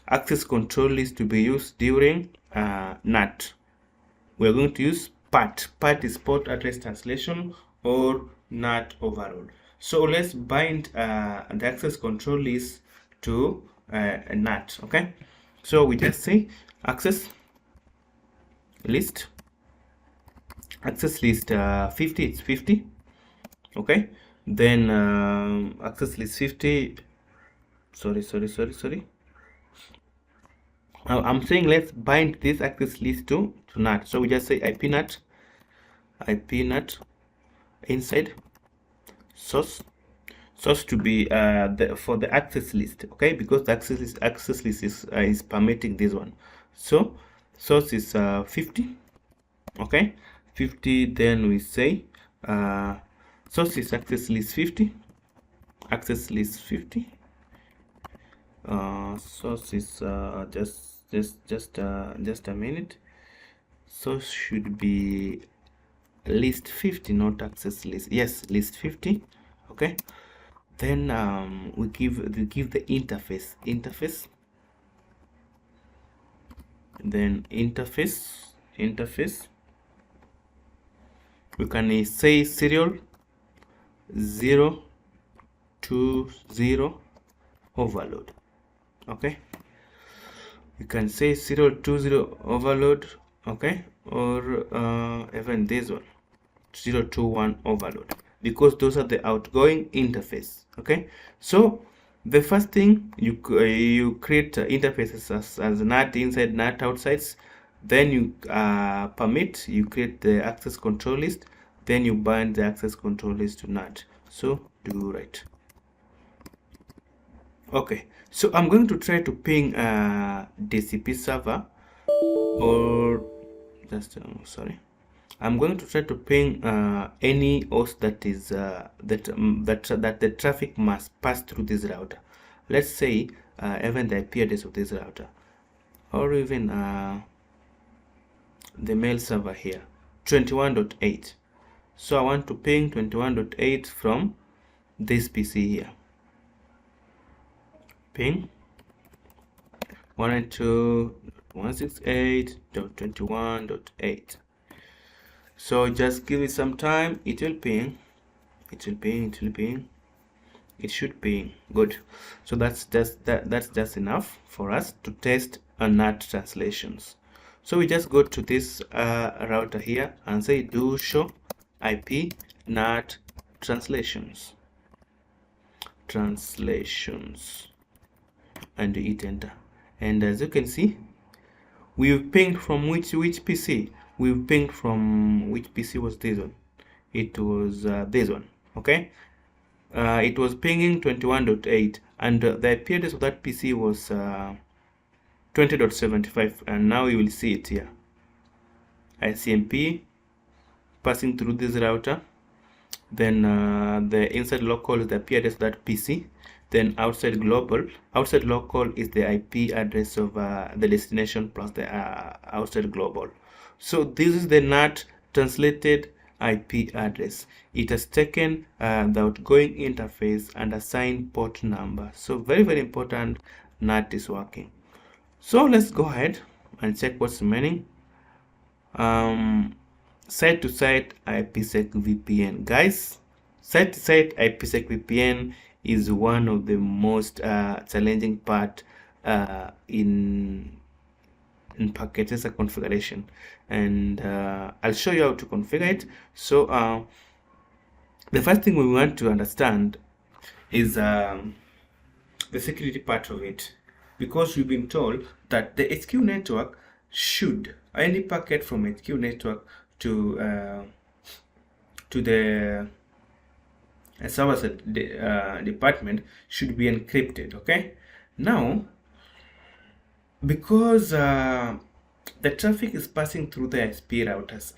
access control list to be used during NAT. We're going to use PAT. PAT is port address translation or NAT overload. So let's bind the access control list to NAT. Okay, so we just say access list 50, it's 50. Okay, then access list 50, sorry, I'm saying let's bind this access list to NAT. So we just say IP NAT inside source to be for the access list. Okay, because the access list is permitting this one. So source is 50. Okay, 50. Then we say source is access list 50. Access list 50. Source is just a minute. Source should be list 50, not access list. Yes, list 50. Okay, then we give the interface, then interface we can say serial 020 overload. Okay, you can say serial 20 overload. Okay, or even this one 021 overload, because those are the outgoing interface. Okay, so the first thing you create interfaces as NAT inside, NAT outside. Then you permit, you create the access control list, then you bind the access control list to NAT. So do right. Okay, so I'm going to try to ping DHCP server, or just sorry, I'm going to try to ping any host that is that the traffic must pass through this router. Let's say even the IP address of this router, or even the mail server here, 21.8. So I want to ping 21.8 from this PC here. Ping 192.168.21.8. So just give it some time, it will ping. It will ping. It should ping. Good. So that's just enough for us to test NAT translations. So we just go to this router here and say do show IP NAT translations, and hit enter. And as you can see, we've pinged from which PC? We've pinged from which PC was this one? It was this one. Okay. It was pinging 21.8, and the IP address of that PC was 20.75, and now you will see it here. ICMP passing through this router, then the inside local is the IP address of that PC, then outside local is the IP address of the destination plus the outside global. So this is the NAT translated IP address. It has taken the outgoing interface and assigned port number. So very, very important, NAT is working. So let's go ahead and check what's remaining. Site-to-site IPsec VPN. Guys, site-to-site IPsec VPN is one of the most challenging part in packet tracer configuration, and I'll show you how to configure it. So the first thing we want to understand is the security part of it, because we've been told that the HQ network should, any packet from HQ network to the server department should be encrypted. Okay, now because the traffic is passing through the SP routers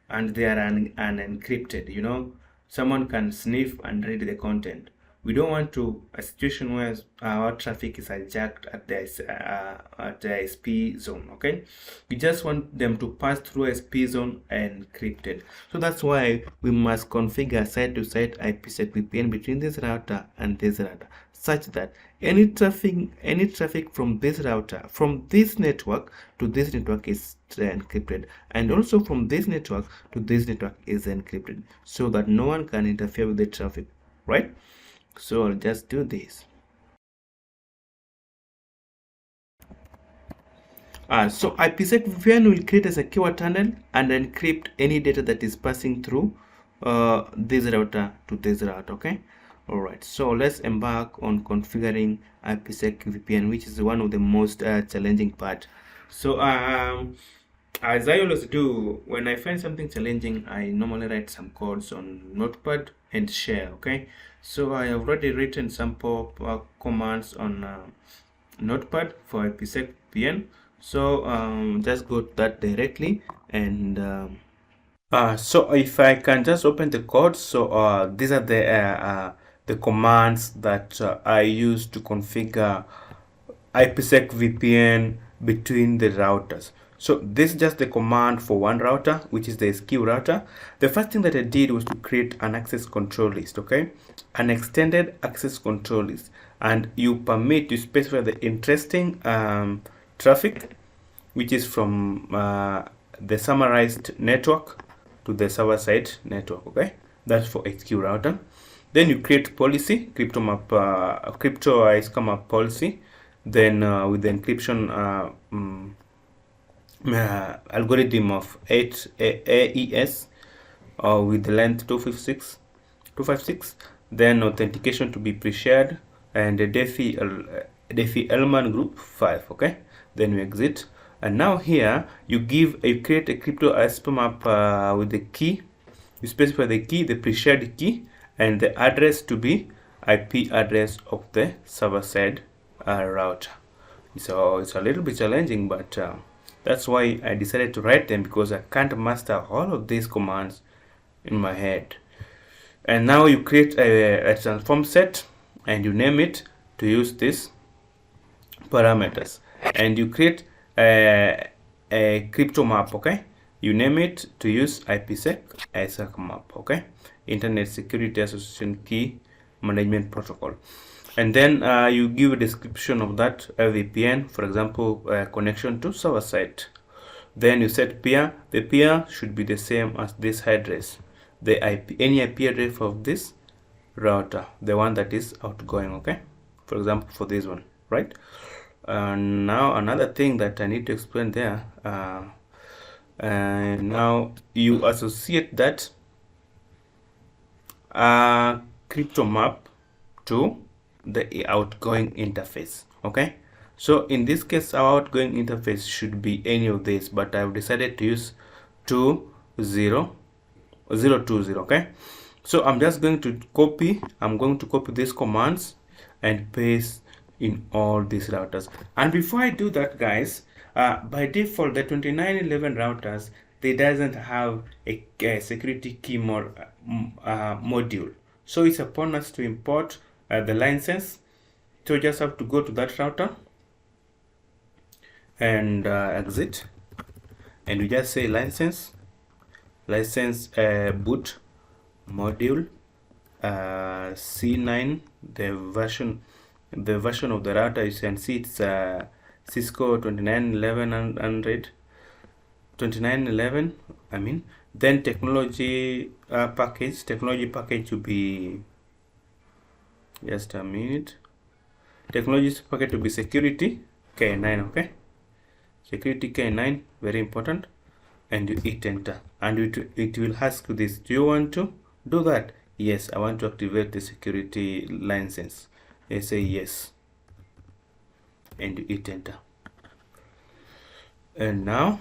and they are unencrypted, you know, someone can sniff and read the content. We don't want a situation where our traffic is hijacked at the SP zone. Okay, we just want them to pass through SP zone encrypted. So that's why we must configure site-to-site IPsec VPN between this router and this router, such that any traffic from this router, from this network to this network, is encrypted, and also from this network to this network is encrypted, so that no one can interfere with the traffic, right? So I'll just do this. So IPsec VPN will create a secure tunnel and encrypt any data that is passing through this router to this router. Okay. All right. So let's embark on configuring IPsec VPN, which is one of the most challenging part. So as I always do, when I find something challenging, I normally write some codes on Notepad and share. Okay. So I have already written some commands on Notepad for IPsec VPN. So just go to that directly, and so if I can just open the code. So these are the commands that I use to configure IPsec VPN between the routers. So this is just the command for one router, which is the SQ router. The first thing that I did was to create an access control list. Okay, an extended access control list, and you permit to specify the interesting traffic, which is from the summarized network to the server side network. Okay, that's for HQ router. Then you create policy, crypto ISCA map policy. Then with the encryption algorithm of 8 AES with the length 256. Then authentication to be pre-shared, and the Defi-Ellman group 5. Okay, then we exit, and now here you create a crypto ISP map with the key. You specify the key, the pre-shared key, and the address to be IP address of the server side router. So it's a little bit challenging, but that's why I decided to write them, because I can't master all of these commands in my head. And now you create a transform set, and you name it to use these parameters, and you create a a crypto map, okay? You name it to use IPsec ASA map, okay? Internet Security Association Key Management Protocol. And then you give a description of that VPN, for example, connection to server side. Then you set peer. The peer should be the same as this address. The IP, any IP address of this router, the one that is outgoing, okay? For example, for this one, right? Now another thing that I need to explain there, now you associate that crypto map to the outgoing interface, okay? So in this case, our outgoing interface should be any of this, but I've decided to use 2020, okay? So I'm just going to copy, these commands and paste in all these routers. And before I do that, guys, by default, the 2911 routers, they doesn't have a security key module. So it's upon us to import the license. So you just have to go to that router and exit, and we just say license boot module C9. The version of the router, you can see it's Cisco 2911. I mean, then technology package to be, just a minute, technology packet to be security K9, okay? Security K9, very important. And you hit enter, and it will ask you this: do you want to do that? Yes, I want to activate the security license. I say yes, and you hit enter. And now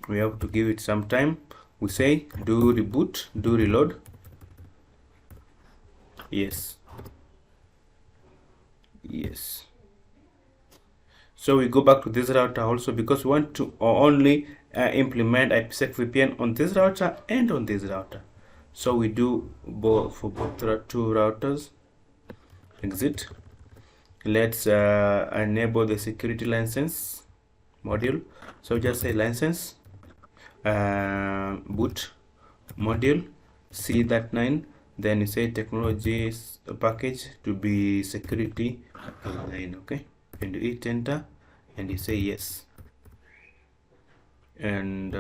we have to give it some time. We say do reboot, do reload. Yes. So we go back to this router also, because we want to only implement IPsec VPN on this router and on this router. So we do both for both two routers. Exit. Let's enable the security license module. So just say license boot module C9. Then you say technologies package to be security 9, okay? And you hit enter, and you say yes. And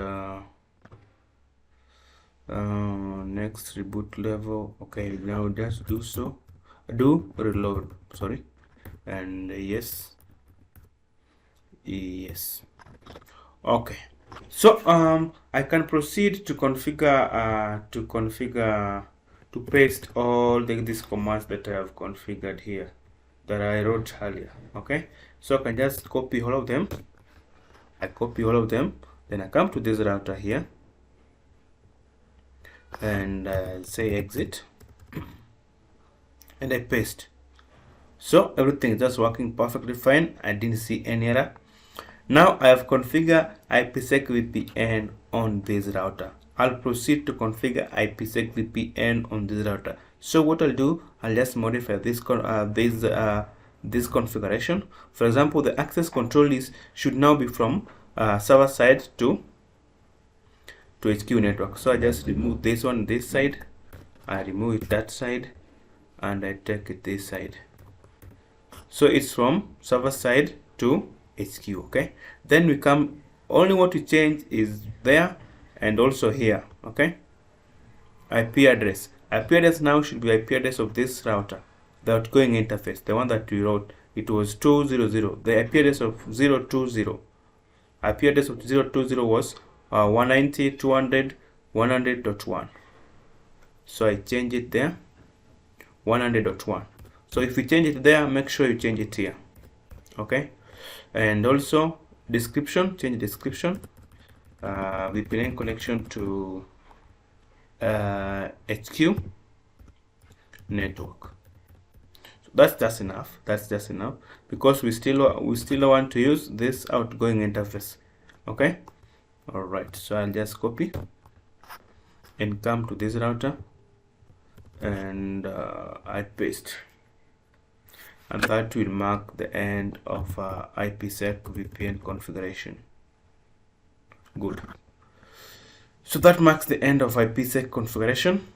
next reboot level, okay? Now just do reload, sorry, and yes. Okay. So I can proceed to configure to paste all these commands that I have configured here, that I wrote earlier, okay? So I can just copy all of them. Then I come to this router here and say exit, and I paste. So everything is just working perfectly fine. I didn't see any error. Now I have configured IPsec VPN on this router. I'll proceed to configure IPsec VPN on this router. So what I'll do, I'll just modify this configuration. For example, the access control list should now be from server side to HQ network. So I just remove this one, this side, I remove it that side, and I take it this side. So it's from server side to HQ, okay? Then we come, only what we change is there and also here, okay? IP address now should be IP address of this router, the outgoing interface, the one that we wrote. It was 200. The IP address of 020. IP address of 020 was 190.200.100.1. So I change it there, 100.1. So if you change it there, make sure you change it here, okay? And also description, change description, VPN connection to HQ network. So that's just enough. Because we still want to use this outgoing interface, okay? All right, so I'll just copy and come to this router, and I paste. and that will mark the end of IPsec VPN configuration. Good. So that marks the end of IPsec configuration.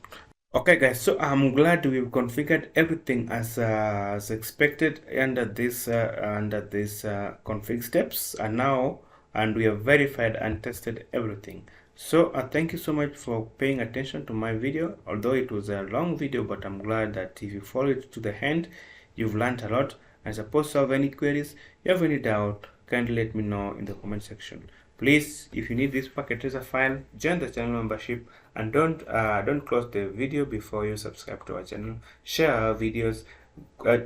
Okay guys, so I'm glad we've configured everything as expected under this config steps, and we have verified and tested everything. So thank you so much for paying attention to my video, although it was a long video, but I'm glad that if you follow it to the end, you've learned a lot. And suppose you have any queries, you have any doubt, kindly let me know in the comment section. Please, if you need this packet tracer file, join the channel membership, and don't close the video before you subscribe to our channel. Share our videos,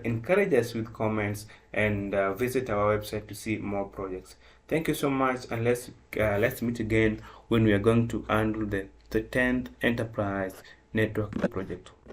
encourage us with comments, and visit our website to see more projects. Thank you so much, and let's meet again when we are going to handle the 10th enterprise network project.